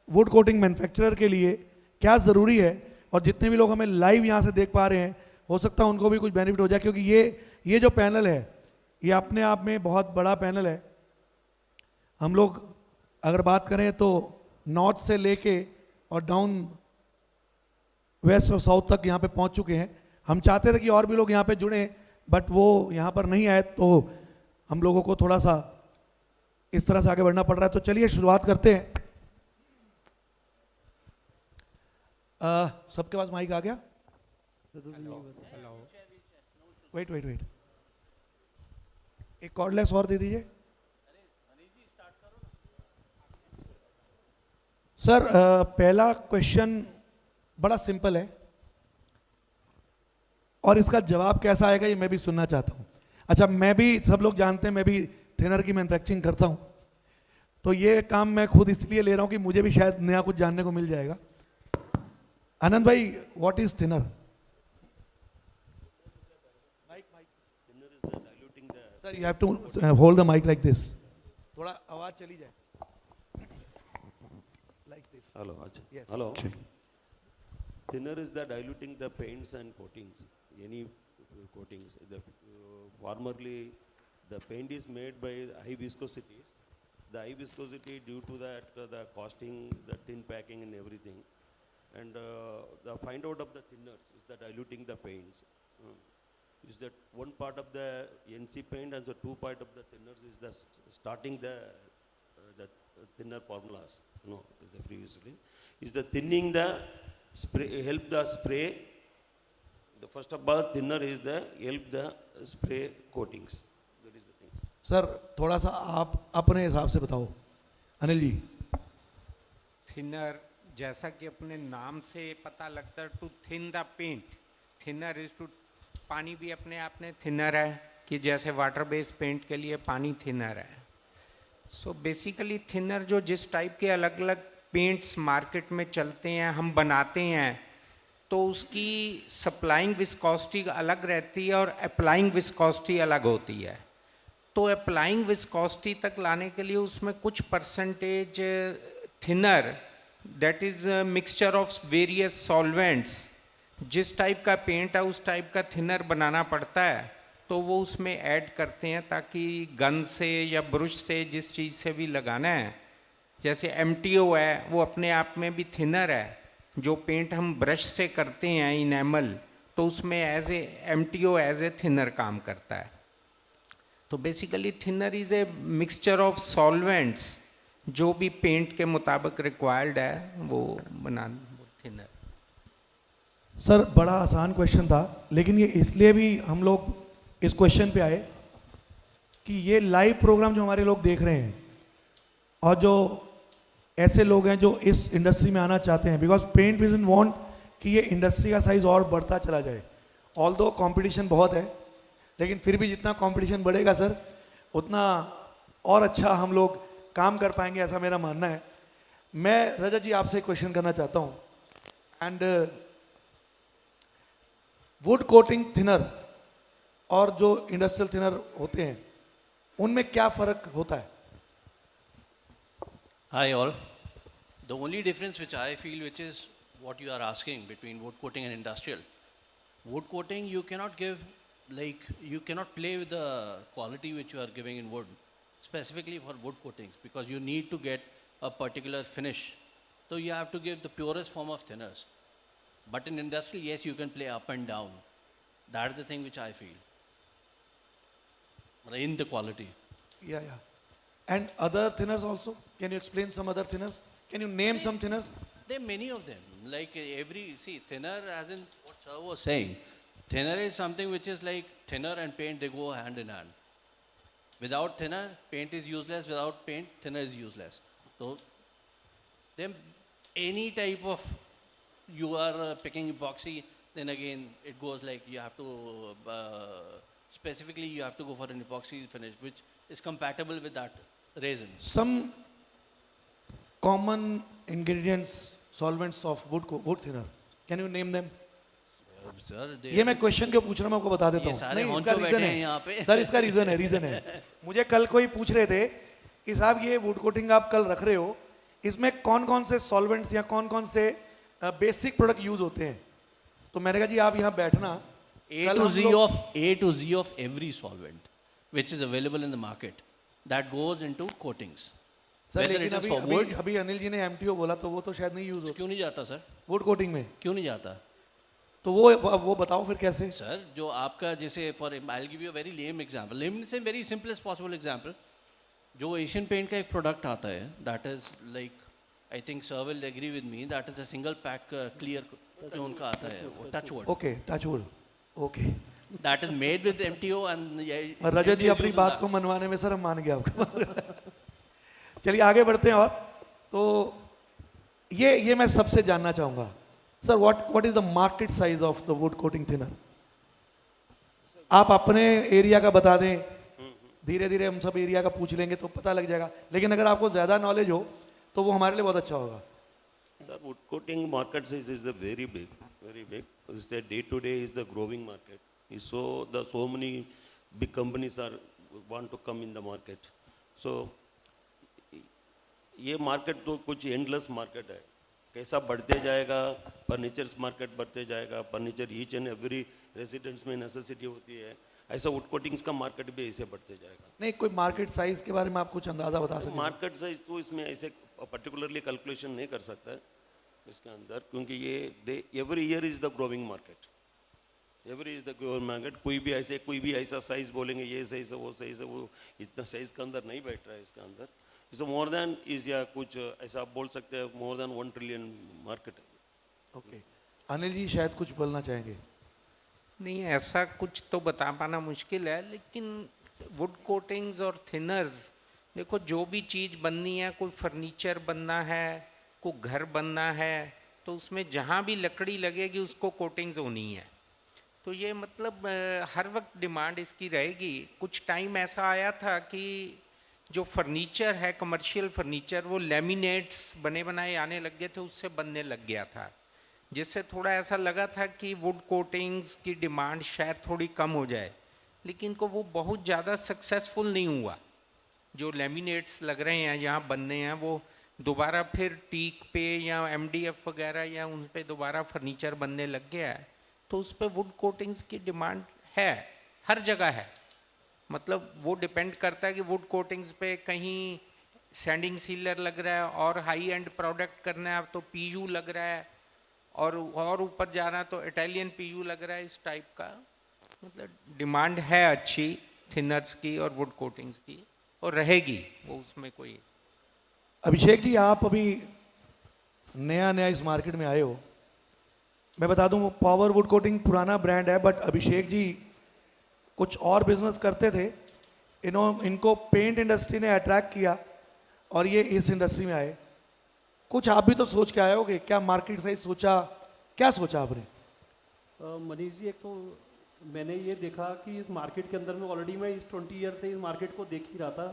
वुड कोटिंग मैन्युफैक्चरर के लिए क्या ज़रूरी है. और जितने भी लोग हमें लाइव यहाँ से देख पा रहे हैं, हो सकता है उनको भी कुछ बेनिफिट हो जाए, क्योंकि ये जो पैनल है ये अपने आप में बहुत बड़ा पैनल है. हम लोग अगर बात करें तो नॉर्थ से लेके और डाउन वेस्ट और साउथ तक यहाँ पे पहुँच चुके हैं. हम चाहते थे कि और भी लोग यहाँ पे जुड़े, बट वो यहाँ पर नहीं आए, तो हम लोगों को थोड़ा सा इस तरह से आगे बढ़ना पड़ रहा है. तो चलिए शुरुआत करते हैं. सबके पास माइक आ गया? वेट, एक कॉर्डलेस और दे दीजिए. सर, पहला क्वेश्चन बड़ा सिंपल है और इसका जवाब कैसा आएगा ये मैं भी सुनना चाहता हूं. अच्छा, मैं भी, सब लोग जानते हैं मैं भी थिनर की मैन्युफैक्चरिंग करता हूं, तो ये काम मैं खुद इसलिए ले रहा हूं कि मुझे भी शायद नया कुछ जानने को मिल जाएगा. आनंद भाई, what is thinner? thinner is the diluting the. Sir, you have to hold the mic like this. थोड़ा आवाज चली जाए. Like this. Hello, Ajay. Yes. Hello. Thinner is the diluting the paints and coatings, any coatings. Formerly, the paint is made by high viscosity. The high viscosity due to that, the costing, the tin packing and everything. And the find out of the thinners is the diluting the paints. Is that one part of the NC paint and the two part of the thinners is the starting the thinner formulas. No, the previously is the thinning the spray, help the spray. The first of all thinner is the help the spray coatings. That is the things. Sir थोड़ा सा आप अपने हिसाब से बताओ Anil ji. Thinner जैसा कि अपने नाम से पता लगता है, to thin the paint. Thinner is two, पानी भी अपने आप में थिनर है कि जैसे वाटर बेस्ड पेंट के लिए पानी थिनर है. सो बेसिकली थिनर जो जिस टाइप के अलग अलग पेंट्स मार्केट में चलते हैं, हम बनाते हैं, तो उसकी सप्लाइंग विस्कोसिटी अलग रहती है और अप्लाइंग विस्कोसिटी अलग होती है. तो अप्लाइंग विस्कोसिटी तक लाने के लिए उसमें कुछ percentage thinner, that is mixture of various solvents, जिस टाइप का पेंट है उस टाइप का थिनर बनाना पड़ता है, तो वो उसमें ऐड करते हैं ताकि गन से या ब्रश से जिस चीज़ से भी लगाना है. जैसे MTO है वो अपने आप में भी थिनर है. जो पेंट हम ब्रश से करते हैं इनेमल, तो उसमें as a MTO as a thinner काम करता है. तो basically thinner is a mixture of solvents जो भी पेंट के मुताबिक रिक्वायर्ड है वो बना थिनर. सर बड़ा आसान क्वेश्चन था, लेकिन ये इसलिए भी हम लोग इस क्वेश्चन पे आए कि ये लाइव प्रोग्राम जो हमारे लोग देख रहे हैं और जो ऐसे लोग हैं जो इस इंडस्ट्री में आना चाहते हैं, बिकॉज पेंट विजन वांट कि ये इंडस्ट्री का साइज और बढ़ता चला जाए. ऑल्दो कंपटीशन बहुत है, लेकिन फिर भी जितना कंपटीशन बढ़ेगा सर उतना और अच्छा हम लोग काम कर पाएंगे, ऐसा मेरा मानना है. मैं रजत जी आपसे क्वेश्चन करना चाहता हूँ. एंड वुड कोटिंग थिनर और जो इंडस्ट्रियल थिनर होते हैं उनमें क्या फर्क होता है? Hi all. The only difference which I feel, which is what you are asking between wood coating and industrial. Wood coating you cannot give, like you cannot play with the quality which you are giving in wood, specifically for wood coatings, because you need to get a particular finish. So you have to give the purest form of thinners. But in industrial, yes, you can play up and down. That's the thing which I feel. In the quality. Yeah, yeah. And other thinners also? Can you explain some other thinners? Can you name some thinners? There are many of them. Like thinner, as in what Sir was saying, thinner is something which is like thinner and paint, they go hand in hand. Without thinner, paint is useless. Without paint, thinner is useless. So, then any type of, you are picking epoxy, then again, it goes like you have to, specifically you have to go for an epoxy finish, which is compatible with that resin. Some common ingredients, solvents of wood thinner. Can you name them? Sir, ये मैं question क्यों पूछ रहा हूँ मैं आपको बता देता हूँ. सारे नहीं, होंचो इसका बैठे रीजन हैं यहाँ पे. है सर, इसका रीजन है. मुझे कल कोई पूछ रहे थे कि साहब ये वुड कोटिंग आप कल रख रहे हो, इसमें कौन कौन से सॉल्वेंट्स या कौन कौन से बेसिक प्रोडक्ट यूज होते हैं. तो मैंने कहा जी आप यहाँ बैठना. A to Z of every solvent which is available in the market that goes into coatings. Sir Whether लेकिन it is for wood, अभी अनिल जी ने MTO बोला तो वो तो शायद नहीं यूज होता क्यों नहीं जाता सर? वुड कोटिंग में. क्यों नहीं जाता? तो वो बताओ फिर कैसे. सर जो आपका जैसे for I'll give you a very lame example. Lame is a very simplest possible example. जो एशियन पेंट का एक प्रोडक्ट आता है, that is like I think sir will agree with me, that is a single pack clear जो उनका आता है, वो touchwood. Okay, touchwood. Okay. That is made with MTO and रजत जी अपनी बात को मनवाने में सर हम मान गए आपको. चलिए आगे बढ़ते हैं. और तो ये मैं सबसे जानना चाहूंगा sir, what is the market size of the wood coating thinner. आप अपने एरिया का बता दें, धीरे धीरे हम सब एरिया का पूछ लेंगे तो पता लग जाएगा, लेकिन अगर आपको ज्यादा नॉलेज हो तो वो हमारे लिए बहुत अच्छा होगा. Sir, wood coating market size is a very big, very big. It's the day to day is the growing market. So many big companies are want to come in the market. So ये market तो कुछ endless market है, कैसा बढ़ते जाएगा, furnitures market बढ़ते जाएगा, furniture each and every residents में नेसेसिटी होती है, ऐसा वुड कोटिंग्स का मार्केट भी ऐसे बढ़ते जाएगा. नहीं, कोई मार्केट साइज के बारे में आप कुछ अंदाजा बता सकते हैं? मार्केट साइज तो इसमें ऐसे पर्टिकुलरली कैलकुलेशन नहीं कर सकता है इसके अंदर, क्योंकि ये every year is the growing market, every is the growing market. कोई भी ऐसा साइज बोलेंगे ये साइज है वो साइज है, वो इतना साइज के अंदर नहीं बैठ रहा है इसके अंदर. इट्स मोर देन इज या कुछ ऐसा आप बोल सकते हैं मोर देन 1 ट्रिलियन मार्केट है. ओके, अनिल जी शायद कुछ बोलना चाहेंगे. नहीं, ऐसा कुछ तो बता पाना मुश्किल है, लेकिन वुड कोटिंग्स और थिनर्स, देखो जो भी चीज़ बननी है, कोई फर्नीचर बनना है, कोई घर बनना है, तो उसमें जहाँ भी लकड़ी लगेगी उसको कोटिंग्स होनी है. तो ये मतलब हर वक्त डिमांड इसकी रहेगी. कुछ टाइम ऐसा आया था कि जो फर्नीचर है, कमर्शियल फर्नीचर, वो लेमिनेट्स बने बनाए आने लग गए थे, उससे बनने लग गया था, जिससे थोड़ा ऐसा लगा था कि वुड कोटिंग्स की डिमांड शायद थोड़ी कम हो जाए, लेकिन को वो बहुत ज़्यादा सक्सेसफुल नहीं हुआ. जो लेमिनेट्स लग रहे हैं यहाँ बनने हैं, वो दोबारा फिर टीक पे या MDF वगैरह या उन पे दोबारा फर्नीचर बनने लग गया है. तो उस पर वुड कोटिंग्स की डिमांड है, हर जगह है. मतलब वो डिपेंड करता है कि वुड कोटिंग्स पे कहीं सैंडिंग सीलर लग रहा है और हाई एंड प्रोडक्ट करना है तो PU लग रहा है, और ऊपर जाना तो इटालियन PU लग रहा है. इस टाइप का मतलब डिमांड है अच्छी थिनर्स की और वुड कोटिंग्स की, और रहेगी वो, उसमें कोई. अभिषेक जी, आप अभी नया नया इस मार्केट में आए हो. मैं बता दूं, पावर वुड कोटिंग पुराना ब्रांड है, बट अभिषेक जी कुछ और बिजनेस करते थे. इनको पेंट इंडस्ट्री ने अट्रैक्ट किया और ये इस इंडस्ट्री में आए. कुछ आप भी तो सोच के आए होगे, क्या मार्केट साइज सोचा, क्या सोचा आपने? मनीष जी, एक तो मैंने ये देखा कि इस मार्केट के अंदर में ऑलरेडी मैं इस 20 ईयर से इस मार्केट को देख ही रहा था,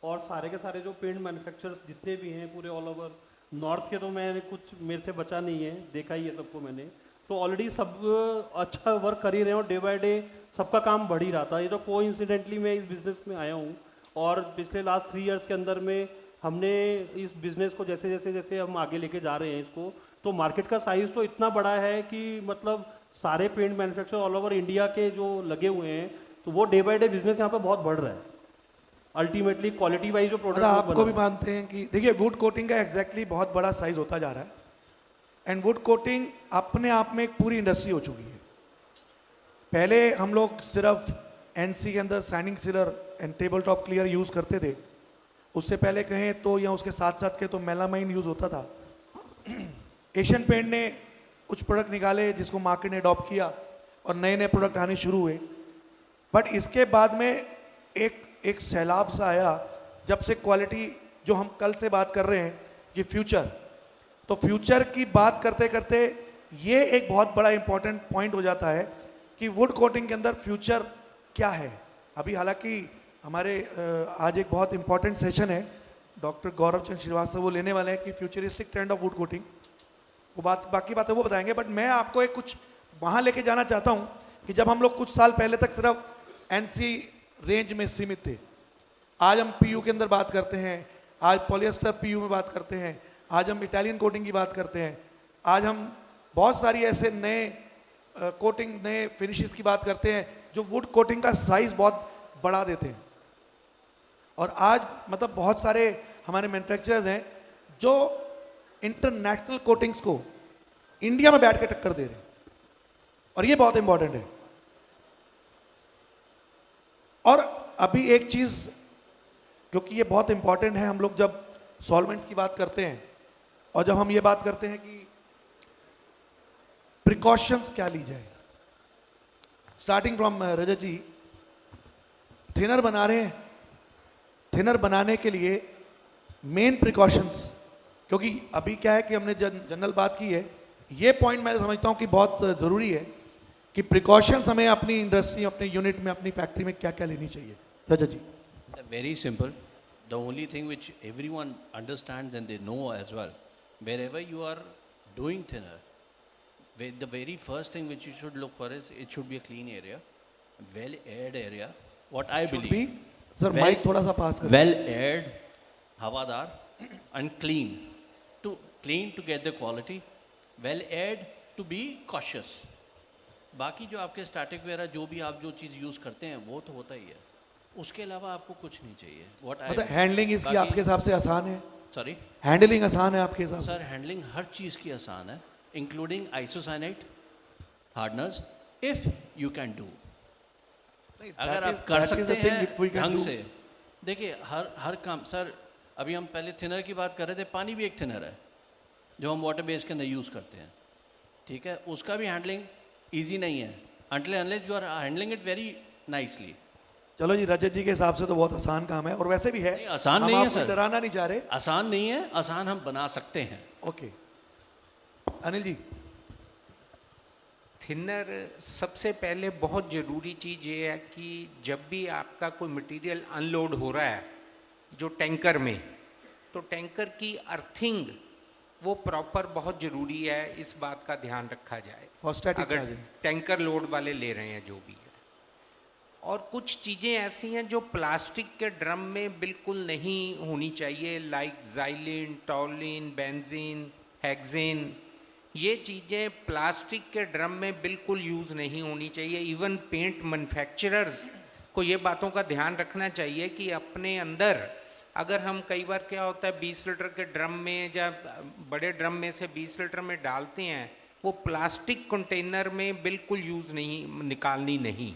और सारे के सारे जो पेंट मैन्युफैक्चरर्स जितने भी हैं पूरे ऑल ओवर नॉर्थ के, तो मैंने कुछ मेरे से बचा नहीं है, देखा ही है सबको मैंने. तो ऑलरेडी सब अच्छा वर्क कर ही रहे हैं और डे बाय डे सबका काम बढ़ ही रहा था. ये तो कोइंसिडेंटली मैं इस बिज़नेस में आया हूँ, और पिछले लास्ट 3 इयर्स के अंदर में हमने इस बिज़नेस को जैसे जैसे जैसे हम आगे लेके जा रहे हैं इसको, तो मार्केट का साइज़ तो इतना बड़ा है कि मतलब सारे paint manufacture all over India के जो लगे हुए हैं, तो वो डे बाय डे बिजनेस यहाँ पे बहुत बढ़ रहा है. अल्टीमेटली क्वालिटी वाइज जो प्रोडक्ट आपको भी मानते हैं कि देखिए वुड कोटिंग का एग्जैक्टली बहुत बड़ा साइज होता जा रहा है, एंड वुड कोटिंग अपने आप में एक पूरी इंडस्ट्री हो चुकी है. पहले हम लोग सिर्फ NC के अंदर sending sealer and table top clear use करते थे. उससे पहले कहें तो या उसके साथ साथ के तो मेलामाइन यूज़ होता था. एशियन पेंट ने कुछ प्रोडक्ट निकाले जिसको मार्केट ने अडॉप्ट किया और नए नए प्रोडक्ट आने शुरू हुए. बट इसके बाद में एक सैलाब सा आया जब से क्वालिटी, जो हम कल से बात कर रहे हैं कि फ्यूचर, तो फ्यूचर की बात करते करते ये एक बहुत बड़ा इंपॉर्टेंट पॉइंट हो जाता है कि वुड कोटिंग के अंदर फ्यूचर क्या है. अभी हालांकि हमारे आज एक बहुत इंपॉर्टेंट सेशन है, डॉक्टर गौरव चंद्र श्रीवास्तव वो लेने वाले हैं कि futuristic trend of wood coating, वो बाकी बातें वो बताएंगे. बट मैं आपको एक कुछ वहाँ लेके जाना चाहता हूँ कि जब हम लोग कुछ साल पहले तक सिर्फ NC रेंज में सीमित थे, आज हम PU के अंदर बात करते हैं, आज पॉलिएस्टर PU में बात करते हैं, आज हम इटालियन कोटिंग की बात करते हैं, आज हम बहुत सारी ऐसे नए कोटिंग, नए फिनिशेस की बात करते हैं जो वुड कोटिंग का साइज बहुत बढ़ा देते हैं. और आज मतलब बहुत सारे हमारे मैन्युफैक्चरर्स हैं जो इंटरनेशनल कोटिंग्स को इंडिया में बैठ के टक्कर दे रहे हैं, और ये बहुत इंपॉर्टेंट है. और अभी एक चीज, क्योंकि ये बहुत इंपॉर्टेंट है, हम लोग जब सॉल्वेंट्स की बात करते हैं और जब हम ये बात करते हैं कि प्रिकॉशंस क्या ली जाए, starting from Rajat ji, thinner बना रहे हैं, थिनर बनाने के लिए मेन प्रिकॉशंस, क्योंकि अभी क्या है कि हमने जनरल बात की है, ये पॉइंट मैं समझता हूँ कि बहुत ज़रूरी है कि प्रिकॉशंस हमें अपनी इंडस्ट्री, अपने यूनिट में, अपनी फैक्ट्री में क्या क्या लेनी चाहिए. रजत जी. Very simple. The only thing which everyone understands and they know as well, wherever you are doing thinner, the very first thing which you should look for is it should be a clean area, well aired area, what I Should believe. be, sir, well- mic थोड़ा सा पास करें. Well aired, हवादार, and clean. To get the quality. Well aired, to be cautious. बाकी जो आपके static वगैरह जो भी आप जो चीज़ यूज़ करते हैं वो तो होता ही है. उसके अलावा आपको कुछ नहीं चाहिए. मतलब हैंडलिंग इसकी आपके हिसाब से आसान है? सॉरी, हैंडलिंग आसान है आपके हिसाब से? सर हैंडलिंग हर चीज़ की आसान है, including isocyanate hardeners, if you can do. अगर आप कर सकते हैं ढंग से. देखिए हर काम सर, अभी हम पहले थिनर की बात कर रहे थे. पानी भी एक थिनर है जो हम वाटर बेस के अंदर यूज़ करते हैं. ठीक है, उसका भी हैंडलिंग ईजी नहीं है until unless you are handling it very nicely. चलो जी, रजत जी के हिसाब से तो बहुत आसान काम है, और वैसे भी है. नहीं, आसान हम नहीं है आपको सर. डराना नहीं चाह रहे. आसान नहीं है, आसान हम बना सकते हैं. ओके, अनिल जी. थिनर सबसे पहले बहुत ज़रूरी चीज़ ये है कि जब भी आपका कोई मटेरियल अनलोड हो रहा है जो टैंकर में, तो टैंकर की अर्थिंग वो प्रॉपर बहुत ज़रूरी है. इस बात का ध्यान रखा जाए For static अगर charging. टैंकर लोड वाले ले रहे हैं जो भी है. और कुछ चीज़ें ऐसी हैं जो प्लास्टिक के ड्रम में बिल्कुल नहीं होनी चाहिए, लाइक ज़ाइलिन, टॉलिन, बेंजीन, हेक्सेन. ये चीज़ें प्लास्टिक के ड्रम में बिल्कुल यूज़ नहीं होनी चाहिए. इवन पेंट मैन्युफैक्चरर्स को ये बातों का ध्यान रखना चाहिए कि अपने अंदर, अगर हम कई बार क्या होता है 20 लीटर के ड्रम में या बड़े ड्रम में से 20 लीटर में डालते हैं, वो प्लास्टिक कंटेनर में बिल्कुल यूज़ नहीं, निकालनी नहीं,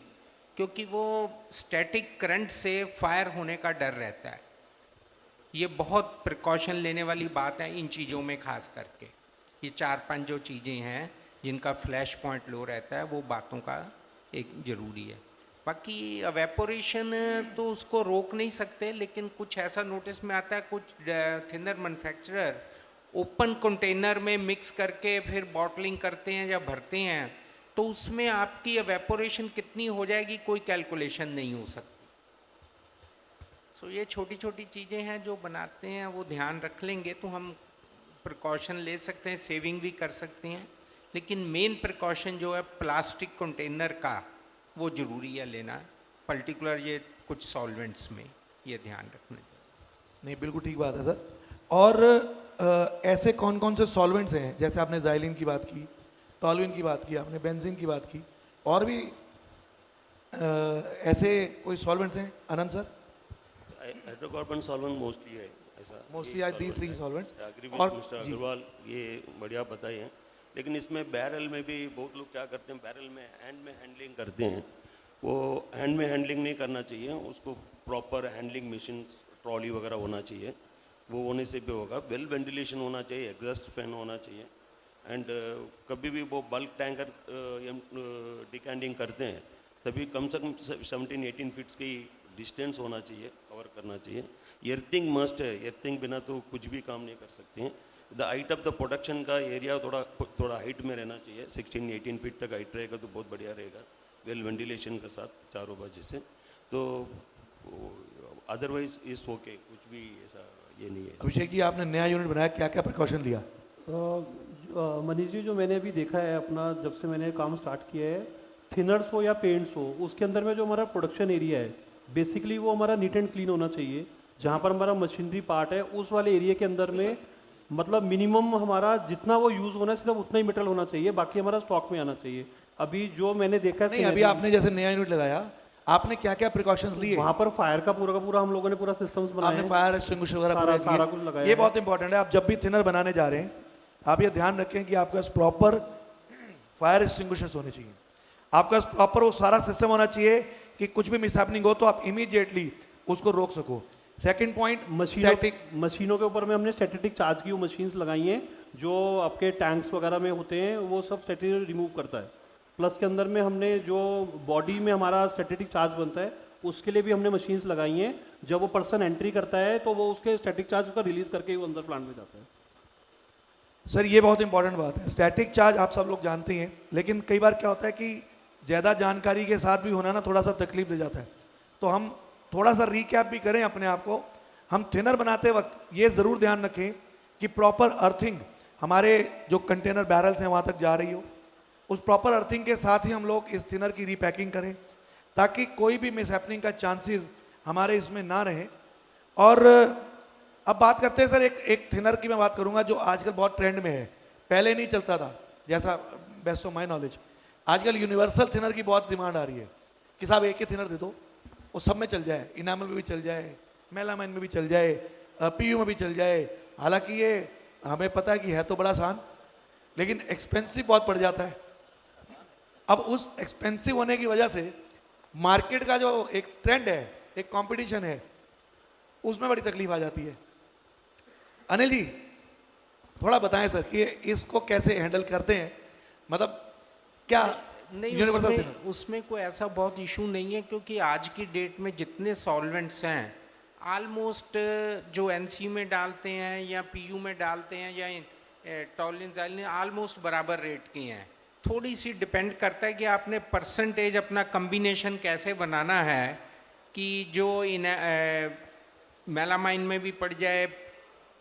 क्योंकि वो स्टैटिक करंट से फायर होने का डर रहता है. ये बहुत प्रिकॉशन लेने वाली बात है इन चीज़ों में. खास करके ये 4-5 जो चीज़ें हैं जिनका फ्लैश पॉइंट लो रहता है, वो बातों का एक ज़रूरी है. बाकी एवेपोरेशन तो उसको रोक नहीं सकते, लेकिन कुछ ऐसा नोटिस में आता है कुछ थिनर मैन्युफैक्चरर ओपन कंटेनर में मिक्स करके फिर बॉटलिंग करते हैं या भरते हैं, तो उसमें आपकी एवेपोरेशन कितनी हो जाएगी कोई कैलकुलेशन नहीं हो सकती. सो ये छोटी छोटी चीज़ें हैं जो बनाते हैं, वो ध्यान रख लेंगे तो हम प्रिकॉशन ले सकते हैं, सेविंग भी कर सकते हैं. लेकिन मेन प्रिकॉशन जो है प्लास्टिक कंटेनर का, वो ज़रूरी है लेना, पर्टिकुलर ये कुछ सॉल्वेंट्स में ये ध्यान रखना चाहिए. नहीं, बिल्कुल ठीक बात है सर. और ऐसे कौन कौन से सॉल्वेंट्स हैं, जैसे आपने ज़ाइलिन की बात की, टॉलविन की बात की, आपने बेंजीन की बात की, और भी ऐसे कोई सॉल्वेंट्स हैं आनंद सर? हाइड्रोकार्बन सॉल्वेंट मोस्टली है ऐसा. मोस्टली आज दीज 3 सॉल्वेंट्स. और मिस्टर अग्रवाल ये बढ़िया बताए हैं. लेकिन इसमें बैरल में भी बहुत लोग क्या करते हैं, बैरल में हैंडलिंग करते हैं. वो हैंड में हैंडलिंग नहीं करना चाहिए, उसको प्रॉपर हैंडलिंग मशीन, ट्रॉली वगैरह होना चाहिए. वो होने से भी होगा. वेल वेंटिलेशन होना चाहिए, एग्जॉस्ट फैन होना चाहिए. एंड कभी भी वो बल्क टैंकर डिकैंडिंग करते हैं तभी कम से कम 17-18 फीट्स की डिस्टेंस होना चाहिए, कवर करना चाहिए. एर्थिंग मस्ट है, एर्थिंग बिना तो कुछ भी काम नहीं कर सकते हैं. The height of the production का एरिया थोड़ा हाइट में रहना चाहिए. 16-18 फीट तक हाइट रहेगा तो बहुत बढ़िया रहेगा, वेल वेंटिलेशन के साथ चारों बाजू से. तो अदरवाइज इस ओके, कुछ भी ऐसा ये नहीं है. अभिषेक जी, आपने नया यूनिट बनाया, क्या क्या प्रिकॉशन लिया? मनीष जी, जो मैंने अभी देखा है अपना, जब से मैंने काम स्टार्ट किया है, थिनर्स हो या पेंट्स हो, उसके अंदर में जो हमारा प्रोडक्शन एरिया है, बेसिकली वो हमारा नीट एंड क्लीन होना चाहिए. जहाँ पर हमारा मशीनरी पार्ट है, उस वाले एरिया के अंदर में मतलब मिनिमम हमारा जितना वो यूज़ होना है सिर्फ उतना ही मेटल होना चाहिए, बाकी हमारा स्टॉक में आना चाहिए. अभी जो मैंने देखा है, नहीं, अभी आपने जैसे नया यूनिट लगाया, आपने क्या क्या प्रिकॉशंस लिए? वहाँ पर फायर का पूरा हम लोगों ने पूरा सिस्टम्स बनाया. आपने फायर एक्सटिंग्विशर वगैरह सारा कुछ लगाया. ये बहुत इंपॉर्टेंट है. आप जब भी थिनर बनाने जा रहे हैं, आप ये ध्यान रखें कि आपके पास प्रॉपर फायर एक्सटिंग्विशर्स होने चाहिए. आपका प्रॉपर वो सारा सिस्टम होना चाहिए कि कुछ भी मिसहैपनिंग हो तो आप इमीडिएटली उसको रोक सको. सेकंड पॉइंट, मशीनों के ऊपर में हमने स्टैटिक चार्ज की वो मशीन्स लगाई हैं जो आपके टैंक्स वगैरह में होते हैं, वो सब स्टैटिक रिमूव करता है. प्लस के अंदर में हमने जो बॉडी में हमारा स्टैटिक चार्ज बनता है, उसके लिए भी हमने मशीन्स लगाई हैं. जब वो पर्सन एंट्री करता है तो वो उसके स्टैटिक चार्ज उसका रिलीज करके वो अंदर प्लांट में जाता है. सर, ये बहुत इंपॉर्टेंट बात है. स्टैटिक चार्ज आप सब लोग जानते हैं, लेकिन कई बार क्या होता है कि ज़्यादा जानकारी के साथ भी होना ना थोड़ा सा तकलीफ दे जाता है. तो हम थोड़ा सा रिकैप भी करें अपने आप को. हम थिनर बनाते वक्त ये ज़रूर ध्यान रखें कि प्रॉपर अर्थिंग हमारे जो कंटेनर बैरल्स हैं वहाँ तक जा रही हो. उस प्रॉपर अर्थिंग के साथ ही हम लोग इस थिनर की रीपैकिंग करें. ताकि कोई भी मिसहैपनिंग का चांसेस हमारे इसमें ना रहे। और अब बात करते हैं सर, एक थिनर की मैं बात करूंगा जो आजकल बहुत ट्रेंड में है, पहले नहीं चलता था, जैसा बेस्ट ऑफ माई नॉलेज आजकल यूनिवर्सल थिनर की बहुत डिमांड आ रही है कि साहब एक ही थिनर दे दो, वो सब में चल जाए, इनामल में भी चल जाए, मेलामाइन में भी चल जाए, पीयू में भी चल जाए। हालांकि ये हमें पता है कि है तो बड़ा आसान, लेकिन एक्सपेंसिव बहुत पड़ जाता है। अब उस एक्सपेंसिव होने की वजह से मार्केट का जो एक ट्रेंड है, एक कंपटीशन है, उसमें बड़ी तकलीफ आ जाती है। अनिल जी थोड़ा बताएं सर कि इसको कैसे हैंडल करते हैं, मतलब क्या नहीं, यूनिवर्सल उसमें कोई ऐसा बहुत इशू नहीं है, क्योंकि आज की डेट में जितने सॉल्वेंट्स हैं ऑलमोस्ट जो एनसी में डालते हैं या पीयू में डालते हैं या टॉलिन ऑलमोस्ट बराबर रेट की हैं। थोड़ी सी डिपेंड करता है कि आपने परसेंटेज अपना कम्बिनेशन कैसे बनाना है कि जो इन मेलामाइन में भी पड़ जाए,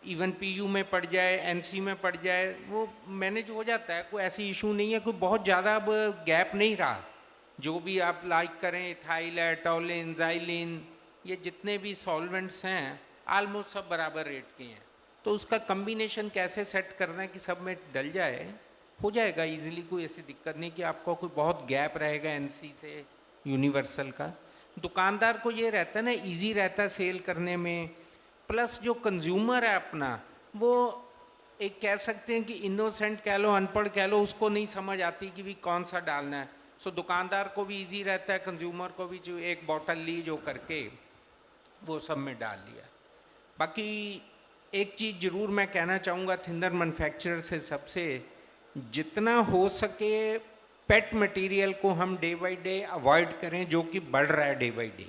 इवन पीयू में पड़ जाए, एनसी में पड़ जाए, वो मैनेज हो जाता है, कोई ऐसी इशू नहीं है, कोई बहुत ज़्यादा अब गैप नहीं रहा। जो भी आप लाइक करें, इथाइल है, टॉलिन, ज़ाइलिन, ये जितने भी सॉल्वेंट्स हैं ऑलमोस्ट सब बराबर रेट के हैं। तो उसका कम्बिनेशन कैसे सेट करना है कि सब में डल जाए, हो जाएगा इजीली, कोई ऐसी दिक्कत नहीं कि आपको कोई बहुत गैप रहेगा एनसी से यूनिवर्सल का। दुकानदार को ये रहता है ना, इजी रहता है सेल करने में, प्लस जो कंज्यूमर है अपना, वो एक कह सकते हैं कि इनोसेंट कह लो, अनपढ़ कह लो, उसको नहीं समझ आती कि भी कौन सा डालना है। सो दुकानदार को भी इजी रहता है, कंज्यूमर को भी, जो एक बॉटल ली जो करके वो सब में डाल लिया। बाकी एक चीज़ ज़रूर मैं कहना चाहूँगा थिनर मैन्युफैक्चरर से, सबसे जितना हो सके पेट मटेरियल को हम डे बाय डे अवॉइड करें, जो कि बढ़ रहा है डे बाय डे।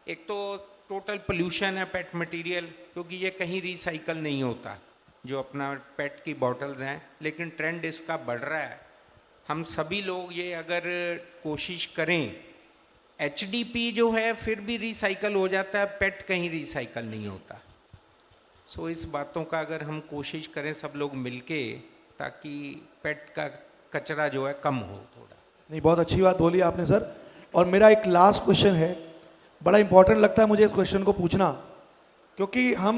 एक तो टोटल पोल्यूशन है पेट मटेरियल, क्योंकि ये कहीं रिसाइकल नहीं होता, जो अपना पेट की बॉटल्स हैं, लेकिन ट्रेंड इसका बढ़ रहा है। हम सभी लोग ये अगर कोशिश करें, एचडीपी जो है फिर भी रिसाइकल हो जाता है, पेट कहीं रिसाइकल नहीं होता। सो इस बातों का अगर हम कोशिश करें सब लोग मिलके, ताकि पेट का कचरा जो है कम हो थोड़ा। नहीं, बहुत अच्छी बात बोली आपने सर। और मेरा एक लास्ट क्वेश्चन है, बड़ा इंपॉर्टेंट लगता है मुझे इस क्वेश्चन को पूछना, क्योंकि हम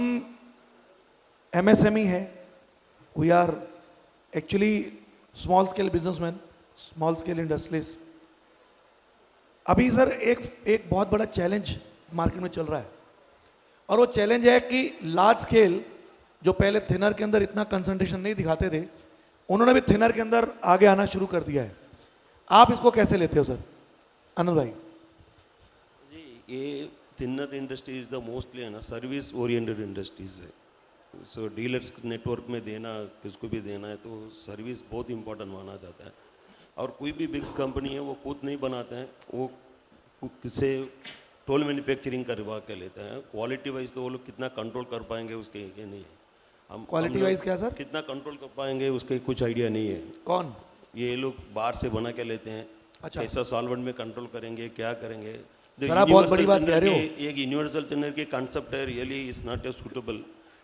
एमएसएमई है, we are actually small scale businessman, small scale industries. अभी सर एक बहुत बड़ा चैलेंज मार्केट में चल रहा है, और वो चैलेंज है कि लार्ज स्केल जो पहले थिनर के अंदर इतना कंसंट्रेशन नहीं दिखाते थे, उन्होंने भी थिनर के अंदर आगे आना शुरू कर दिया है। आप इसको कैसे लेते हो सर? अनिल भाई जी, ये thinner industry is the mostly है ना सर्विस ओरिएंटेड इंडस्ट्रीज है। सो डीलर्स नेटवर्क में देना, किसको भी देना है तो सर्विस बहुत इंपॉर्टेंट माना जाता है। और कोई भी बिग कंपनी है वो खुद नहीं बनाते हैं, वो किसे टोल मैन्युफैक्चरिंग करवा के लेते हैं। क्वालिटी वाइज तो वो लोग कितना कंट्रोल कर पाएंगे उसके ये नहीं है। हम क्वालिटी वाइज क्या सर? कितना कंट्रोल कर पाएंगे उसके कुछ आइडिया नहीं है। कौन? ये लोग बाहर से बना के लेते हैं। अच्छा, ऐसा सॉल्वेंट में कंट्रोल करेंगे, क्या करेंगे? सर आप बहुत बड़ी बात कह रहे हो। एक यूनिवर्सल थिनर के कंसेप्ट है, really is not a suitable,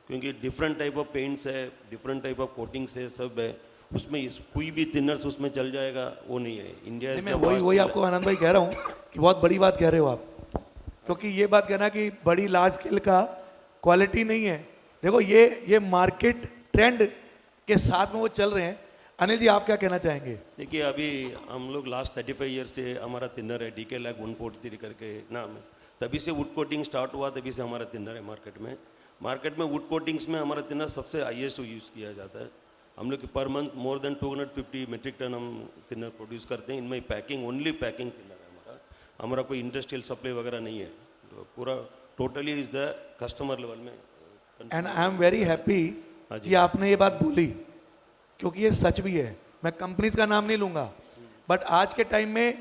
क्योंकि डिफरेंट टाइप ऑफ पेंट्स है, डिफरेंट टाइप ऑफ कोटिंग्स है, सब है उसमें। कोई भी थिनर्स उसमें चल जाएगा वो नहीं है। इंडिया मैं वही आपको आनंद भाई कह रहा हूँ कि बहुत बड़ी बात कह रहे हो आप, क्योंकि ये बात कहना कि बड़ी लार्ज स्केल का क्वालिटी नहीं है, देखो ये मार्केट ट्रेंड के साथ में वो चल रहे हैं। अनिल जी आप क्या कहना चाहेंगे? देखिए, अभी हम लोग लास्ट 35 ईयर से हमारा थिनर है DK लैग 143 करके नाम है। तभी से वुड कोटिंग स्टार्ट हुआ, तभी से हमारा थिनर है मार्केट में वुड कोटिंग्स में हमारा थिनर सबसे हाईएस्ट यूज़ किया जाता है। हम लोग per month more than 250 metric ton हम थिनर प्रोड्यूस करते हैं। इनमें पैकिंग, ओनली पैकिंग थिनर है हमारा कोई इंडस्ट्रियल सप्लाई वगैरह नहीं है, तो पूरा totally is the customer level में। And I am very happy कि आपने ये बात बोली, क्योंकि ये सच भी है। मैं कंपनीज का नाम नहीं लूँगा, बट आज के टाइम में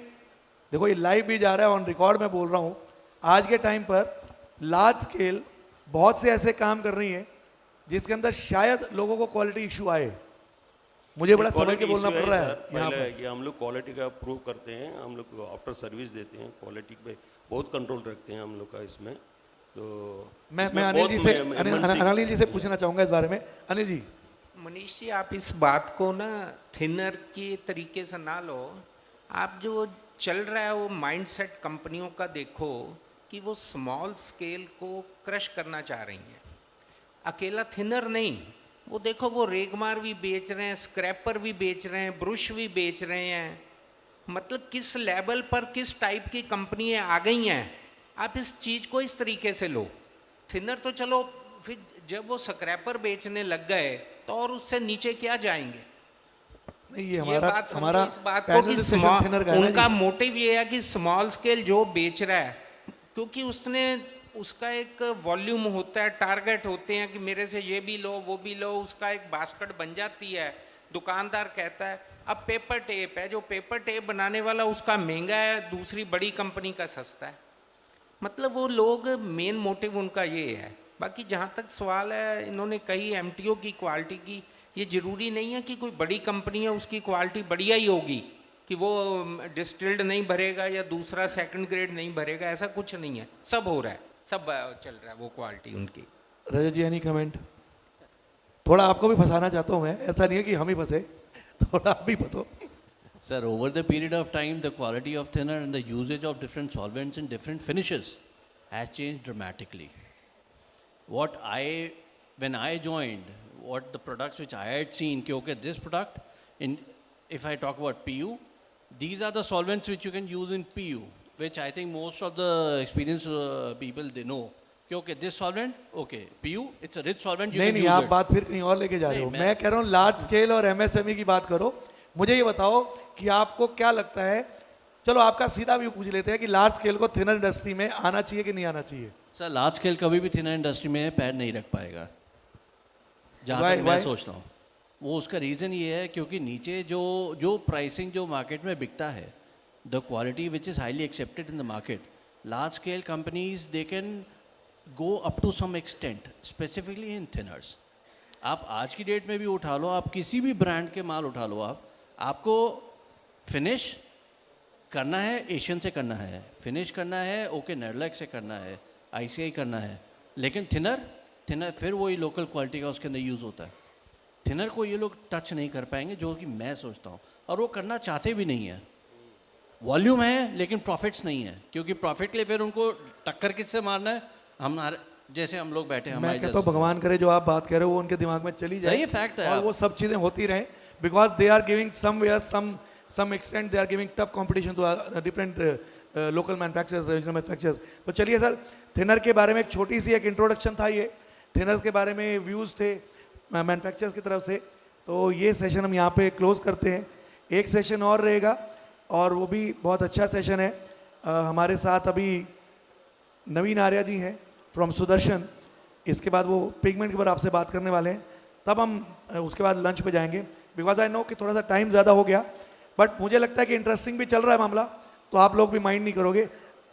देखो, ये लाइव भी जा रहा है, ऑन रिकॉर्ड में बोल रहा हूँ, आज के टाइम पर लार्ज स्केल बहुत से ऐसे काम कर रही है जिसके अंदर शायद लोगों को क्वालिटी इशू आए। मुझे बड़ा समझ के बोलना पड़ रहा है यहाँ पर। ये हम लोग क्वालिटी का प्रूव करते हैं, हम लोग आफ्टर सर्विस देते हैं, क्वालिटी पे बहुत कंट्रोल रखते हैं हम लोग का इसमें। तो मैं अनिल जी से पूछना चाहूँगा इस बारे में। अनिल जी। मनीष जी, आप इस बात को ना थिनर के तरीके से ना लो, आप जो चल रहा है वो माइंडसेट कंपनियों का, देखो कि वो स्मॉल स्केल को क्रश करना चाह रही हैं। अकेला थिनर नहीं, वो देखो वो रेगमार भी बेच रहे हैं, स्क्रैपर भी बेच रहे हैं, ब्रुश भी बेच रहे हैं। मतलब किस लेवल पर किस टाइप की कंपनियां आ गई हैं। आप इस चीज़ को इस तरीके से लो। थिनर तो चलो, फिर जब वो स्क्रैपर बेचने लग गए तो और उससे नीचे क्या जाएंगे। नहीं, ये हमारा बात समझो हमारा इस बात को पैनल कि डिस्कशन थिनर का है ना उनका जी। मोटिव ये है कि स्मॉल स्केल जो बेच रहा है, क्योंकि उसका एक वॉल्यूम होता है, टारगेट होते हैं कि मेरे से ये भी लो वो भी लो, उसका एक बास्केट बन जाती है। दुकानदार कहता है अब पेपर टेप है, जो पेपर टेप बनाने वाला उसका महंगा है, दूसरी बड़ी कंपनी का सस्ता है। मतलब वो लोग, मेन मोटिव उनका ये है। बाकी जहाँ तक सवाल है, इन्होंने कही एमटीओ की क्वालिटी की, ये ज़रूरी नहीं है कि कोई बड़ी कंपनी है उसकी क्वालिटी बढ़िया ही होगी, कि वो डिस्टिल्ड नहीं भरेगा या दूसरा सेकंड ग्रेड नहीं भरेगा, ऐसा कुछ नहीं है। सब हो रहा है, सब चल रहा है वो क्वालिटी उनकी। रजत जी, एनी कमेंट? थोड़ा आपको भी फंसाना चाहता हूँ मैं, ऐसा नहीं है कि हम ही फंसे, थोड़ा आप भी फंसो। Sir, over the period of time, the quality of thinner and the usage of different solvents and different finishes has changed dramatically. When I joined, what the products which I had seen, okay, this product, if I talk about PU, these are the solvents which you can use in PU, which I think most of the experienced people, they know. Okay, this solvent, okay, PU, it's a rich solvent, you नहीं can नहीं, use आप it. बात फिर कहीं और लेके जा रहे हो। नहीं, मैं कह रहा हूँ लार्ज स्केल और एमएसएमई की बात करो। मुझे ये बताओ कि आपको क्या लगता है, चलो आपका सीधा भी पूछ लेते हैं कि लार्ज स्केल को थिनर इंडस्ट्री में आना चाहिए कि नहीं आना चाहिए? सर, लार्ज स्केल कभी भी थिनर इंडस्ट्री में पैर नहीं रख पाएगा, जहाँ Why- तक मैं why? सोचता हूँ। वो उसका रीज़न ये है क्योंकि नीचे जो प्राइसिंग जो मार्केट में बिकता है, the quality which is highly accepted in the market, large scale companies they can go up to some extent, specifically in thinners. आप आज की डेट में भी उठा लो, आप किसी भी ब्रांड के माल उठा लो, आपको फिनिश करना है एशियन से करना है, फिनिश करना है ओके नेरलैक से करना है, आईसीआई करना है, लेकिन थिनर फिर वही लोकल क्वालिटी का उसके अंदर यूज़ होता है। थिनर को ये लोग टच नहीं कर पाएंगे, जो कि मैं सोचता हूँ, और वो करना चाहते भी नहीं है। वॉल्यूम है लेकिन प्रॉफिट्स नहीं है, क्योंकि प्रॉफिट के लिए फिर उनको टक्कर किससे मारना है, हमारे जैसे हम लोग बैठे हैं। मैं कहता हूँ भगवान करे जो आप बात कह रहे हो वो उनके दिमाग में चली जाए, सही फैक्ट है, और वो सब चीज़ें होती रहें, because they are giving somewhere some extent they are giving tough competition to different local manufacturers, regional manufacturers. तो चलिए सर, थिनर के बारे में एक छोटी सी एक इंट्रोडक्शन था, ये थिनर्स के बारे में व्यूज़ थे मैन्युफैक्चरर्स की तरफ से। तो ये सेशन हम यहाँ पे क्लोज करते हैं। एक सेशन और रहेगा और वो भी बहुत अच्छा सेशन है। हमारे साथ अभी नवीन आर्या जी हैं फ्रॉम सुदर्शन। इसके बाद वो पिगमेंट के ऊपर आपसे बात करने वाले हैं, तब हम उसके बाद लंच पे जाएंगे। बिकॉज आई नो कि थोड़ा सा टाइम ज़्यादा हो गया, बट मुझे लगता है कि इंटरेस्टिंग भी चल रहा है मामला, तो आप लोग भी माइंड नहीं करोगे।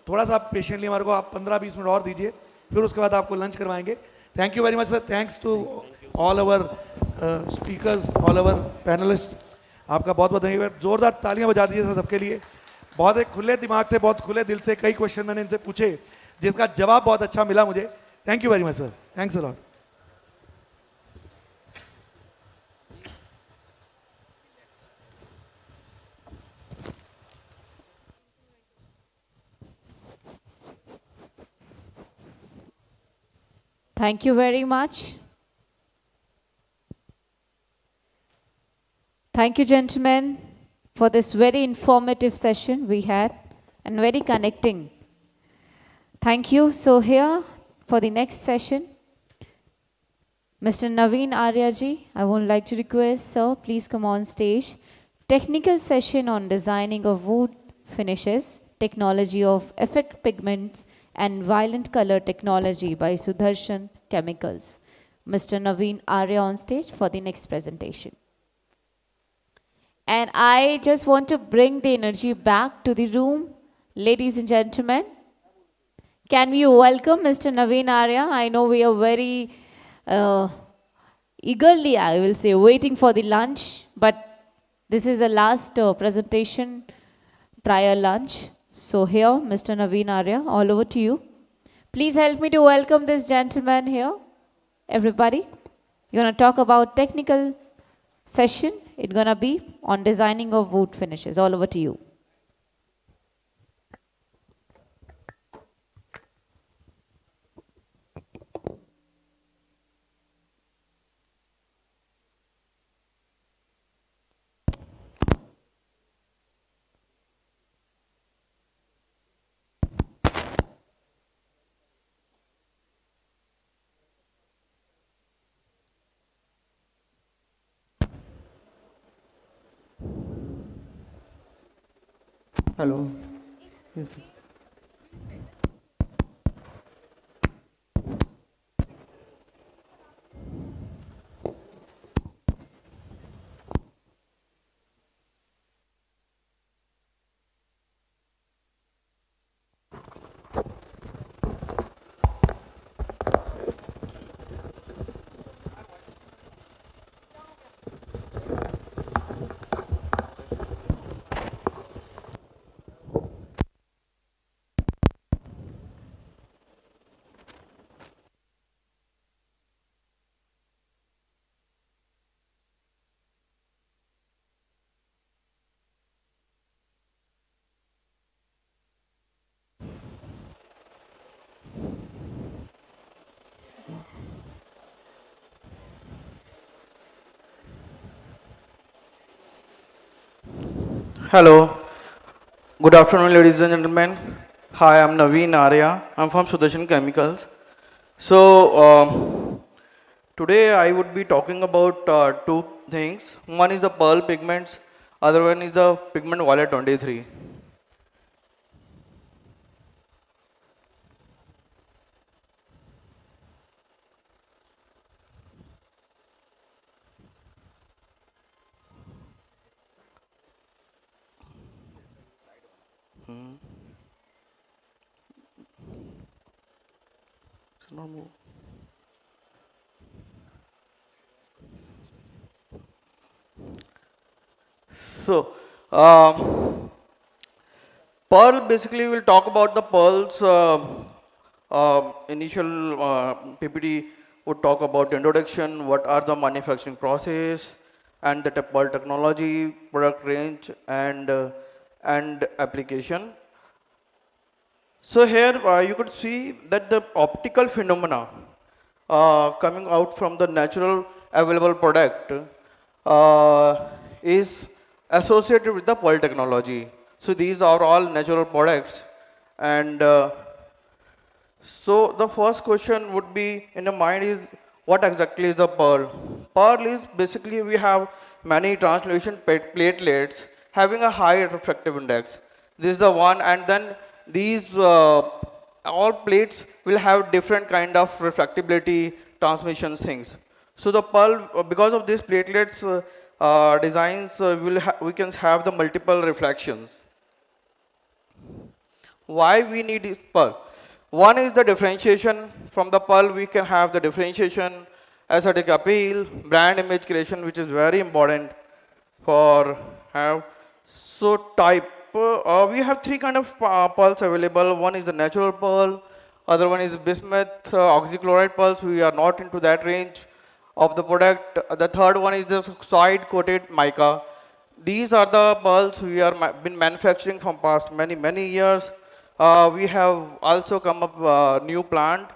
थोड़ा सा आप पेशेंटली हमारे को आप 15-20 मिनट और दीजिए, फिर उसके बाद आपको लंच करवाएंगे। Thank you very much sir, thanks to all our speakers, all our panelist. आपका बहुत बहुत धन्यवाद। जोरदार तालियां बजा दीजिए सर सबके लिए। बहुत एक खुले दिमाग से, बहुत खुले दिल से कई क्वेश्चन मैंने इनसे पूछे, जिसका जवाब बहुत अच्छा मिला मुझे। Thank you very much sir, thanks a lot. Thank you very much. Thank you, gentlemen, for this very informative session we had and very connecting. Thank you. So here for the next session, Mr. Naveen Arya ji, I would like to request, sir, please come on stage. Technical session on designing of wood finishes, technology of effect pigments and violent color technology by Sudarshan Chemicals. Mr. Naveen Arya on stage for the next presentation. And I just want to bring the energy back to the room. Ladies and gentlemen, can we welcome Mr. Naveen Arya? I know we are very eagerly, I will say, waiting for the lunch, but this is the last presentation prior lunch. So here, Mr. Naveen Arya, all over to you. Please help me to welcome this gentleman here. Everybody, you're going to talk about technical session. It's going to be on designing of wood finishes. All over to you. Hello. Yes. Hello, good afternoon, ladies and gentlemen. Hi, I'm Naveen Arya. I'm from Sudarshan Chemicals. So, today I would be talking about two things. One is the pearl pigments, other one is the pigment violet 23. It's not move. So, pearl basically will talk about the pearls. Initial PPT would talk about introduction, what are the manufacturing process, and the pearl technology, product range, and application. So here you could see that the optical phenomena coming out from the natural available product is associated with the pearl technology. So these are all natural products, and so the first question would be in the mind is what exactly is the pearl? Pearl is basically we have many translucent platelets having a high refractive index. This is the one, and then these all plates will have different kind of refractability transmission things. So the pearl, because of these platelets designs, we can have the multiple reflections. Why we need this pearl? One is the differentiation. From the pearl we can have the differentiation, aesthetic appeal, brand image creation, which is very important for have. So type, we have three kind of pearls available. One is the natural pearl, other one is bismuth, oxychloride pearls. We are not into that range of the product. The third one is the side coated mica. These are the pearls we are been manufacturing from past many years. We have also come up new plant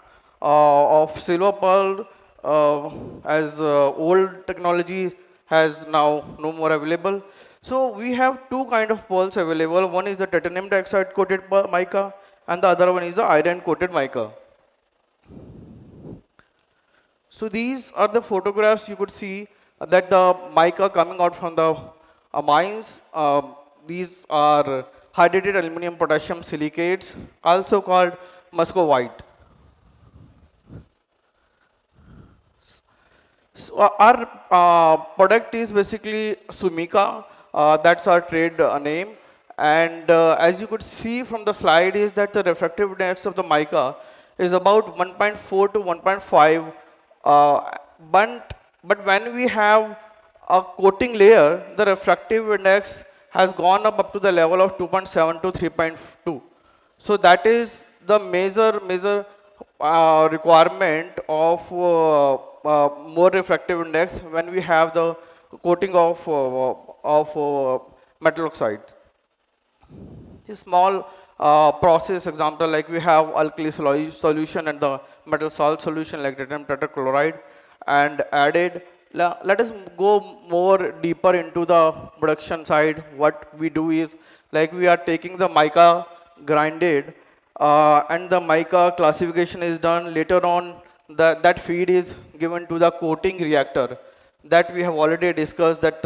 of silver pearl as old technology has now no more available. So we have two kind of pearls available. One is the titanium dioxide coated mica, and the other one is the iron coated mica. So these are the photographs. You could see that the mica coming out from the mines. These are hydrated aluminum potassium silicates, also called muscovite. So our product is basically Sumika. That's our trade name. And as you could see from the slide is that the refractive index of the mica is about 1.4 to 1.5. But when we have a coating layer, the refractive index has gone up to the level of 2.7 to 3.2. So that is the major requirement of more refractive index when we have the coating of metal oxide. A small process example, like we have alkali solution and the metal salt solution like titanium tetrachloride and added. Let us go more deeper into the production side. What we do is, like, we are taking the mica grinded and the mica classification is done. Later on, that feed is given to the coating reactor. That we have already discussed that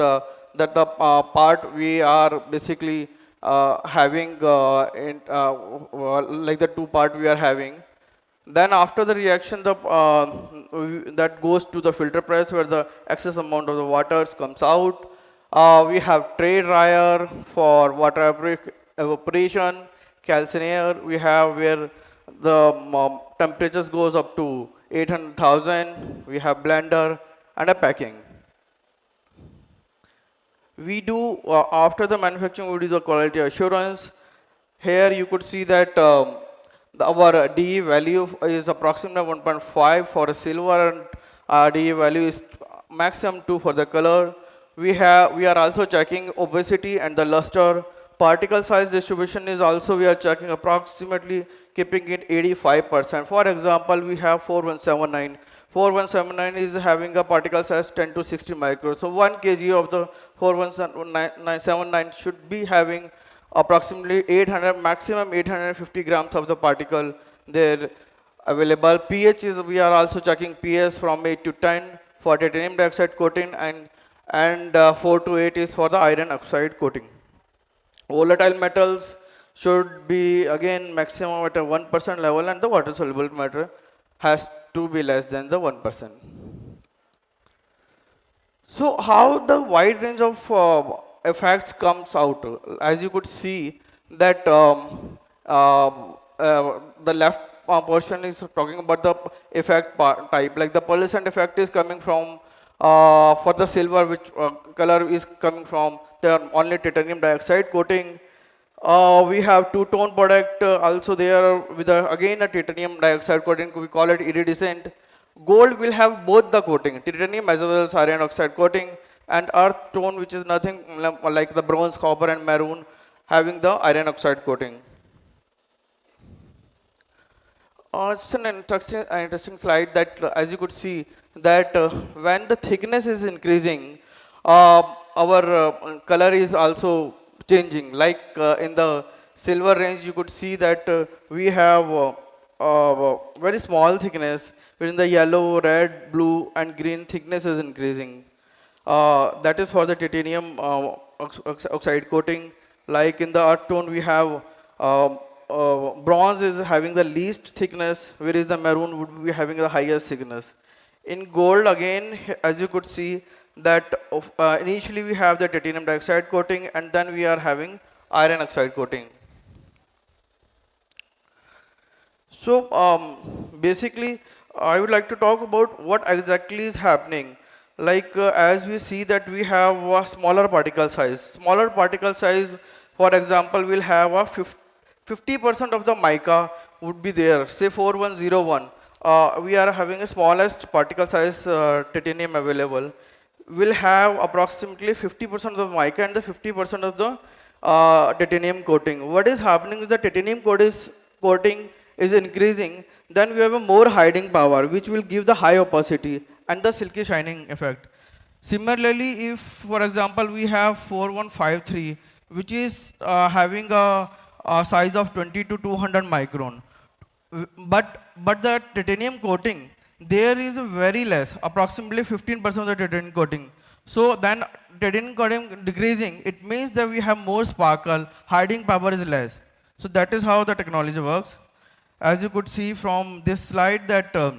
that the part we are basically having like the two part we are having. Then after the reaction, that goes to the filter press where the excess amount of the waters comes out. We have tray dryer for water evaporation, calciner we have where the temperatures goes up to 800,000. We have blender and a packing. We do, after the manufacturing, we do the quality assurance. Here you could see that our DE value is approximately 1.5 for a silver, and DE value is maximum 2 for the color. We are also checking opacity and the luster. Particle size distribution is also we are checking approximately keeping it 85%. For example, we have 4179. 4179 is having a particle size 10 to 60 microns. So 1 kg of the 4179 should be having approximately 800, maximum 850 grams of the particle there available. pH is, we are also checking pH from 8 to 10 for titanium dioxide coating, and 4 to 8 is for the iron oxide coating. Volatile metals should be again maximum at a 1% level, and the water soluble matter has to be less than the 1%. So how the wide range of effects comes out? As you could see that the left portion is talking about the effect type, like the pearlescent effect is coming from for the silver, which color is coming from the only titanium dioxide coating. We have two-tone product also there with again a titanium dioxide coating. We call it iridescent. Gold will have both the coating, titanium as well as iron oxide coating, and earth tone, which is nothing like the bronze, copper, and maroon, having the iron oxide coating. It's an interesting slide that as you could see that when the thickness is increasing, our color is also changing. Like in the silver range, you could see that we have very small thickness, wherein the yellow, red, blue, and green thickness is increasing. That is for the titanium oxide coating. Like in the earth tone, we have bronze is having the least thickness, whereas the maroon would be having the highest thickness. In gold, again, as you could see, that initially we have the titanium dioxide coating, and then we are having iron oxide coating. So basically, I would like to talk about what exactly is happening. Like as we see that we have a smaller particle size. Smaller particle size, for example, will have a 50% of the mica would be there, say 4101. We are having a smallest particle size titanium available. Will have approximately 50% of the mica and the 50% of the titanium coating. What is happening is the titanium coating is increasing, then we have a more hiding power, which will give the high opacity and the silky shining effect. Similarly, if for example we have 4153, which is having a size of 20 to 200 micron, but the titanium coating there is very less, approximately 15% of the titanium coating. So then titanium coating decreasing, it means that we have more sparkle, hiding power is less. So that is how the technology works. As you could see from this slide that a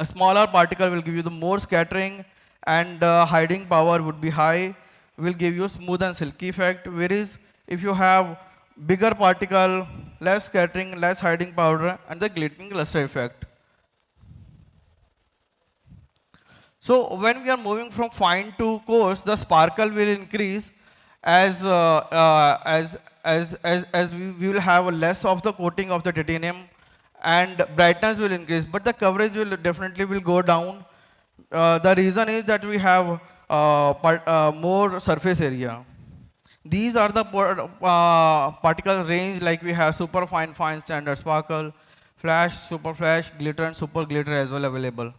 smaller particle will give you the more scattering, and hiding power would be high, will give you smooth and silky effect. Whereas if you have bigger particle, less scattering, less hiding power, and the glittering luster effect. So when we are moving from fine to coarse, the sparkle will increase as we will have less of the coating of the titanium, and brightness will increase, but the coverage will definitely go down. The reason is that we have more surface area. These are the particle range, like we have super fine, fine, standard, sparkle, flash, super flash, glitter, and super glitter as well available.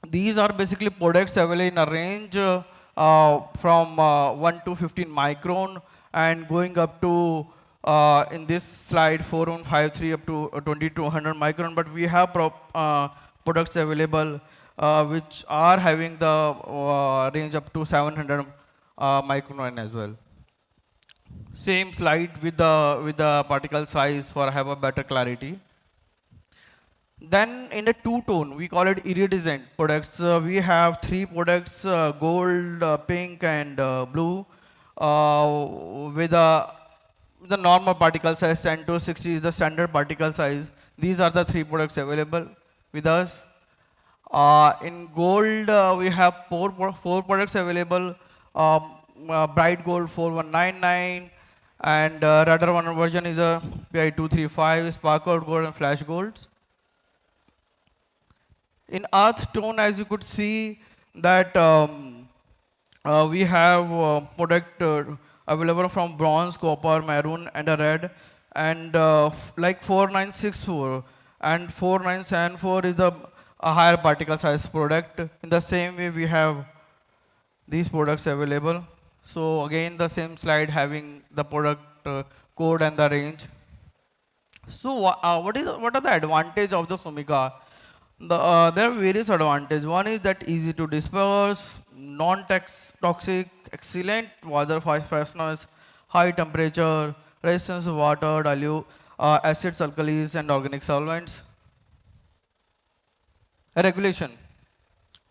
These are basically products available in a range from 1 to 15 micron and going up to in this slide 4153 up to 2200 micron, but we have products available which are having the range up to 700 micron as well. Same slide with the particle size for have a better clarity. Then in the two-tone, we call it iridescent products. We have three products: gold, pink, and blue, with the normal particle size 10 to 60 is the standard particle size. These are the three products available with us. In gold, we have four products available. Bright gold 4199, and radar one version is a PI 235, sparkle gold, and flash golds. In earth tone, as you could see, that we have product available from bronze, copper, maroon, and a red, and like 4964 and 4974 is a higher particle size product. In the same way, we have these products available. So again, the same slide having the product code and the range. So what are the advantage of the Sumika? There are various advantages. One is that easy to disperse, non-toxic, excellent water fastness, high temperature, resistance to water, acids, alkalis, and organic solvents. Regulation.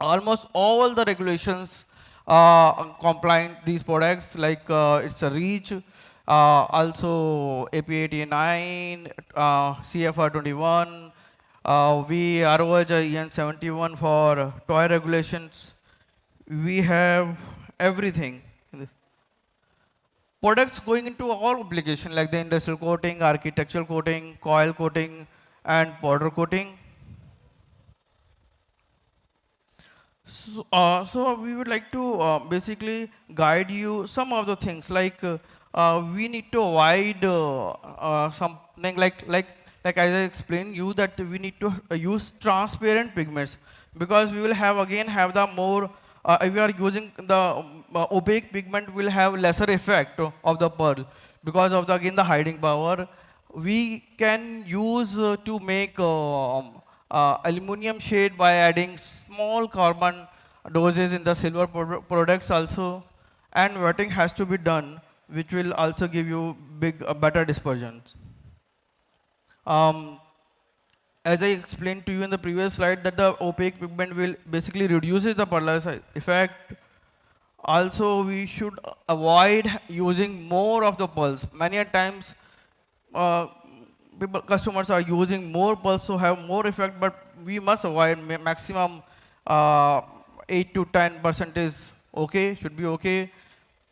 Almost all the regulations compliant these products, like it's a REACH, also APA 89, CFR 21, we ROH EN 71 for toy regulations. We have everything in this. Products going into all applications like the industrial coating, architectural coating, coil coating, and powder coating. So we would like to basically guide you some of the things, like we need to avoid something like as I explained you that we need to use transparent pigments, because we will have the more if we are using the opaque pigment will have lesser effect of the pearl because of the hiding power. We can use to make aluminum shade by adding small carbon doses in the silver products also, and wetting has to be done, which will also give you better dispersions. As I explained to you in the previous slide, that the opaque pigment will basically reduces the pearlized effect. Also, we should avoid using more of the pearls. Many times, customers are using more pearls to have more effect, but we must avoid maximum 8 to 10% is okay, should be okay.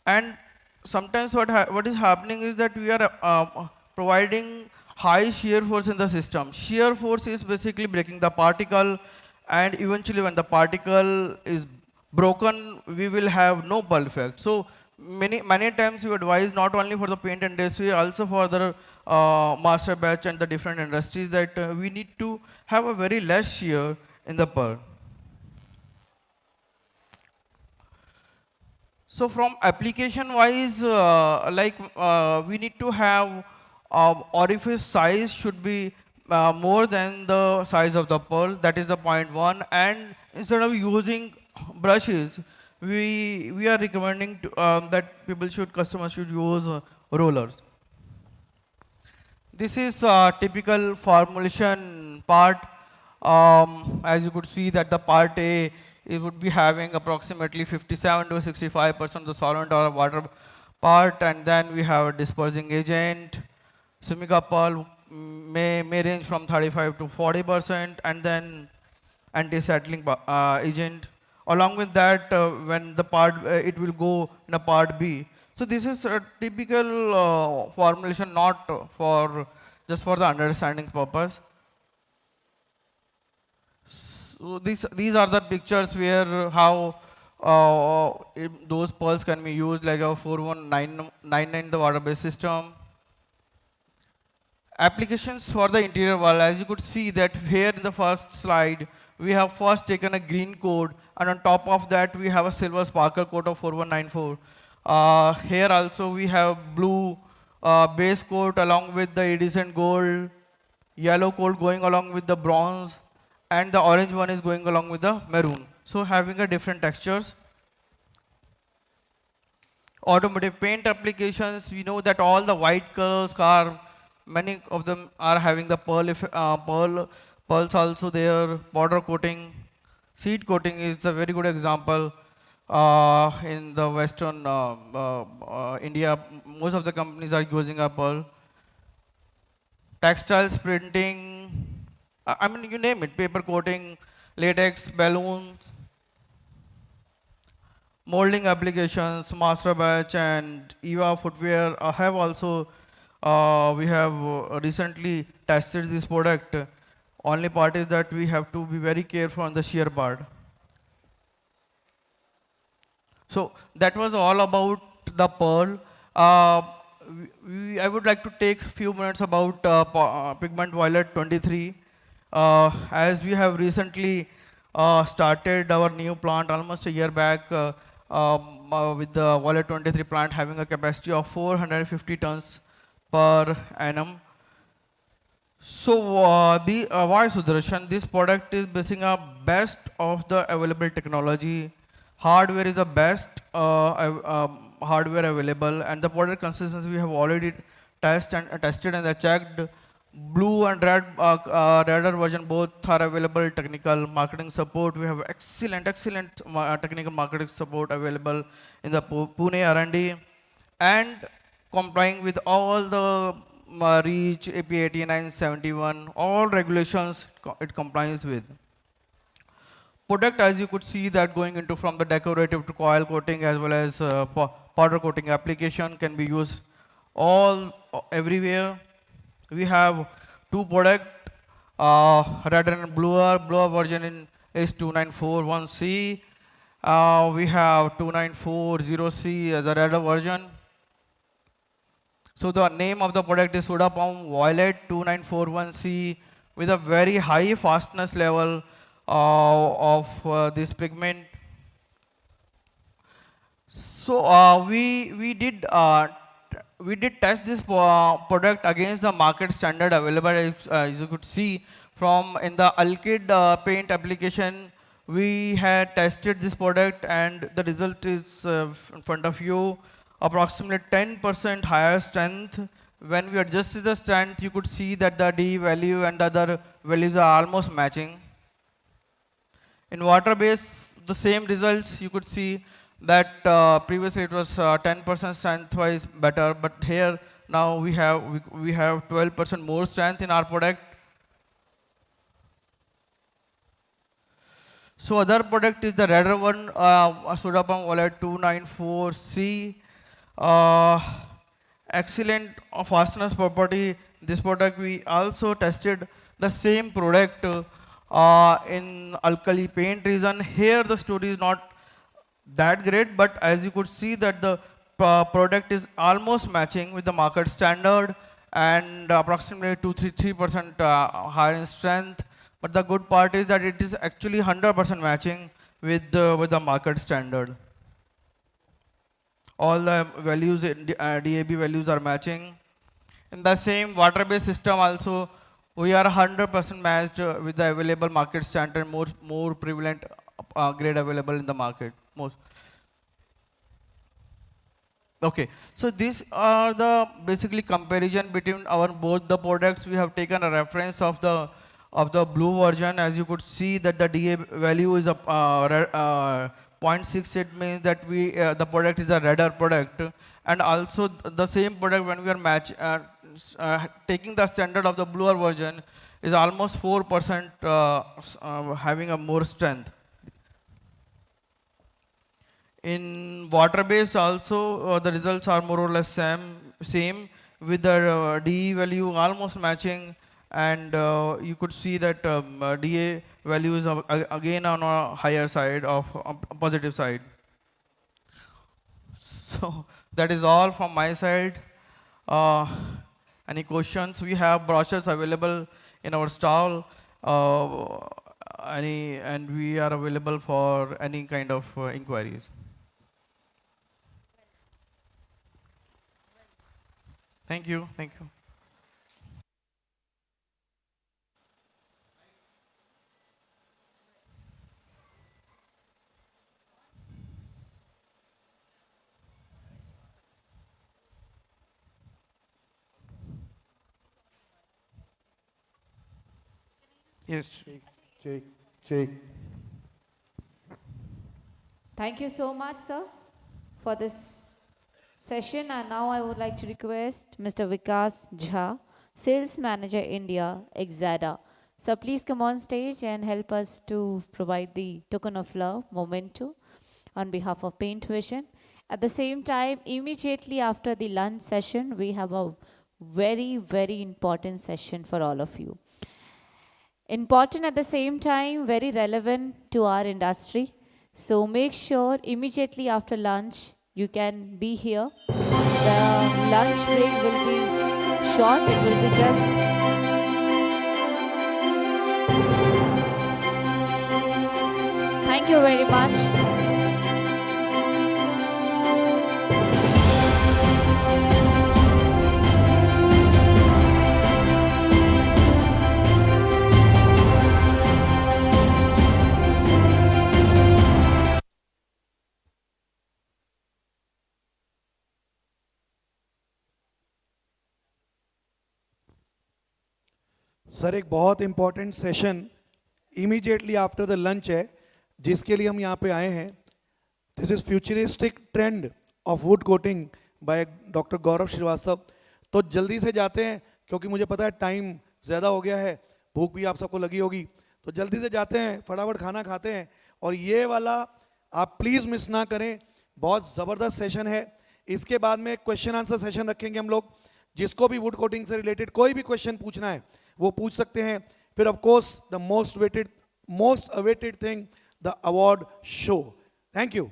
And sometimes what is happening is that we are providing high shear force in the system. Shear force is basically breaking the particle, and eventually when the particle is broken, we will have no pearl effect. So many times we advise not only for the paint industry, also for the master batch and the different industries, that we need to have a very less shear in the pearl. So from application wise, we need to have orifice size should be more than the size of the pearl. That is the point one. And instead of using brushes, we are recommending that customers should use rollers. This is typical formulation part. As you could see that the part A, it would be having approximately 57 to 65% of the solvent or water part, and then we have a dispersing agent. Sumika pearl may range from 35 to 40%, and then anti-settling agent. Along with that, when the part it will go in a part B. So this is a typical formulation, not for just for the understanding purpose. So these are the pictures where how those pearls can be used, like a 4199, the water-based system. Applications for the interior wall, as you could see that here in the first slide, we have first taken a green coat, and on top of that we have a silver sparkle coat of 4194. Here also we have blue base coat along with the iridescent gold, yellow coat going along with the bronze, and the orange one is going along with the maroon. So having a different textures. Automotive paint applications, we know that all the white colors car, many of them are having the pearls also there, border coating. Seat coating is a very good example. In the western India, most of the companies are using a pearl. Textiles printing, I mean, you name it, paper coating, latex, balloons, molding applications, master batch, and EVA footwear have also, we have recently tested this product. Only part is that we have to be very careful on the shear part. So that was all about the pearl. I would like to take a few minutes about pigment violet 23. As we have recently started our new plant almost a year back with the violet 23 plant having a capacity of 450 tons per annum. So why Sudarshan? This product is basing a best of the available technology. Hardware is the best hardware available, and the product consistency we have already tested and checked. Blue and red redder version both are available. Technical marketing support, we have excellent technical marketing support available in the Pune R&D, and complying with all the REACH, AP 8971, all regulations it complies with. Product, as you could see, that going into from the decorative to coil coating as well as powder coating application can be used everywhere. We have two products, red and bluer version is 2941C. We have 2940C as a redder version. So the name of the product is Soda Palm Violet 2941C with a very high fastness level of this pigment. So we did test this product against the market standard available. As you could see from in the Alkyd paint application, we had tested this product, and the result is in front of you. Approximately 10% higher strength. When we adjusted the strength, you could see that the D value and the other values are almost matching. In water base, the same results. You could see that previously it was 10% strength-wise better, but here now we have 12% more strength in our product. So other product is the redder one, Soda Palm Violet 294C. Excellent fastness property. This product we also tested the same product in alkali paint region. Here the story is not that great, but as you could see that the product is almost matching with the market standard and approximately 2-3% higher in strength. But the good part is that it is actually 100% matching with the market standard. All the values, DAB values are matching. In the same water-based system also, we are 100% matched with the available market standard, more prevalent grade available in the market. Okay, so these are the basically comparison between our both the products. We have taken a reference of the blue version. As you could see that the DA value is a 0.6. It means that the product is a redder product, and also the same product when we are taking the standard of the bluer version is almost 4% having a more strength. In water-based also, the results are more or less same with the DE value almost matching, and you could see that DA value is again on a higher side of positive side. So that is all from my side. Any questions? We have brochures available in our stall, and we are available for any kind of inquiries. Thank you. Thank you. Yes. check. Thank you so much, sir, for this session. And now I would like to request Mr. Vikas Jha, Sales Manager India, Exada. So please come on stage and help us to provide the token of love, memento, on behalf of Paintvision. At the same time, immediately after the lunch session, we have a very, very important session for all of you. Important at the same time, very relevant to our industry. So make sure immediately after lunch, you can be here. The lunch break will be short. It will be just thank you very much. Sir एक बहुत important session immediately after the lunch है जिसके लिए हम यहाँ पे आए हैं. This is futuristic trend of wood coating by doctor Gaurav Shrivastava. तो जल्दी से जाते हैं क्योंकि मुझे पता है टाइम ज़्यादा हो गया है, भूख भी आप सबको लगी होगी, तो जल्दी से जाते हैं, फटाफट खाना खाते हैं. और ये वाला आप प्लीज़ मिस ना करें, बहुत ज़बरदस्त सेशन है. इसके बाद में क्वेश्चन आंसर सेशन रखेंगे हम लोग. जिसको भी वुड कोटिंग से रिलेटेड कोई भी क्वेश्चन पूछना है वो पूछ सकते हैं. फिर of course the most awaited thing, the award show. Thank you.